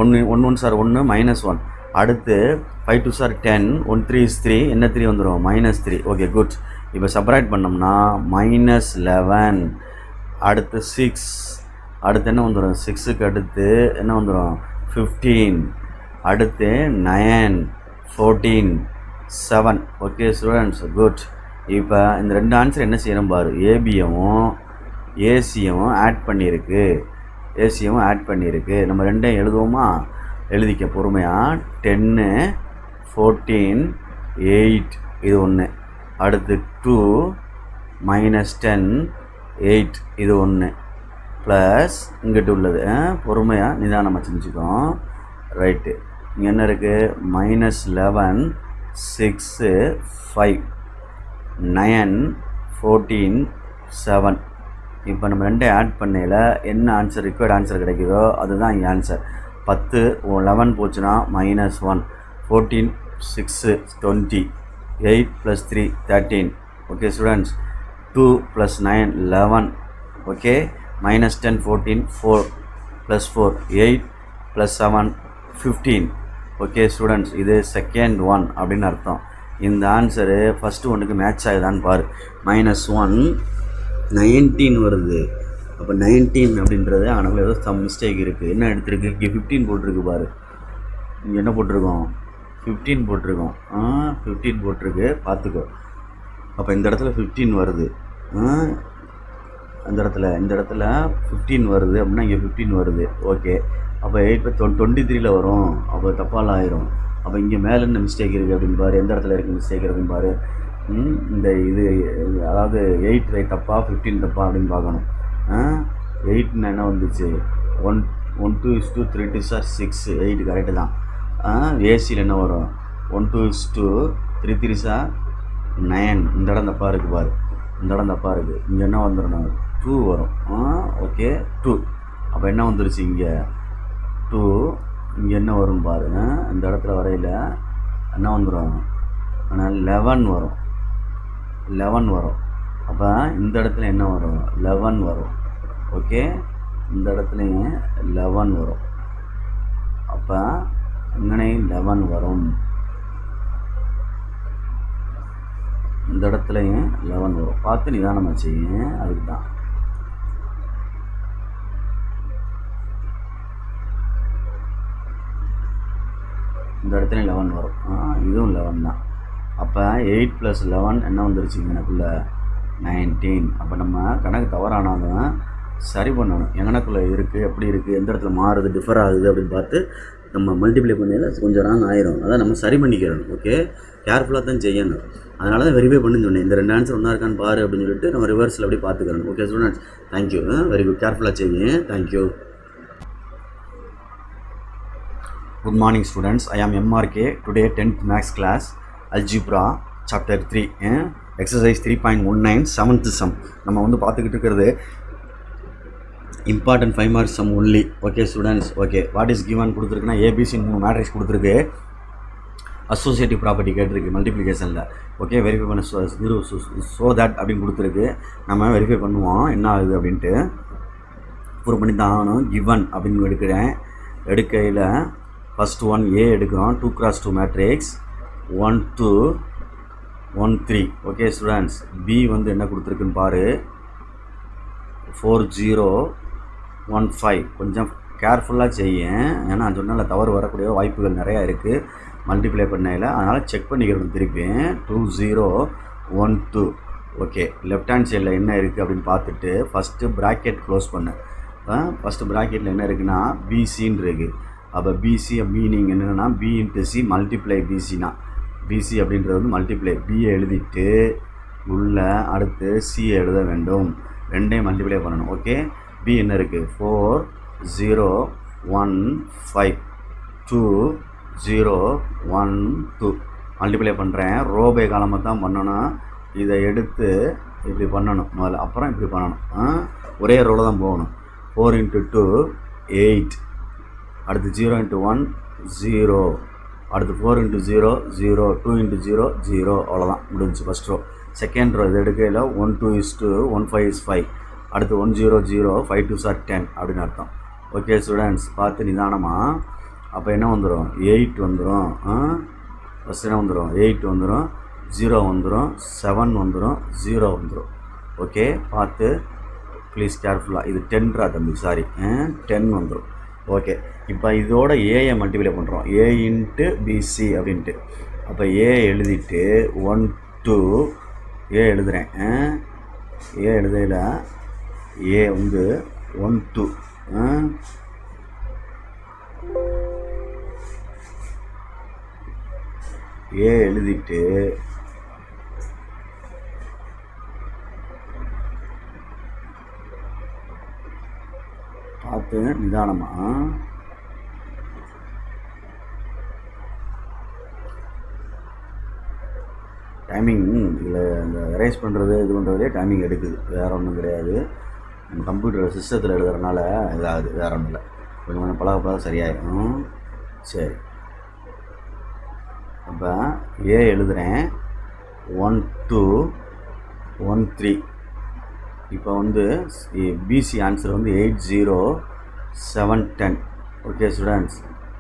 1 1s are 1 -1 அடுத்து 5 2s are 10 1 3 is 3 என்ன 3 வந்துடும் -3 ஓகே குட். இப்போ செப்பரேட் பண்ணோம்னா -11 அடுத்து 6 அடுத்து என்ன வந்துடும் 6க்கு அடுத்து என்ன வந்துடும் 15 அடுத்து 9 14 7 ஓகே ஸ்டூடெண்ட்ஸ் குட். இப்போ இந்த ரெண்டு ஆன்சர் என்ன செய்யணும் பாரு ஏபியும் ஏசியும் ஆட் பண்ணியிருக்கு நம்ம ரெண்டையும் எழுதுவோமா எழுதிக்க பொறுமையாக 10 14 8 இது ஒன்று அடுத்து 2 -10 8 இது ஒன்று ப்ளஸ் இங்கிட்டு உள்ளது பொறுமையாக நிதானமாக செஞ்சுக்கோம் ரைட்டு. இங்கே என்ன இருக்குது -11 6 5 9 14 7 இப்போ நம்ம ரெண்டையும் ஆட் பண்ணையில் என்ன ஆன்சர் ரிக்வயர்ட் ஆன்சர் கிடைக்குதோ அதுதான் இங்கே ஆன்சர். 10 11 போச்சுன்னா -1 14 6 20 8 + 3 13 okay students 2 + 9 11 okay -10 14 4 + 4 8 + 7 15 okay students இது செகண்ட் ஒன் அப்படின்னு அர்த்தம். இந்த ஆன்சரு ஃபஸ்ட்டு ஒன்றுக்கு மேட்ச் ஆகுதான்னு பாரு. -1 19 வருது. அப்போ 19 அப்படின்றது ஆனால் ஏதோ சம் மிஸ்டேக் இருக்குது. என்ன எடுத்துருக்கு இங்கே 15 போட்டிருக்கு பாரு. இங்கே என்ன போட்டிருக்கோம் 15 போட்டிருக்கோம் 15 போட்டிருக்கு பார்த்துக்கோ. அப்போ இந்த இடத்துல 15 வருது இந்த இடத்துல 15 வருது அப்படின்னா இங்கே 15 வருது ஓகே. அப்போ 8 23 வரும். அப்போ தப்பால் ஆயிரும். அப்போ இங்கே மேலே என்ன மிஸ்டேக் இருக்குது அப்படின்னு பாரு. எந்த இடத்துல இருக்குது மிஸ்டேக் இருக்குன்னு பாரு. இந்த இது அதாவது 8 ரைட் தப்பா 15 தப்பா அப்படின்னு பார்க்கணும். 8 என்ன வந்துச்சு 1 2 is 2 3 2s are 6 8 கரெக்டு தான். ஏசியில் என்ன வரும் 1 2 is 2 3 3s are 9 இந்த இடம் தப்பாக இருக்குது பாரு. இந்த இடம் தப்பாக இருக்குது. இங்கே என்ன வந்துடணும் 2 வரும் ஓகே 2. அப்போ என்ன வந்துருச்சு இங்கே 2. இங்கே என்ன வரும் பாரு. இந்த இடத்துல வரையில் என்ன வந்துடும் ஆனால் 11 வரும் 11 வரும். அப்போ இந்த இடத்துல என்ன வரும் 11 வரும் ஓகே. இந்த இடத்துலையும் 11 வரும். அப்போ இங்கனையும் 11 வரும். இந்த இடத்துலையும் 11 வரும். பார்த்து நிதானமாக செய்யுங்க. அதுக்கு தான் இந்த இடத்துல 11 வரும். இதுவும் 11 தான். அப்போ 8 + 11 என்ன வந்துருச்சு எனக்குள்ளே 19. அப்போ நம்ம கணக்கு தவறானாலும் சரி பண்ணணும். எங்கனக்குள்ளே இருக்குது எப்படி இருக்குது எந்த இடத்துல மாறுது டிஃபர் ஆகுது அப்படின்னு பார்த்து நம்ம மல்டிப்ளை பண்ணையில் கொஞ்சம் ராங் ஆயிரும். அதான் நம்ம சரி பண்ணிக்கிறோம். ஓகே, கேர்ஃபுல்லாக தான் செய்யணும். அதனால தான் வெரிஃபை பண்ணி சொன்னேன். இந்த 2 ஆன்சர் ஒன்றா இருக்கான்னு பாரு அப்படின்னு சொல்லிட்டு நம்ம ரிவர்ஸில் அப்படி பார்த்துக்கிறோம். Okay students, thank you. Very good, கேர்ஃபுல்லாக செய்யுங்க. Thank you. Good morning students, I am MRK. Today 10th maths class, Algebra chapter 3, exercise 3.19, 7th sum. நம்ம வந்து பார்த்துக்கிட்டு இருக்கிறது important 5 marks sum only. Okay students, okay, what is given கொடுத்துருக்குன்னா ABC 3 matrix கொடுத்துருக்கு, associative property கேட்டிருக்கு மல்டிப்ளிகேஷனில். Okay, verify பண்ண so that அப்படின்னு கொடுத்துருக்கு. நம்ம வெரிஃபை பண்ணுவோம் என்ன ஆகுது அப்படின்ட்டு. ப்ரூவ் பண்ணி தான் ஆகணும். கிவன் அப்படின்னு எடுக்கையில் ஃபஸ்ட் ஒன் ஏ எடுக்கிறோம். 2x2 matrix 1 2 1 3. Okay students, B வந்து என்ன கொடுத்துருக்குன்னு பாரு, 4 0 1 5. கொஞ்சம் கேர்ஃபுல்லாக செய்ய, ஏன்னா சொன்னால தவறு வரக்கூடிய வாய்ப்புகள் நிறையா இருக்குது மல்டிப்ளை பண்ணையில். அதனால் செக் பண்ணிக்கிறோம் திருப்பி. 2 0 1 2. ஓகே, லெஃப்ட் ஹேண்ட் சைடில் என்ன இருக்குது அப்படின்னு பார்த்துட்டு ஃபஸ்ட்டு ப்ராக்கெட் க்ளோஸ் பண்ணு. ஃபஸ்ட்டு ப்ராக்கெட்டில் என்ன இருக்குன்னா பிசின்னு இருக்குது. அப்போ பிசி மீனிங் என்னென்னா பி இன்ட்டு சி மல்டிப்ளை பிசினா, பிசி அப்படின்றது வந்து மல்டிப்ளை. பியை எழுதிட்டு உள்ள அடுத்து சியை எழுத வேண்டும். ரெண்டையும் மல்டிப்ளை பண்ணணும். ஓகே, பி என்ன இருக்குது 4 0 1 5 2 0 1 2. மல்டிப்ளை பண்ணுறேன். ரோபை காலமாக தான் பண்ணணும். இதை எடுத்து இப்படி பண்ணணும் முதல்ல, அப்புறம் இப்படி பண்ணணும். ஒரே ரோவில் தான் போகணும். 4 × 2 8. அடுத்து 0 × 1 0. அடுத்து 4 × 0 0. 2 × 0 0. அவ்வளோதான், முடிஞ்சு ஃபஸ்ட் ரோ. செகண்ட் ரோ இது எடுக்கையில் 1 2 is 2 1 5 is 5. அடுத்து 1 0 0 5 2s are 10 அப்படின்னு அர்த்தம். ஓகே ஸ்டூடெண்ட்ஸ், பார்த்து நிதானமாக. அப்போ என்ன வந்துடும் 8 வந்துடும். ஃபஸ்ட் என்ன வந்துடும் 8 வந்துடும், 0 வந்துடும், 7 வந்துடும், 0 வந்துடும். ஓகே, பார்த்து ப்ளீஸ் கேர்ஃபுல்லாக. இது 10ரா தம்பி, சாரி 10 வந்துடும். ஓகே, இப்போ இதோட ஏயை மல்டிப்ளை பண்ணுறோம், ஏ இன்ட்டு பிசி அப்படின்ட்டு. அப்போ ஏ எழுதிட்டு 1 2 ஏ எழுதுகிறேன். ஏ எழுதையில் ஏ வந்து 1 2 ஏ எழுதிட்டு பார்த்து நிதானமாக. டைமிங் இதில் இந்த எரேஸ் பண்ணுறது இது பண்ணுறதுலே டைமிங் எடுக்குது, வேறு ஒன்றும் கிடையாது. நம்ம கம்ப்யூட்டர் சிஸ்டத்தில் எழுதுறதுனால இதாகுது, வேறு ஒன்றும் இல்லை. கொஞ்சம் கொஞ்சம் பழக சரியாயிடும். சரி, அப்போ ஏ எழுதுகிறேன் 1 2 1 3. இப்போ வந்து பிசி ஆன்சர் வந்து 8 0 7 10. Okay students,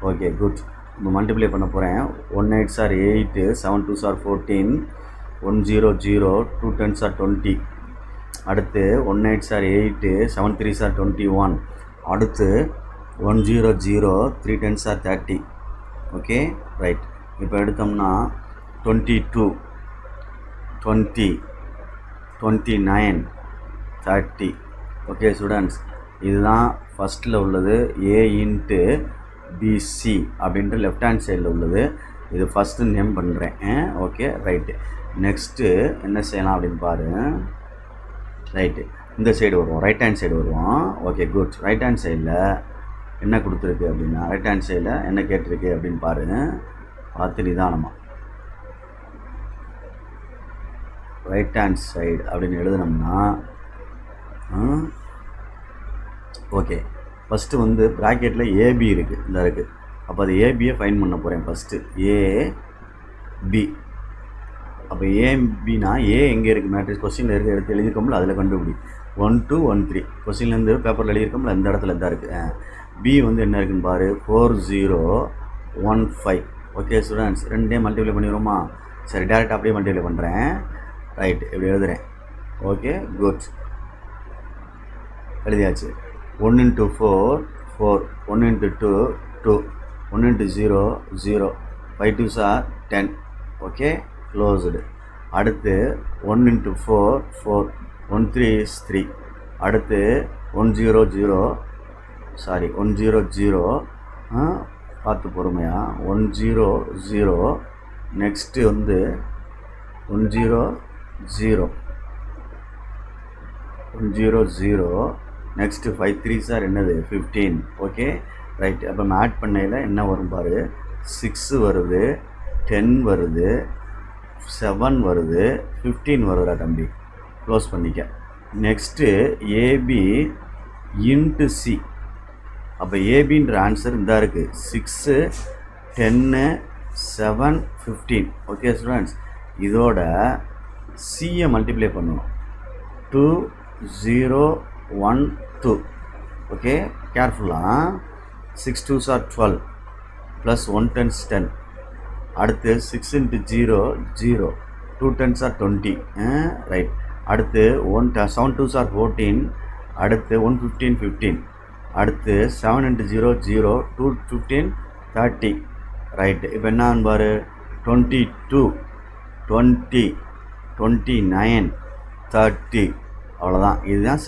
okay good. இப்போ மல்டிப்ளை பண்ண போகிறேன். 1 8s are 8, 7 2s are 14, 1 0 0 2 10s are 20. அடுத்து 1 8s are 8, 7 3s are 21. அடுத்து 1 0 0 3 10s are 30. Okay right. இப்போ எடுத்தோம்னா 22 20 29 30. ஓகே ஸ்டூடெண்ட்ஸ், இதுதான் ஃபஸ்ட்டில் உள்ளது ஏ இன்ட்டு பிசி அப்படின்ட்டு லெஃப்ட் ஹேண்ட் சைடில் உள்ளது. இது ஃபஸ்ட்டு நேம் பண்ணுறேன். Okay right. நெக்ஸ்ட்டு என்ன செய்யலாம் அப்படின்னு பாரு. ரைட்டு, இந்த சைடு வருவோம், ரைட் ஹேண்ட் சைடு வருவோம். Okay good. ரைட் ஹேண்ட் சைடில் என்ன கொடுத்துருக்கு அப்படின்னா, ரைட் ஹேண்ட் சைடில் என்ன கேட்டிருக்கு அப்படின்னு பாரு. பார்த்து நிதானமாக ரைட் ஹேண்ட் சைடு அப்படின்னு எழுதுனோம்னா ஓகே, ஃபஸ்ட்டு வந்து ப்ராக்கெட்டில் ஏபி இருக்குது, இந்த இருக்குது. அப்போ அது ஏபியை ஃபைன் பண்ண போகிறேன் ஃபஸ்ட்டு. ஏபி. அப்போ ஏபினா ஏ எங்கே இருக்குது மேட்ரிக்ஸ் கொஸ்டினில் இருக்க எடுத்து எழுதியிருக்கோம்ல, அதில் கண்டுபிடி. 1 2 1 3 கொஸ்டின்லேருந்து பேப்பரில் எழுதியிருக்கோம்ல, இந்த இடத்துல தான் இருக்குது. பி வந்து என்ன இருக்குன்னு பாரு, 4 0 1 5. ஓகே ஸ்டூடெண்ட்ஸ், ரெண்டே மல்டிப்ளை பண்ணிடுவோமா? சரி, டேரெக்டாக அப்படியே மல்டிப்ளை பண்ணுறேன். ரைட், இப்படி எழுதுகிறேன். ஓகே குட், எழுதியாச்சு. 1 × 4 4, 1 × 2 2, 1 × 0 0, 5 2s are 10. Okay closed. அடுத்து 1 × 4 4, 1 3 is 3. அடுத்து 1 0 0 1 0 0 பார்த்து பொறுமையாக 1 0 0 நெக்ஸ்ட்டு வந்து 1 0 0 1 0 0 நெக்ஸ்ட்டு 5 3 சார் என்னது 15 ஓகே ரைட். அப்போ நம்ம ஆட் பண்ணையில் என்ன வரும் பாரு 6 வருது 10 வருது 7 வருது 15 வருதா தம்பி, க்ளோஸ் பண்ணிக்க. Next AB into C. அப்போ ஏபின்ற ஆன்சர் இந்த இருக்குது 6 10 7 15 ஓகே ஸ்டூடெண்ட்ஸ். இதோட சியை மல்டிப்ளை பண்ணணும் 2 0 1 2 ஓகே கேர்ஃபுல்லாக 6 2s are 12 ப்ளஸ் 1 10s 10. அடுத்து 6 into 0 0 2 10s are 20 ரைட். அடுத்து 7 2s are 14. அடுத்து 1 15 15. அடுத்து 7 into 0 0 2 15 30 ரைட். இப்போ என்ன பாரு 22 20 29 30 அவ்வளோதான். இதுதான்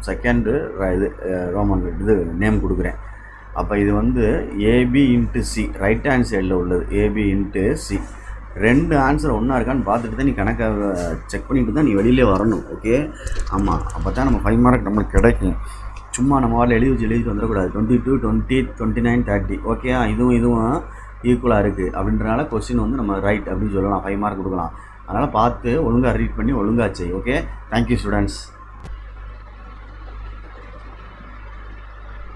செகண்டு இது ரோமன் இது நேம் கொடுக்குறேன். அப்போ இது வந்து AB into C right hand சைடில் உள்ளது ஏபி இன்ட்டு சி. ரெண்டு ஆன்சர் ஒன்றா இருக்கான்னு பார்த்துட்டு தான் நீ கணக்கை செக் பண்ணிட்டு தான் நீ வெளியிலே வரணும் ஓகே. ஆமாம், அப்போ தான் நம்ம 5 மார்க் நம்மளுக்கு கிடைக்கும். சும்மா நம்ம வாரில் எழுதிட்டு வந்துடக்கூடாது. 22 20 29 30 ஓகே. இதுவும் ஈக்குவலாக இருக்குது அப்படின்றனால கொஸ்டின் வந்து நம்ம ரைட் அப்படின்னு சொல்லலாம், 5 மார்க் கொடுக்கலாம். அதனால் பார்த்து ஒழுங்காக ரீட் பண்ணி ஒழுங்காக செய் okay. Thank you students.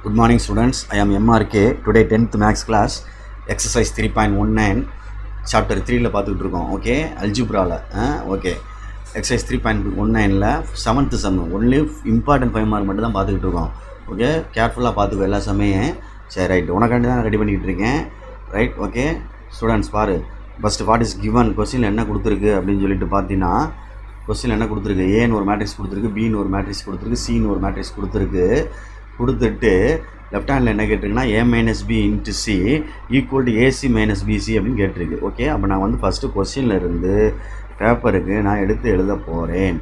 Good morning students, I am MRK. Today 10th maths class exercise 3.19 chapter 3ல பார்த்துக்கிட்டு இருக்கோம் ஓகே. அல்ஜிப்ராவில் ஓகே எக்ஸசைஸ் 3.19ல் 7th sum ஒன்லி இம்பார்ட்டன்ட் 5 மார்க் மட்டும் தான் பார்த்துக்கிட்டு இருக்கோம் ஓகே. கேர்ஃபுல்லாக பார்த்துக்கோ எல்லா சமயம். சரி ரைட், உனக்காண்டி தான் ரெடி பண்ணிக்கிட்டு இருக்கேன் ரைட் ஓகே. ஸ்டூடெண்ட்ஸ் பாரு ஃபஸ்ட்டு வாட் இஸ் கிவன் கொஸ்டினில் என்ன கொடுத்துருக்கு அப்படின்னு சொல்லிட்டு பார்த்தீங்கன்னா கொஸ்டினில் என்ன கொடுத்துருக்கு, ஏன்னு ஒரு மேட்ரிக்ஸ் கொடுத்துருக்கு, பின்னு ஒரு மேட்ரிக்ஸ் கொடுத்துருக்கு, சின்னு ஒரு மேட்ரிக்ஸ் கொடுத்துட்டு லெஃப்ட் ஹேண்டில் என்ன கேட்டிருக்குன்னா A minus B into C equal to AC minus BC அப்படின்னு கேட்டிருக்கு ஓகே. அப்போ நான் வந்து ஃபஸ்ட்டு கொஸ்டினில் இருந்து பேப்பருக்கு நான் எடுத்து எழுத போகிறேன்.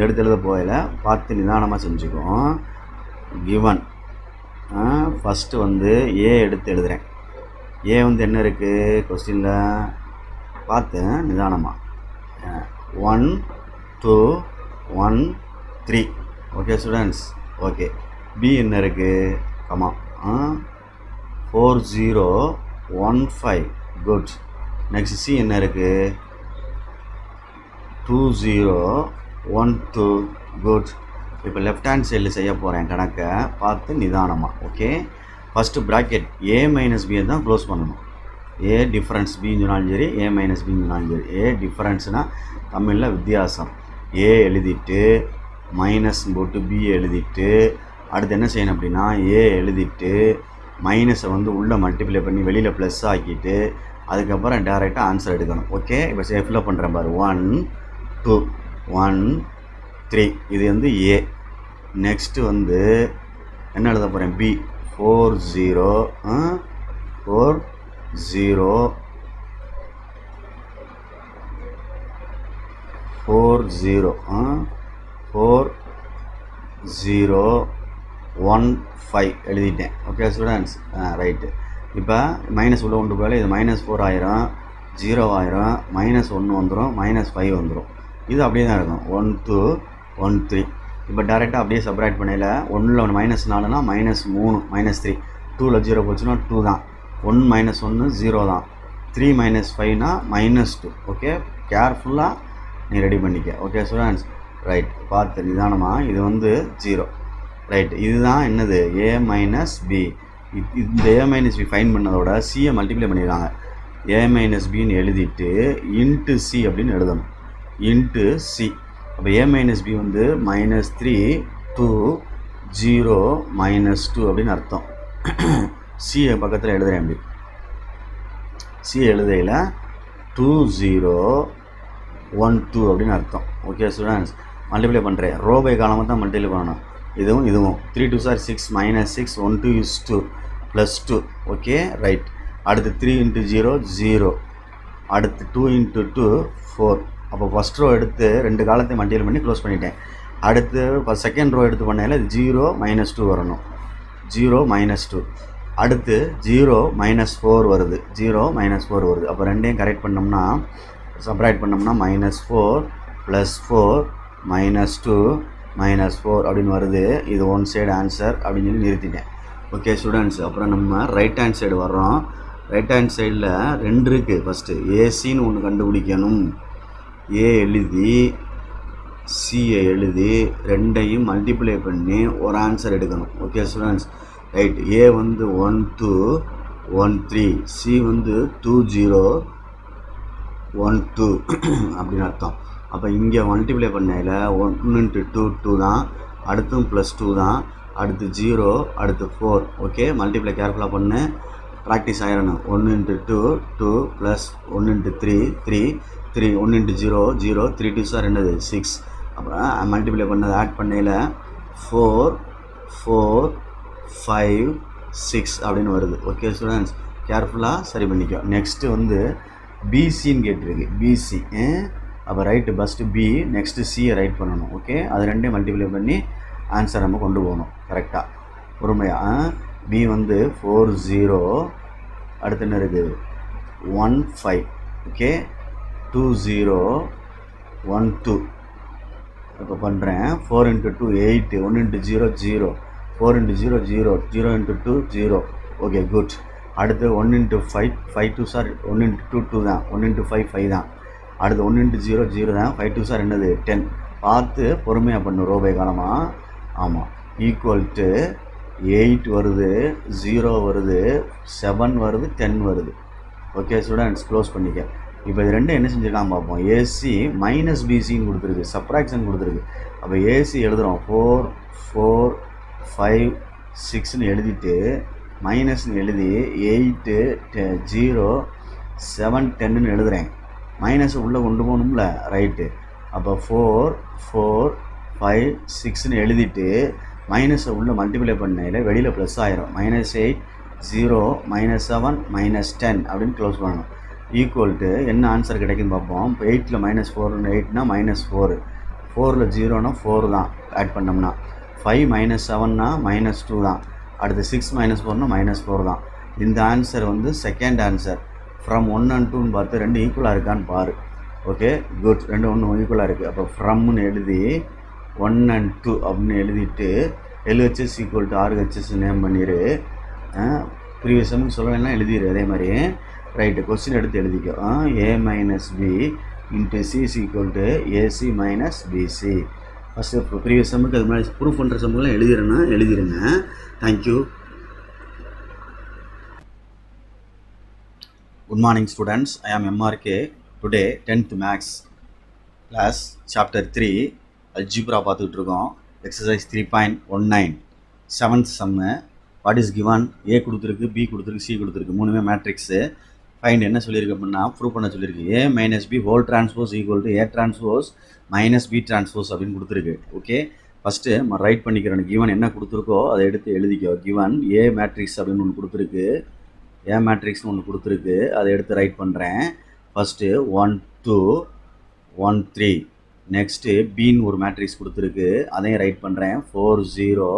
எடுத்து எழுத போகல பார்த்து நிதானமாக செஞ்சுக்கோம். கிவன் ஃபஸ்ட்டு வந்து ஏ எடுத்து எழுதுகிறேன். ஏ வந்து என்ன இருக்குது கொஸ்டினில் பார்த்து நிதானமாக 1 2 1 3 ஓகே ஸ்டூடெண்ட்ஸ் ஓகே. பி என்ன இருக்குது கமா 4 0 1 5 குட். நெக்ஸ்ட் சி என்ன இருக்குது 2 0 1 2 குட். இப்போ லெஃப்ட் ஹேண்ட் சைடில் செய்ய போகிறேன் கணக்கை பார்த்து நிதானமாக ஓகே. ஃபஸ்ட்டு ப்ராக்கெட் ஏ மைனஸ் பியை தான் க்ளோஸ் பண்ணணும். ஏ டிஃப்ரென்ஸ் பின்னு சொன்னாலும் சரி ஏ மைனஸ் பின்னு சொன்னாலும் சரி. ஏ டிஃப்ரென்ஸ்னால் தமிழில் வித்தியாசம். ஏ எழுதிட்டு மைனஸ் போட்டு பி எழுதிட்டு அடுத்து என்ன செய்யணும் அப்படின்னா ஏ எழுதிட்டு மைனஸை வந்து உள்ளே மல்டிப்ளை பண்ணி வெளியில் ப்ளஸ் ஆக்கிட்டு அதுக்கப்புறம் டேரெக்டாக ஆன்சர் எடுக்கணும் ஓகே. இப்போ சேஃபில் பண்ணுறேன் பாரு 1 2 1 3 இது வந்து ஏ. நெக்ஸ்ட்டு வந்து என்ன எழுத போகிறேன் பி 4 0 4 0 4 0 4 0 1 5 எழுதிட்டேன் ஓகே ஸ்டூடெண்ட்ஸ் ரைட்டு. இப்போ மைனஸ் உள்ள கொண்டு போகல இது -4 ஆயிரும் 0 ஆயிரும் -1 வந்துடும் -5 வந்துடும். இது அப்படியே தான் இருக்கும் 1 2 1 3. இப்போ டேரெக்டாக அப்படியே செப்பரேட் பண்ணல 1ல் -4னா -3 -3 2ல் 0 போச்சுன்னா 2 தான். 1 -1 0 தான். 3 -5னா -2 ஓகே. கேர்ஃபுல்லாக நீ ரெடி பண்ணிக்க ஓகே ஸ்டூடெண்ட்ஸ் ரைட். பார்த்து நிதானமாக இது வந்து 0 ரைட். இதுதான் என்னது ஏ மைனஸ் பி. இந்த ஏ மைனஸ் பி ஃபைன் பண்ணதோட சியை மல்டிப்ளை பண்ணிடுறாங்க. ஏ மைனஸ் பின்னு எழுதிட்டு இன்ட்டு சி அப்படின்னு எழுதணும். Into C. அப்போ ஏ மைனஸ் பி வந்து -3 2 0 -2 அப்படின்னு அர்த்தம். சி பக்கத்தில் எழுதுகிறேன் அப்படி. சி எழுதையில் 2 0 1 2 அப்படின்னு அர்த்தம் ஓகே ஸ்டூடெண்ட்ஸ். மல்டிப்ளை பண்ணுறேன் ரோ பை காலமாக தான் மல்டிப்ளை பண்ணணும். இதுவும் 3 2s are 6 -6 1 2 is 2 +2 okay right. அடுத்து 3 into 0 0. அடுத்து 2 into 2 4. அப்போ ஃபஸ்ட் ரோ எடுத்து ரெண்டு காலத்தையும் மல்டிப்ளை பண்ணி க்ளோஸ் பண்ணிட்டேன். அடுத்து செகண்ட் ரோ எடுத்து பண்ணையில் 0 -2 வரணும் 0 -2. அடுத்து 0 -4 வருது, 0 -4 வருது. அப்போ ரெண்டையும் கரெக்ட் பண்ணோம்னா சப்ராக்ட் பண்ணோம்னா -4 + 4 -2 -4 அப்படின்னு வருது. இது ஒன் சைடு ஆன்சர் அப்படின்னு சொல்லி நிறுத்திட்டேன். ஓகே ஸ்டூடெண்ட்ஸ், அப்புறம் நம்ம ரைட் ஹேண்ட் சைடு வர்றோம். ரைட் ஹேண்ட் சைடில் 2 இருக்குது. ஃபஸ்ட்டு ஏசின்னு ஒன்று கண்டுபிடிக்கணும். ஏ எழுதி சியை எழுதி ரெண்டையும் மல்டிப்ளை பண்ணி ஒரு ஆன்சர் எடுக்கணும். Okay students, right. ஏ வந்து 1 2 1 3, சி வந்து 2 0 1 2 அப்படின்னு அர்த்தம். அப்போ இங்கே மல்டிப்ளை பண்ணையில் 1 × 2 2 தான், அடுத்தும் +2 தான், அடுத்து 0, அடுத்து 4. ஓகே, மல்டிப்ளை கேர்ஃபுல்லாக பண்ணு, ப்ராக்டிஸ் ஆகிடணும். 1 × 2 2 + 1 × 3 3 3 1 × 0 0 3 2 சார் என்னது 6. அப்புறம் மல்டிப்ளை பண்ணது ஆட் பண்ணையில் 4 4 5 6 அப்படின்னு வருது. ஓகே ஸ்டூடெண்ட்ஸ், கேர்ஃபுல்லாக சரி பண்ணிக்கோ. நெக்ஸ்ட்டு வந்து பிசின்னு கேட்டிருக்கு. பிசி, அப்போ ரைட்டு ஃபஸ்ட்டு பி, நெக்ஸ்ட்டு சியை ரைட் பண்ணணும். ஓகே, அது ரெண்டையும் மல்டிப்ளை பண்ணி ஆன்சர் நம்ம கொண்டு போகணும் கரெக்டாக, பொறுமையாக. பி வந்து 4 0, அடுத்து என்ன இருக்குது 1 5. ஓகே, 2 0 1 2. இப்போ பண்ணுறேன். 4 × 2 8, 1 × 0 0, 4 × 0 0, 0 × 2 0. Okay good. அடுத்து 1 × 5 5 2 சார் 1 × 2 2 தான், 1 × 5 5 தான், அடுத்து 1 × 0 0 தான், 5 2 சார் என்னது 10. பார்த்து பொறுமையாக பண்ணு ரூபாய் காலமாக. ஆமாம், ஈக்குவல் டு 8 வருது, 0 வருது, 7 வருது, 10 வருது. ஓகே ஸ்டூடெண்ட்ஸ், க்ளோஸ் பண்ணிக்க. இப்போ இது ரெண்டும் என்ன செஞ்சுருக்கான் பார்ப்போம். ஏசி -பிசின்னு கொடுத்துருக்கு, சப்ராக்ஷன் கொடுத்துருக்கு. அப்போ ஏசி எழுதுகிறோம் 4 4 5 6ன்னு எழுதிட்டு மைனஸ்ன்னு எழுதி 8 0 7 10ன்னு எழுதுகிறேன். மைனஸை உள்ளே கொண்டு போகணும்ல, ரைட்டு. அப்போ 4 4 5 6ன்னு எழுதிட்டு மைனஸை உள்ளே மல்டிப்ளை பண்ணையில் வெளியில் ப்ளஸ் ஆயிரும். -8 0 -7 -10 அப்படின்னு க்ளோஸ் பண்ணணும். ஈக்குவல் டு என்ன ஆன்சர் கிடைக்குன்னு பார்ப்போம். இப்போ 8ல் -4 8னா -4, 4ல் 0னா 4 தான் ஆட் பண்ணோம்னா, 5 -7னா -2 தான், அடுத்து 6 -4னா -4 தான். இந்த ஆன்சர் வந்து செகண்ட் ஆன்சர். ஃப்ரம் 1 and 2ன்னு பார்த்து ரெண்டு ஈக்குவலாக இருக்கான்னு பாரு. ஓகே குட், ரெண்டு ஒன்று ஈக்குவலாக இருக்குது. அப்போ ஃப்ரம்னு எழுதி 1 and 2 அப்படின்னு எழுதிட்டு LHS = RHS நேம் பண்ணிடு. ப்ரீவியஸ் செம்முக்கு சொல்லலைன்னா எழுதிடு அதே மாதிரி. ரைட்டு, கொஸ்டின் எடுத்து எழுதிக்கோ. A - B × C = AC - BC. First previous செம்முக்கு அது மாதிரி ப்ரூஃப் பண்ணுற செம்முலாம் எழுதிடுங்க. Thank you. Good morning students, I am MRK. Today 10th Maths class chapter 3 algebra பார்த்துக்கிட்டு இருக்கோம். exercise 3.19 7th sum. what is given? A கொடுத்துருக்கு, B கொடுத்துருக்கு, C கொடுத்துருக்கு, மூணுமே மேட்ரிக்ஸு. ஃபைண்ட் என்ன சொல்லியிருக்கு அப்படின்னா ப்ரூவ் பண்ண சொல்லியிருக்கு. A - B whole transpose = A transpose - B transpose அப்படின்னு கொடுத்துருக்கு. ஓகே, ஃபஸ்ட்டு நம்ம ரைட் பண்ணிக்கிறோம். கிவன் என்ன கொடுத்துருக்கோ அதை எடுத்து எழுதிக்கோ. கிவன் A மேட்ரிக்ஸ் அப்படின்னு ஒன்று கொடுத்துருக்கு, A மேட்ரிக்ஸ்னு ஒன்று கொடுத்துருக்கு, அதை எடுத்து ரைட் பண்ணுறேன். ஃபஸ்ட்டு 1 2 1 3. நெக்ஸ்ட்டு பின்னு ஒரு மேட்ரிக்ஸ் கொடுத்துருக்கு, அதையும் ரைட் பண்ணுறேன். 4 0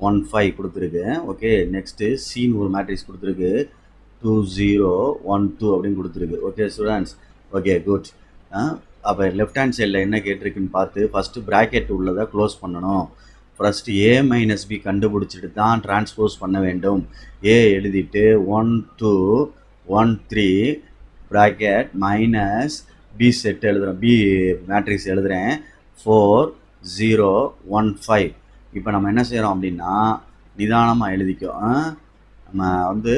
1 5 கொடுத்துருக்கு. ஓகே, நெக்ஸ்ட்டு சின்னு ஒரு மேட்ரிக்ஸ் கொடுத்துருக்கு, 2 0 1 2 அப்படின்னு கொடுத்துருக்கு. Okay students, okay good. அப்போ லெஃப்ட் ஹேண்ட் சைடில் என்ன கேட்டிருக்குன்னு பார்த்து ஃபஸ்ட்டு ப்ராக்கெட் உள்ளதை க்ளோஸ் பண்ணணும். ஃபஸ்ட்டு A - B கண்டுபிடிச்சிட்டு தான் டிரான்ஸ்போஸ் பண்ண வேண்டும். A எழுதிட்டு 1 2 1 3 ப்ராக்கெட் -B செட் எழுதுகிறேன், B மேட்ரிக்ஸ் எழுதுகிறேன், 4 0 1 5. இப்போ நம்ம என்ன செய்கிறோம் அப்படின்னா நிதானமாக எழுதிக்கோ. நம்ம வந்து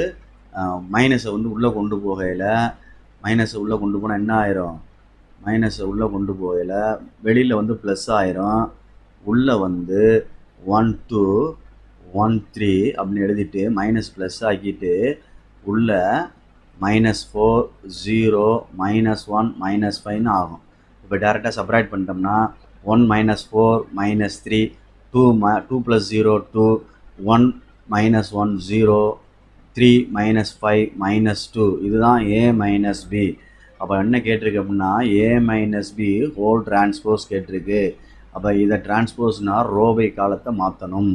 மைனஸை வந்து உள்ளே கொண்டு போகையில், மைனஸை உள்ளே கொண்டு போனால் என்ன ஆயிரும், மைனஸை உள்ளே கொண்டு போகையில் வெளியில் வந்து ப்ளஸ் ஆயிரும். உள்ளே வந்து 1 2 1 3 அப்படின்னு எழுதிட்டு மைனஸ் ப்ளஸ் ஆக்கிட்டு உள்ளே -4 0 -1 -5ன்னு ஆகும். இப்போ டேரெக்டாக செப்பரேட் பண்ணிட்டோம்னா 1 -4 -3 2 + 0 2 1 -1 0 3 -5 -2. இதுதான் A - B. அப்போ என்ன கேட்டிருக்கு அப்படின்னா A - B ஹோல் டிரான்ஸ்போஸ் கேட்டிருக்கு. அப்போ இதை டிரான்ஸ்போஸ்னால் ரோபை காலத்தை மாற்றணும்.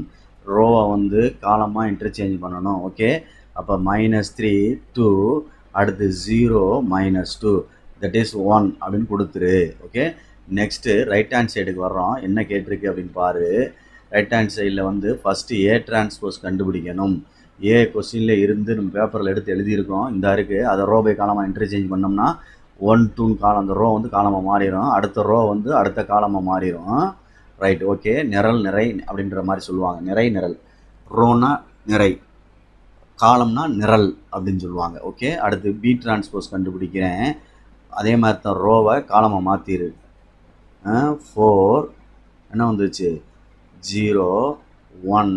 ரோவை வந்து காலமாக இன்டர்சேஞ்ச் பண்ணணும். ஓகே, அப்போ -3 2 அடுத்து 0 -2 தட் இஸ் 1 அப்படின்னு கொடுத்துரு. ஓகே, நெக்ஸ்ட்டு ரைட் ஹேண்ட் சைடுக்கு வர்றோம். என்ன கேட்டிருக்கு அப்படின்னு பாரு. ரைட் ஹேண்ட் சைடில் வந்து ஃபஸ்ட்டு ஏ டிரான்ஸ்போஸ் கண்டுபிடிக்கணும். ஏ கொஸ்டினில் இருந்து நம்ம பேப்பரில் எடுத்து எழுதியிருக்கோம். இந்த இருக்குது, அதை ரோ பை காலமாக இன்டர்சேஞ்ச் பண்ணோம்னா 1 2 காலம், அந்த ரோ வந்து காலமாக மாறிடும். அடுத்த ரோ வந்து அடுத்த காலமாக மாறிடும். Right, okay. நிரல் நிறை அப்படின்ற மாதிரி சொல்லுவாங்க. நிறை நிரல், ரோனா நிறை, காலம்னா நிரல் அப்படின்னு சொல்லுவாங்க. ஓகே, அடுத்து பி டிரான்ஸ்போஸ் கண்டுபிடிக்கிறேன். அதே மாதிரி தான் ரோவை காலமாக மாற்றிடு. 4 என்ன வந்துச்சு 0 1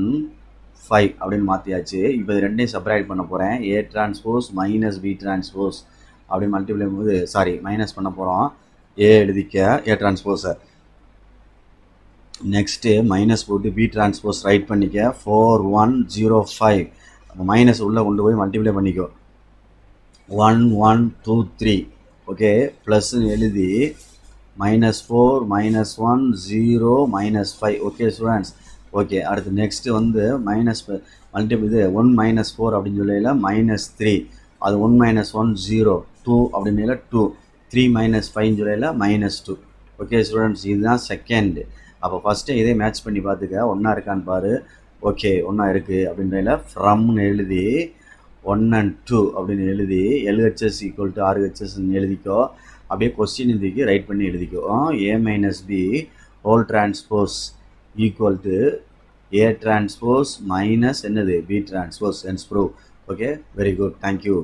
5 அப்படின்னு மாற்றியாச்சு. இப்போ இது ரெண்டையும் செப்பரேட் பண்ண போகிறேன். A transpose minus B transpose அப்படின்னு மல்டிப்ளை போது மைனஸ் பண்ண போகிறோம். ஏ எழுதிக்க ஏ டிரான்ஸ்போஸை. நெக்ஸ்ட்டு மைனஸ் போட்டு பி டிரான்ஸ்போஸ் ரைட் பண்ணிக்க 4 1 0 5. அப்போ மைனஸ் உள்ளே கொண்டு போய் மல்டிப்ளை பண்ணிக்கோ. 1 1 2 3. ஓகே, ப்ளஸ்ன்னு எழுதி -4 -1 0 -5. Okay students, okay. அடுத்து நெக்ஸ்ட்டு வந்து மைனஸ் மல்டிபிள் இது 1 -4 அப்படின்னு சொல்லையில் -3. அது 1 -1 0 2 அப்படின்னு 2 3 -5 சொல்லையில் -2. ஓகே ஸ்டூடெண்ட்ஸ், இதுதான் செகண்டு. அப்போ ஃபஸ்ட்டு இதே மேட்ச் பண்ணி பார்த்துக்க, ஒன்றா இருக்கான்னு பாரு. ஓகே, ஒன்றா இருக்குது அப்படின்றதில் ஃப்ரம்னு எழுதி 1 and 2 அப்படின்னு எழுதி LHS = RHSன்னு எழுதிக்கோ. அப்படியே கொஸ்டின் இதுக்கு ரைட் பண்ணி எழுதிக்கோ. A - B whole transpose equal to A transpose minus என்னது B transpose. Hence prove. Okay, very good, thank you.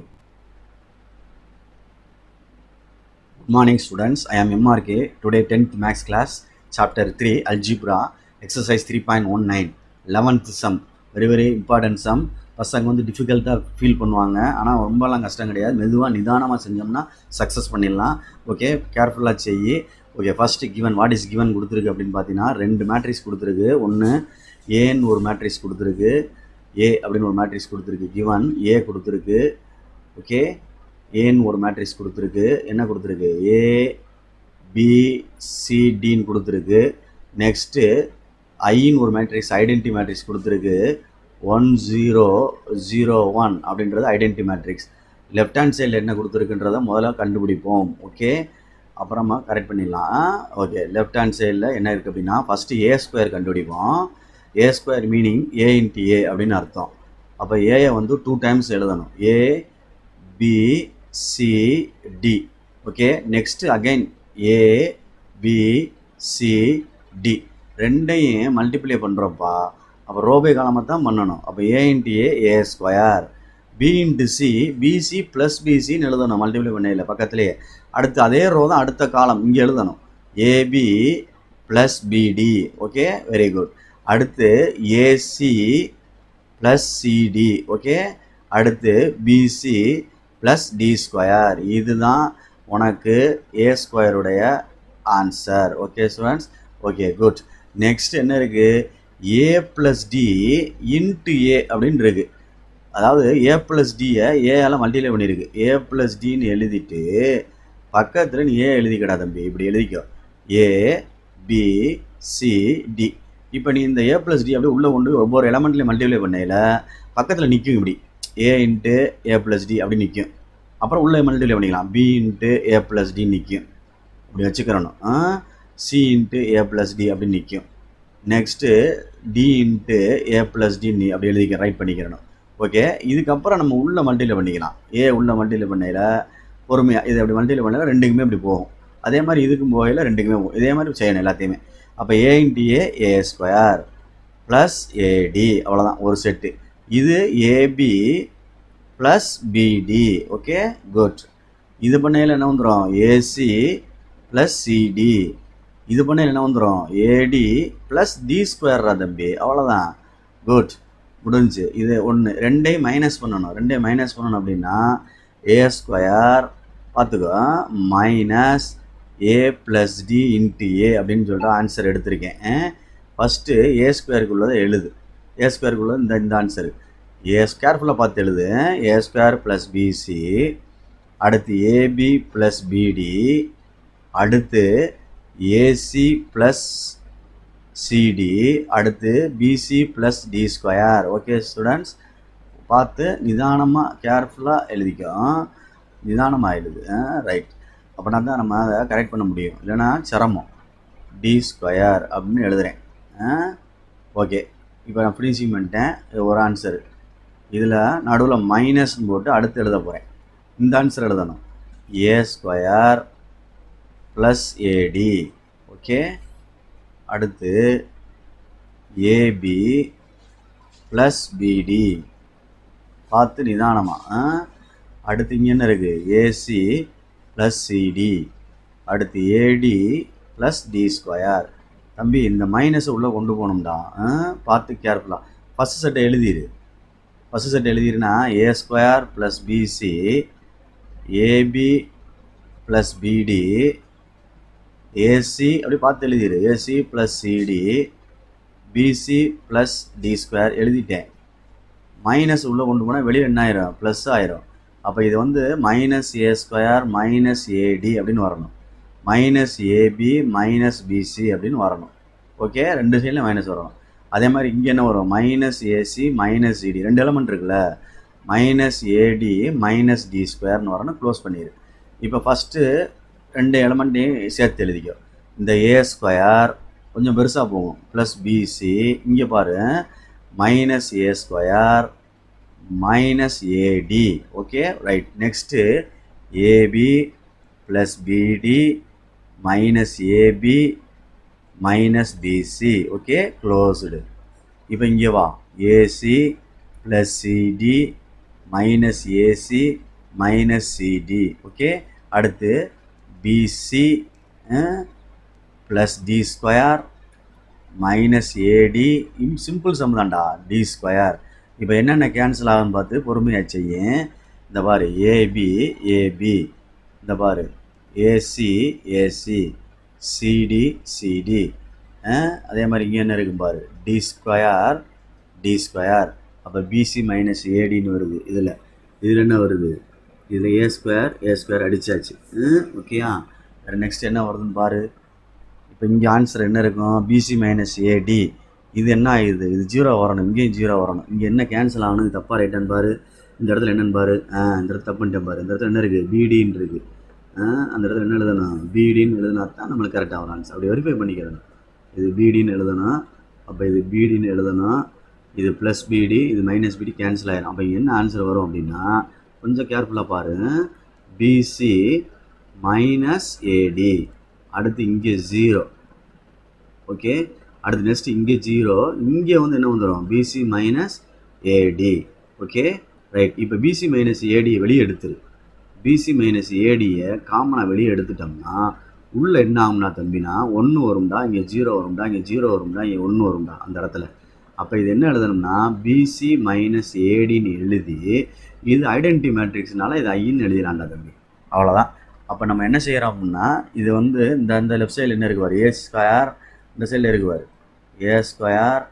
Good morning students, I am MRK. Today 10th maths class, chapter 3 algebra, exercise 3.19, 11th sum. very important sum. பசங்க வந்து டிஃபிகல்ட்டாக feel பண்ணுவாங்க, ஆனால் ரொம்பலாம் கஷ்டம் கிடையாது. மெதுவாக நிதானமாக செஞ்சோம்னா சக்ஸஸ் பண்ணிடலாம். ஓகே, கேர்ஃபுல்லாக செய்யி. Okay, first given, what is given கொடுத்துருக்கு அப்படின்னு பார்த்தீங்கன்னா 2 மேட்ரிக்ஸ் கொடுத்துருக்கு. ஒன்று ஏன்னு ஒரு மேட்ரிக்ஸ் கொடுத்துருக்கு, ஏ அப்படின்னு ஒரு மேட்ரிக்ஸ் கொடுத்துருக்கு. கிவன் ஏ கொடுத்துருக்கு. ஓகே, ஏன்னு ஒரு மேட்ரிக்ஸ் கொடுத்துருக்கு. என்ன கொடுத்துருக்கு, ஏ பி சி டின்னு கொடுத்துருக்கு. நெக்ஸ்ட்டு ஐன்னு ஒரு மேட்ரிக்ஸ் ஐடென்டி மேட்ரிக்ஸ் கொடுத்துருக்கு. 1 0 0 1 அப்படின்றது ஐடென்டி மேட்ரிக்ஸ். லெஃப்ட் ஹேண்ட் சைடில் என்ன கொடுத்துருக்குன்றதை முதல்ல கண்டுபிடிப்போம். ஓகே, அப்புறமா கரெக்ட் பண்ணிடலாம். ஓகே, லெஃப்ட் ஹேண்ட் சைடில் என்ன இருக்குது அப்படின்னா ஃபஸ்ட்டு A² கண்டுபிடிப்போம். A² மீனிங் A × A அப்படின்னு அர்த்தம். அப்போ ஏயை வந்து 2 times எழுதணும். A B C D. Okay, next again A B C D ரெண்டையும் மல்டிப்ளை பண்ணுறோம்ப்பா. அப்போ ரோபை காலமாக தான் பண்ணணும். அப்போ A × A A², B × C BC + BCன்னு எழுதணும் மல்டிப்ளை பண்ணையில் பக்கத்துலேயே. அடுத்து அதே ரோ தான் அடுத்த காலம் இங்கே எழுதணும், AB + BD. Okay, very good. அடுத்து AC + CD. ஓகே, அடுத்து BC + D². இதுதான் உனக்கு A² answer. Okay students, okay good. Next என்ன இருக்குது, A + D × A அப்படின்னு இருக்குது. அதாவது A + Dயை ஏயால் மல்டிப்ளை பண்ணியிருக்கு. A + Dன்னு எழுதிட்டு பக்கத்தில் நீ ஏ எழுதிக்கடா தம்பி, இப்படி எழுதிக்கோ, A B C D. இப்போ நீ இந்த A + D அப்படியே உள்ளே கொண்டு ஒவ்வொரு எலமெண்ட்லேயும் மல்டிப்ளை பண்ணையில் பக்கத்தில் நிற்கும், இப்படி A × A + D அப்படி நிற்கும். அப்புறம் உள்ளே மல்டிப்ளை பண்ணிக்கலாம், B × A + D நிற்கும், இப்படி வச்சுக்கிறணும். C × A + D அப்படி நிற்கும். நெக்ஸ்ட்டு D × A + D நீ அப்படி எழுதிக்க, ரைட் பண்ணிக்கிறணும். ஓகே, இதுக்கப்புறம் நம்ம உள்ள மல்டிப்ளை பண்ணிக்கலாம். ஏ உள்ள மல்டிப்ளை பண்ணையில் பொறுமையாக இது அப்படி மல்டிப்ளை பண்ணையில் ரெண்டுக்குமே இப்படி போகும். அதே மாதிரி இதுக்கும் போகையில் ரெண்டுக்குமே போகும். இதே மாதிரி செய்யணும் எல்லாத்தையுமே. அப்போ A × A A² + AD, அவ்வளோதான் ஒரு செட்டு. இது AB + BD. Okay, good. இது பண்ணையில் என்ன வந்துடும், AC + CD. இது பண்ணையில் என்ன வந்துடும், AD + D² தம்பி, அவ்வளோதான். குட், முடிஞ்சு. இது ஒன்று. ரெண்டையும் மைனஸ் பண்ணணும். ரெண்டையும் மைனஸ் பண்ணணும் அப்படின்னா A² பார்த்துக்கோ -A + D × A அப்படின்னு சொல்லிட்டு ஆன்சர் எடுத்திருக்கேன். ஃபஸ்ட்டு A² உள்ளதை எழுது. A² உள்ளது இந்த ஆன்சரு. கேர்ஃபுல்லாக பார்த்து எழுது. A² + BC, அடுத்து AB + BD, அடுத்து AC + சிடி அடுத்து BC plus D square. Okay students, பார்த்து நிதானமாக கேர்ஃபுல்லாக எழுதிக்கோ, நிதானமாக எழுது. ரைட், அப்படின்னா தான் நம்ம அதை கரெக்ட் பண்ண முடியும், இல்லைன்னா சிரமம். டி ஸ்கொயர் அப்படின்னு எழுதுகிறேன். ஓகே, இப்போ நான் ஃபினிஷிங் பண்ணிட்டேன். ஒரு ஆன்சரு இதில் நடுவில் மைனஸ்ன்னு போட்டு அடுத்து எழுத போகிறேன். இந்த ஆன்சர் எழுதணும், ஏ ஸ்கொயர் ப்ளஸ் ஏடி. ஓகே, அடுத்து ஏபி ப்ளஸ் பிடி. பார்த்து நிதானமாக. அடுத்து இங்கே என்ன இருக்குது, ஏசி ப்ளஸ் சிடி. அடுத்து ஏடி ப்ளஸ் டி ஸ்கொயர். தம்பி இந்த மைனஸை உள்ளே கொண்டு போகணும்டா, பார்த்து கேர்ஃபுல்லாக. ஃபஸ்ட்டு செட்டை எழுதிடு. ஃபஸ்ட்டு செட் எழுதிருன்னா A square plus BC AB plus BD AC அப்படி பார்த்து எழுதிடு. AC plus CD BC plus D square எழுதிட்டேன். மைனஸ் உள்ளே கொண்டு போனால் வெளியே என்ன ஆயிரும், ப்ளஸ் ஆயிரும். அப்போ இது வந்து மைனஸ் ஏ ஸ்கொயர் மைனஸ் ஏடி அப்படின்னு வரணும், மைனஸ் ஏபி மைனஸ் பிசி அப்படின்னு வரணும். ஓகே, ரெண்டு சைடில் மைனஸ் வரணும். அதே மாதிரி இங்கே என்ன வரும், மைனஸ் ஏசி மைனஸ் சிடி, ரெண்டு எலமெண்ட் இருக்குல்ல, மைனஸ் ஏடி மைனஸ் டி ஸ்கொயர்னு வரணும். க்ளோஸ் பண்ணிடு. இப்போ ஃபஸ்ட்டு ரெண்டு எலமெண்ட்டையும் சேர்த்து எழுதிக்கோ. இந்த ஏ ஸ்கொயர் கொஞ்சம் பெருசாக போகும் ப்ளஸ் பிசி, இங்கே பாரு minus A square minus AD. Okay right. Next AB plus BD minus AB minus BC. Okay, closed. இப்போ இங்கே வா, AC plus CD minus AC minus CD. Okay, அடுத்து BC plus D square minus AD. Simple sum தான்டா, D square. இப்போ என்னென்ன cancel ஆகுன்னு பார்த்து பொறுமையாக செய்யும். இந்த பாரு ஏபி ஏபி, இந்த பாரு ஏசி ஏசி சிடி சிடி. அதே மாதிரி இங்கே என்ன இருக்கும் பாரு, டி ஸ்கொயர் டி ஸ்கொயர். அப்போ பிசி மைனஸ் ஏடின்னு வருது. இதில் என்ன வருது, இதில் ஏ ஸ்கொயர் அடித்தாச்சு. ஓகேயா, நெக்ஸ்ட் என்ன வருதுன்னு பாரு. இப்போ இங்கே ஆன்சர் என்ன இருக்கும், பிசி மைனஸ் ஏடி. இது என்ன ஆகுது, இது ஜீரோ வரணும், இங்கேயும் ஜீரோ வரணும். இங்கே என்ன கேன்சல் ஆகணும், இது தப்பாக ரைட்டான்னு பாரு. இந்த இடத்துல என்னென்னு பாரு, இந்த இடத்துல தப்புன்ட்டேன் பாரு. இந்த இடத்துல என்ன இருக்குது, பிடின்னு இருக்குது. அந்த இடத்துல என்ன எழுதணும், பிடின்னு எழுதுனா தான் நம்மளுக்கு கரெக்டாக வரும் ஆன்சர். அப்படி வெரிஃபை பண்ணிக்கிறணும். இது பிடின்னு எழுதணும், அப்போ இது பிடின்னு எழுதணும். இது ப்ளஸ் பிடி, இது மைனஸ் பிடி கேன்சல் ஆகிடும். அப்போ என்ன ஆன்சர் வரும் அப்படின்னா, கொஞ்சம் கேர்ஃபுல்லாக பாரு, பிசி மைனஸ் ஏடி. அடுத்து இங்கே ஜீரோ. ஓகே, அடுத்து நெக்ஸ்ட் இங்கே ஜீரோ, இங்கே வந்து என்ன வந்துடும், BC minus AD. Okay right. இப்போ பிசி மைனஸ் ஏடியை வெளியே எடுத்துரு. பிசி மைனஸ் ஏடியை காமனாக வெளியே எடுத்துட்டோம்னா உள்ளே என்ன ஆகும்னா தம்பினா, 1 வரும்டா, இங்கே 0 வரும்டா, இங்கே 0 வரும்டா, இங்கே 1 வரும்டா அந்த இடத்துல. அப்போ இது என்ன எழுதணும்னா, பிசி மைனஸ் ஏடின்னு எழுதி, இது ஐடென்டிட்டி மேட்ரிக்ஸ்னால இது ஐன்னு எழுதிடலாம்டா தம்பி. அவ்வளோதான். அப்போ நம்ம என்ன செய்கிறோம் அப்படின்னா, இது வந்து இந்த லெஃப்ட் சைடில் என்ன இருக்குவார், ஏ ஸ்கொயர், இந்த சைடில் இருக்குவார் ஏ ஸ்கொயர்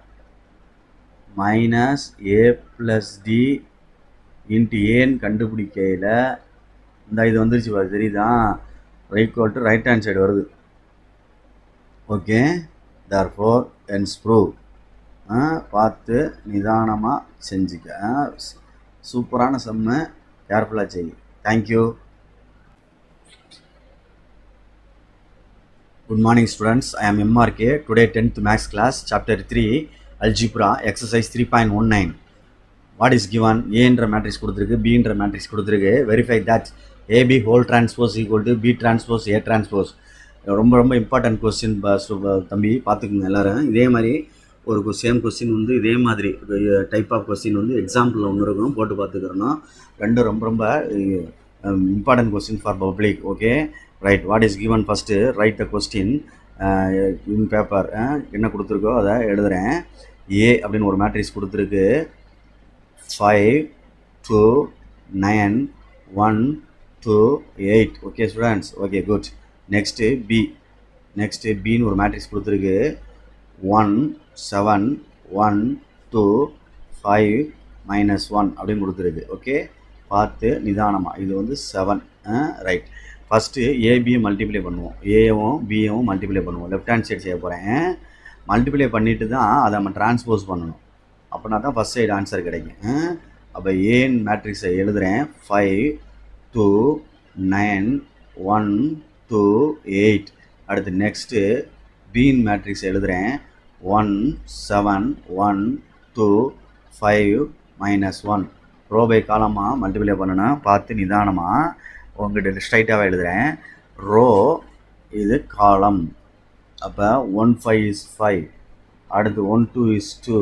மைனஸ் ஏ ப்ளஸ் டி இன்ட்டு ஏன்னு கண்டுபிடிக்கையில் இந்த இது வந்துருச்சு பாரு, தெரியுதான், ரைட் ரைட் ஹேண்ட் சைடு வருது. Okay, therefore hence prove. பார்த்து நிதானமாக செஞ்சுக்க. சூப்பரான செம்மு, கேர்ஃபுல்லாக செய். Thank you. Good morning students, I am MRK. Today 10th Maths class, chapter 3, Algebra, exercise 3.19. What is given? A என்ற மேட்ரிக்ஸ் கொடுத்துருக்கு, B என்ற மேட்ரிக்ஸ் கொடுத்துருக்கு. Verify that AB whole transpose equal to B transpose A transpose. ரொம்ப ரொம்ப important question தம்பி, பார்த்துக்குங்க எல்லோரும். இதே மாதிரி ஒரு சேம் கொஸ்டின் வந்து இதே மாதிரி டைப் ஆஃப் கொஸ்டின் வந்து எக்ஸாம்பிளில் ஒன்று இருக்கணும், போட்டு பார்த்துக்கிறணும். ரெண்டும் ரொம்ப ரொம்ப important question for public. Okay right. What is given, first right the question in paper. என்ன கொடுத்துருக்கோ அதை எழுதுகிறேன். ஏ அப்படின்னு ஒரு மேட்ரிக்ஸ் கொடுத்துருக்கு, 5 2 9 1 2 8. Okay students, okay good. Next பின்னு ஒரு மேட்ரிக்ஸ் கொடுத்துருக்கு, 1 7 1 2 5 -1 அப்படின்னு கொடுத்துருக்கு. ஓகே, பார்த்து நிதானமாக. இது வந்து 7. ரைட். ஃபஸ்ட்டு ஏபியை மல்டிப்ளை பண்ணுவோம், ஏவும் பிஏவும் மல்டிப்ளை பண்ணுவோம். லெஃப்ட் ஹேண்ட் சைடு செய்ய போகிறேன். மல்டிப்ளை பண்ணிட்டு தான் அதை நம்ம டிரான்ஸ்போஸ் பண்ணணும். அப்படின்னா தான் ஃபஸ்ட் சைடு ஆன்சர் கிடைக்கும். அப்போ ஏன் மேட்ரிக்ஸை எழுதுகிறேன் 5 2 9 1 2 8. அடுத்து நெக்ஸ்ட்டு பீன் மேட்ரிக்ஸ் எழுதுகிறேன் 1 7 1 2 5 -1. ரோ பை காலமாக மல்டிப்ளை பண்ணணும். பார்த்து நிதானமாக உங்கள்கிட்ட ஸ்ட்ரைட்டாகவே எழுதுகிறேன். ரோ இது காலம். அப்போ 1 5 is 5. அடுத்து 1 2 is 2.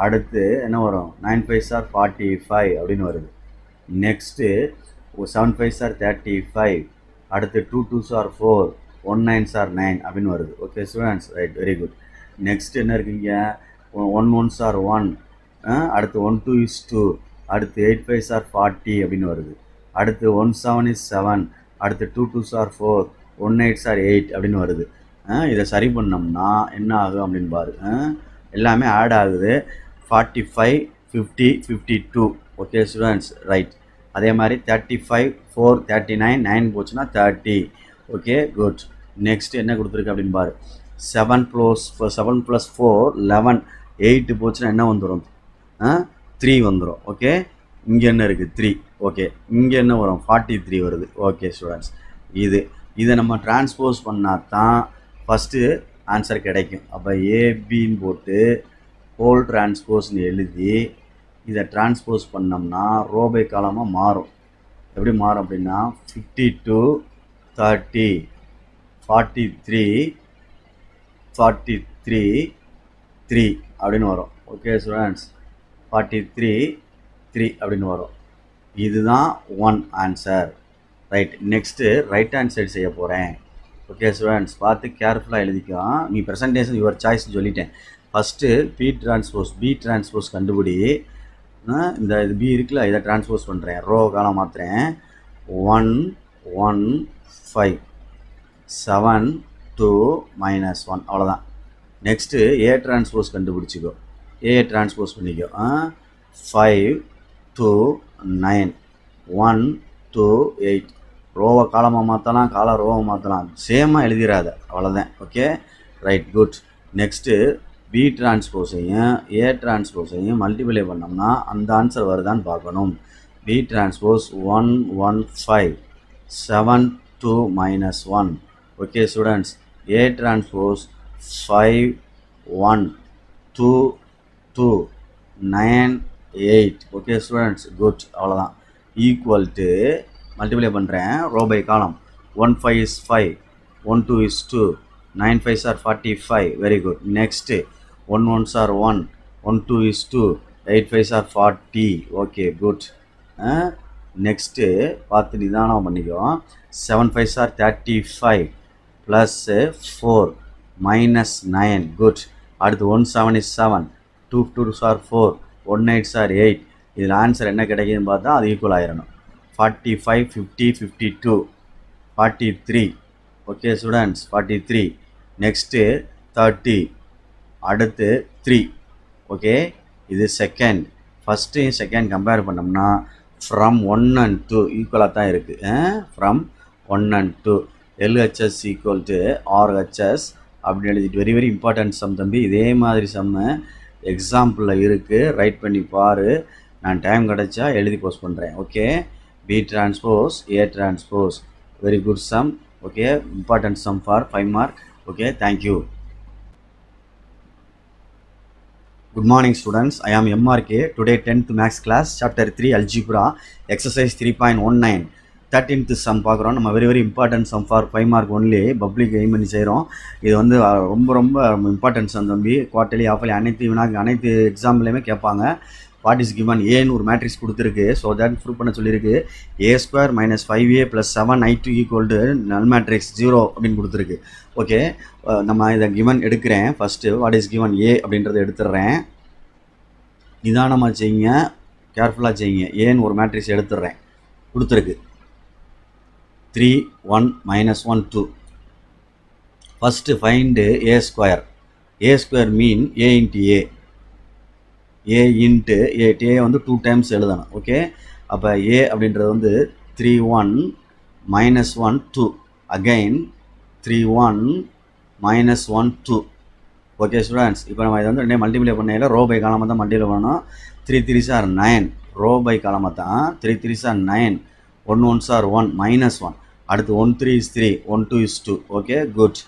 அடுத்து என்ன வரும் 9 5s are 45 அப்படின்னு வருது. Next 7 5s are 35. அடுத்து 2 2s are 4. 1 9s are 9 அப்படின்னு வருது. Okay students, right, very good. Next என்ன இருக்குங்க 1 1s are 1. அடுத்து 1 2 is 2. அடுத்து 8 5s are 40 அப்படின்னு வருது. அடுத்து 1 7 is 7. அடுத்து 2 2s are 4. 1 8s are 8 அப்படின்னு வருது. இதை சரி பண்ணோம்னா என்ன ஆகும் அப்படின்னு பாரு. எல்லாமே ஆட் ஆகுது. 45 50 52. Okay students, right. அதே மாதிரி 35 4 39 9 போச்சுன்னா 30. Okay good. நெக்ஸ்ட் என்ன கொடுத்துருக்கு அப்படின்னு பாரு. 7 + 4 11. 8 போச்சுன்னா என்ன வந்துடும் 3 வந்துடும். ஓகே, இங்கே என்ன இருக்குது 3. ஓகே, இங்கே என்ன வரும் 43 வருது. ஓகே ஸ்டூடெண்ட்ஸ், இதை நம்ம டிரான்ஸ்போஸ் பண்ணால் தான் ஃபஸ்ட்டு ஆன்சர் கிடைக்கும். அப்போ ஏபின்னு போட்டு ஹோல் டிரான்ஸ்போஸ்ன்னு எழுதி இதை டிரான்ஸ்போஸ் பண்ணோம்னா ரோ பை காலமாக மாறும். எப்படி மாறும் அப்படின்னா 52 30 43 43 3 அப்படின்னு வரும். ஓகே ஸ்டூடெண்ட்ஸ், 43 3 அப்படின்னு வரும். இதுதான் 1 answer. Right. Next right hand side செய்ய போகிறேன். ஓகே ஸ்டூடெண்ட்ஸ், பார்த்து கேர்ஃபுல்லாக எழுதிக்கோ. நீ ப்ரெசன்டேஷன் யுவர் சாய்ஸ்ன்னு சொல்லிட்டேன். ஃபஸ்ட்டு பி டிரான்ஸ்போஸ் கண்டுபிடி. இந்த இது பி இருக்குல்ல, இதை டிரான்ஸ்போஸ் பண்ணுறேன். ரோ காலம் மாற்றுறேன். 1 1 5 7 2 -1 அவ்வளோதான். நெக்ஸ்ட்டு ஏ டிரான்ஸ்போஸ் கண்டுபிடிச்சிக்கோ. ஏ டிரான்ஸ்போஸ் பண்ணிக்கோ. 5 2 9 1 2 8. ரோவை காலமாக மாற்றலாம், ரோவை மாற்றலாம். சேமாக எழுதிடாத, அவ்வளோதான். Okay, right, good. Next B டிரான்ஸ்போஸையும் ஏ டிரான்ஸ்போஸையும் மல்டிப்ளை பண்ணோம்னா அந்த ஆன்சர் வருதான்னு பார்க்கணும். B transpose 1 1 5 7 2 -1. Okay students, A transpose 5 1 2 2 9 8. Okay students, good, அவ்வளோதான். ஈக்குவல் டு மல்டிப்ளை பண்ணுறேன். Row by column 1 5 is 5. 1 2 is 2. 9 5s are 45. Very good. Next 1 1s are 1. 1 2 is 2. 8 5s are 40. Okay, good. Next பார்த்து நிதானம் பண்ணிக்கோ. 7 5s are 35 + 4 -9. Good. அடுத்து 1 7 is 7. 2 2s are 4. 1 8s are 8. இதில் answer என்ன கிடைக்குதுன்னு பார்த்தா அது ஈக்குவல் ஆயிடணும். 45 50 52 43. Okay students, 43. நெக்ஸ்ட்டு 30. அடுத்து 3. ஓகே, இது செகண்ட். ஃபஸ்ட்டு செகண்ட் கம்பேர் பண்ணோம்னா ஃப்ரம் 1 and 2 ஈக்குவலாக தான் இருக்குது. ஃப்ரம் 1 and 2 LHS = RHS அப்படின்னு எழுதிட்டு வெரி வெரி இம்பார்ட்டன்ட் சம் தம்பி. இதே மாதிரி சம்மு எக்ஸாம்பிளில் இருக்குது, ரைட் பண்ணி பாரு. நான் டைம் கிடச்சா எழுதி போஸ்ட் பண்ணுறேன். Okay, B transpose A transpose, very good sum. Okay, important sum for 5 mark. Okay, thank you. Good morning students, I am MRK. Today 10th maths class, chapter 3 algebra, exercise 3.19. 13th sum பார்க்குறோம். நம்ம very very important sum for 5 mark only public aim பண்ணி செய்கிறோம். இது வந்து ரொம்ப ரொம்ப important sum தம்பி. Quarterly half yearly அனைத்து எக்ஸாம்லேயுமே கேட்பாங்க. வாட் இஸ் கிவன் ஏன்னு ஒரு மேட்ரிக்ஸ் கொடுத்துருக்கு. ஸோ தட் ப்ரூவ் பண்ண சொல்லியிருக்கு. A² - 5A + 7I2 = நல் மேட்ரிக்ஸ் 0 அப்படின்னு கொடுத்துருக்கு. ஓகே, நம்ம இதை கிவன் எடுக்கிறேன். ஃபஸ்ட்டு வாட் இஸ் கிவன் ஏ அப்படின்றத எடுத்துடுறேன். நிதானமாக செய்யுங்க, கேர்ஃபுல்லாக செய்யுங்க. ஏன்னு ஒரு மேட்ரிக்ஸ் எடுத்துடுறேன். கொடுத்துருக்கு 3 1 -1 2. First find A². A² mean A × A. A × A. A வந்து 2 டைம்ஸ் எழுதணும். ஓகே, அப்போ A அப்படின்றது வந்து 3 1 -1 2. அகைன் 3 1 -1 2. ஓகே ஸ்டூடெண்ட்ஸ், இப்போ நம்ம இதை வந்து ரெண்டே மல்டிப்ளை பண்ணையில் ரோ பை காலமாக தான் மல்டிப்ளை பண்ணணும். 3 3s are 9, ரோ பை காலமாக தான் 3 3s are 9, 1 1s are 1 -1. அடுத்து 1 3 is 3, 1 2 is 2. Okay good.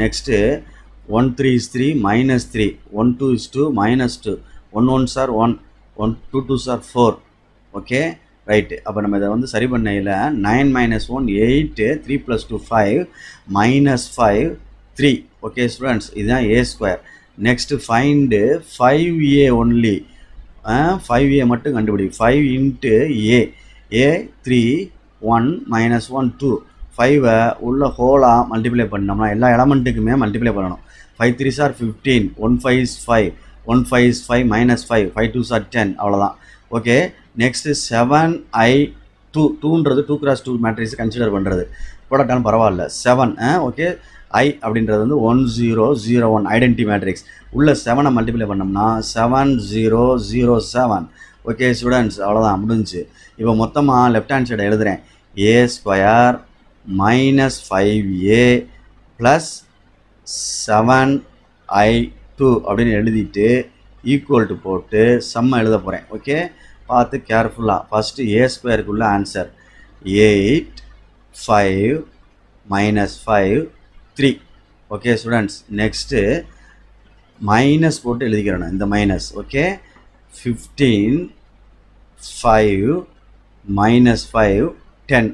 Next 1 3 is 3 -3, 1 2 is 2 -2, 1 1s are 1, 1 2 2s are 4. Okay right. அப்போ நம்ம இதை வந்து சரி பண்ணையில் 9 - 1 8, 3 + 2 5, -5 3. ஓகே ஸ்டூடெண்ட்ஸ், இதுதான் A square. Next find 5a only, 5a மட்டும் கண்டுபிடி. 5 × a, a 3 1 -1 2, 5 உள்ள ஹோலாக மல்டிப்ளை பண்ணோம்னா எல்லா எலமெண்ட்டுக்குமே மல்டிப்ளை பண்ணணும். 5 3s are 15, 1 5 is 5, 1 5 is 5 -5, 5 2s are 10. அவ்வளோதான். Okay next 7i2, 2ன்றது 2 × 2 matrix consider பண்ணுறது போடாட்டாலும் பரவாயில்ல. 7 ஓகே I அப்படின்றது வந்து 1 0 0 1 ஐடென்டி மேட்ரிக்ஸ். உள்ள 7 மல்டிப்ளை பண்ணோம்னா 7 0 0 7. ஓகே ஸ்டூடெண்ட்ஸ், அவ்வளோதான் முடிஞ்சு. இப்போ மொத்தமாக லெஃப்ட் ஹேண்ட் சைடை எழுதுகிறேன். a square -5a plus 7i2 அப்படின்னு எழுதிட்டு ஈக்குவல் டு போட்டு சம்மை எழுத போகிறேன். ஓகே பார்த்து கேர்ஃபுல்லாக. ஃபஸ்ட்டு a ஸ்கொயருக்குள்ள answer 8 5 -5 3. Okay students, next minus போட்டு எழுதிக்கிறேன் இந்த minus. Okay 15 5 -5 10.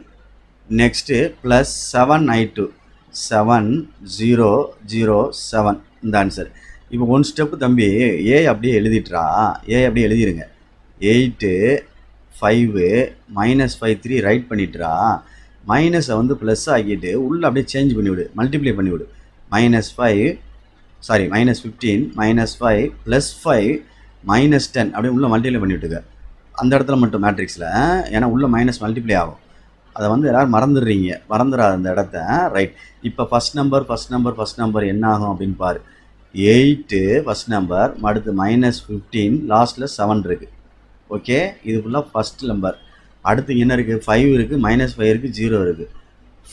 Next plus 7i2, 7 0 0 7 இந்த ஆன்சர். இப்போ ஒன் ஸ்டெப்பு தம்பி, ஏ அப்படியே எழுதிட்டுறா, ஏ அப்படியே எழுதிடுங்க. 8 5 -5 3 ரைட் பண்ணிட்டுறா. மைனஸை வந்து ப்ளஸ் ஆக்கிட்டு உள்ளே அப்படியே சேஞ்ச் பண்ணிவிடு, மல்டிப்ளை பண்ணிவிடு. -15 -5 +5 -10 அப்படியே உள்ளே மல்டிப்ளை பண்ணிவிட்டுங்க அந்த இடத்துல மட்டும் மேட்ரிக்ஸில். ஏன்னா உள்ளே மைனஸ் மல்டிப்ளை ஆகும். அதை வந்து எல்லோரும் மறந்துடுறீங்க, மறந்துடாத அந்த இடத்த. ரைட். இப்போ ஃபஸ்ட் நம்பர் என்ன ஆகும் அப்படின்னு பாரு. 8 ஃபஸ்ட் நம்பர், அடுத்து -15, லாஸ்ட்டில் 7 இருக்குது. ஓகே இது ஃபுல்லாக ஃபஸ்ட் நம்பர். அடுத்து என்ன இருக்குது? 5 இருக்குது, -5 இருக்குது, 0 இருக்குது.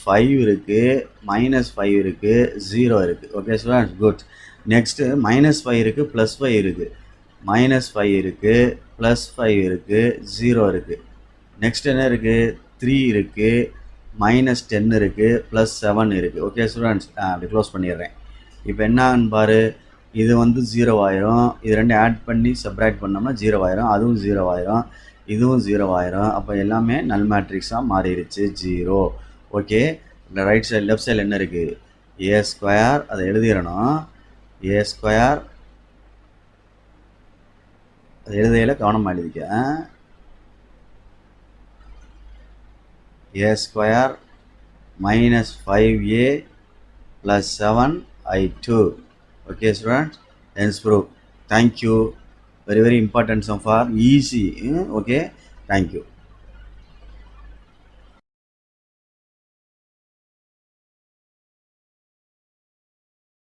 5 இருக்குது, -5 இருக்குது, 0 இருக்குது. Okay students good. நெக்ஸ்ட்டு -5 இருக்குது, +5 இருக்குது, -5 இருக்குது, +5 இருக்குது, 0 இருக்குது. நெக்ஸ்ட் என்ன இருக்குது? 3 இருக்குது, -10 இருக்குது, +7 இருக்குது. ஓகே ஸ்டூடெண்ட்ஸ், அப்படி க்ளோஸ் பண்ணிடுறேன். இப்போ என்னன்னு பாரு, இது வந்து 0 ஆயிரும். இது ரெண்டு ஆட் பண்ணி சப்ராக்ட் பண்ணோம்னா 0 ஆயிரும். அதுவும் 0 ஆயிரும், இதுவும் 0 ஆயிரும். அப்போ எல்லாமே நல் மேட்ரிக்ஸாக மாறிடுச்சு, 0. ஓகே இந்த ரைட் சைடு லெஃப்ட் சைடில் என்ன இருக்குது? a ஸ்கொயர், அதை எழுதிடணும். a ஸ்கொயர் அது எழுதையில் கவனமாக எழுதிக்க. a square -5a + 7i2. okay students, hence proof. Thank you. Very important sum for easy. Okay, thank you.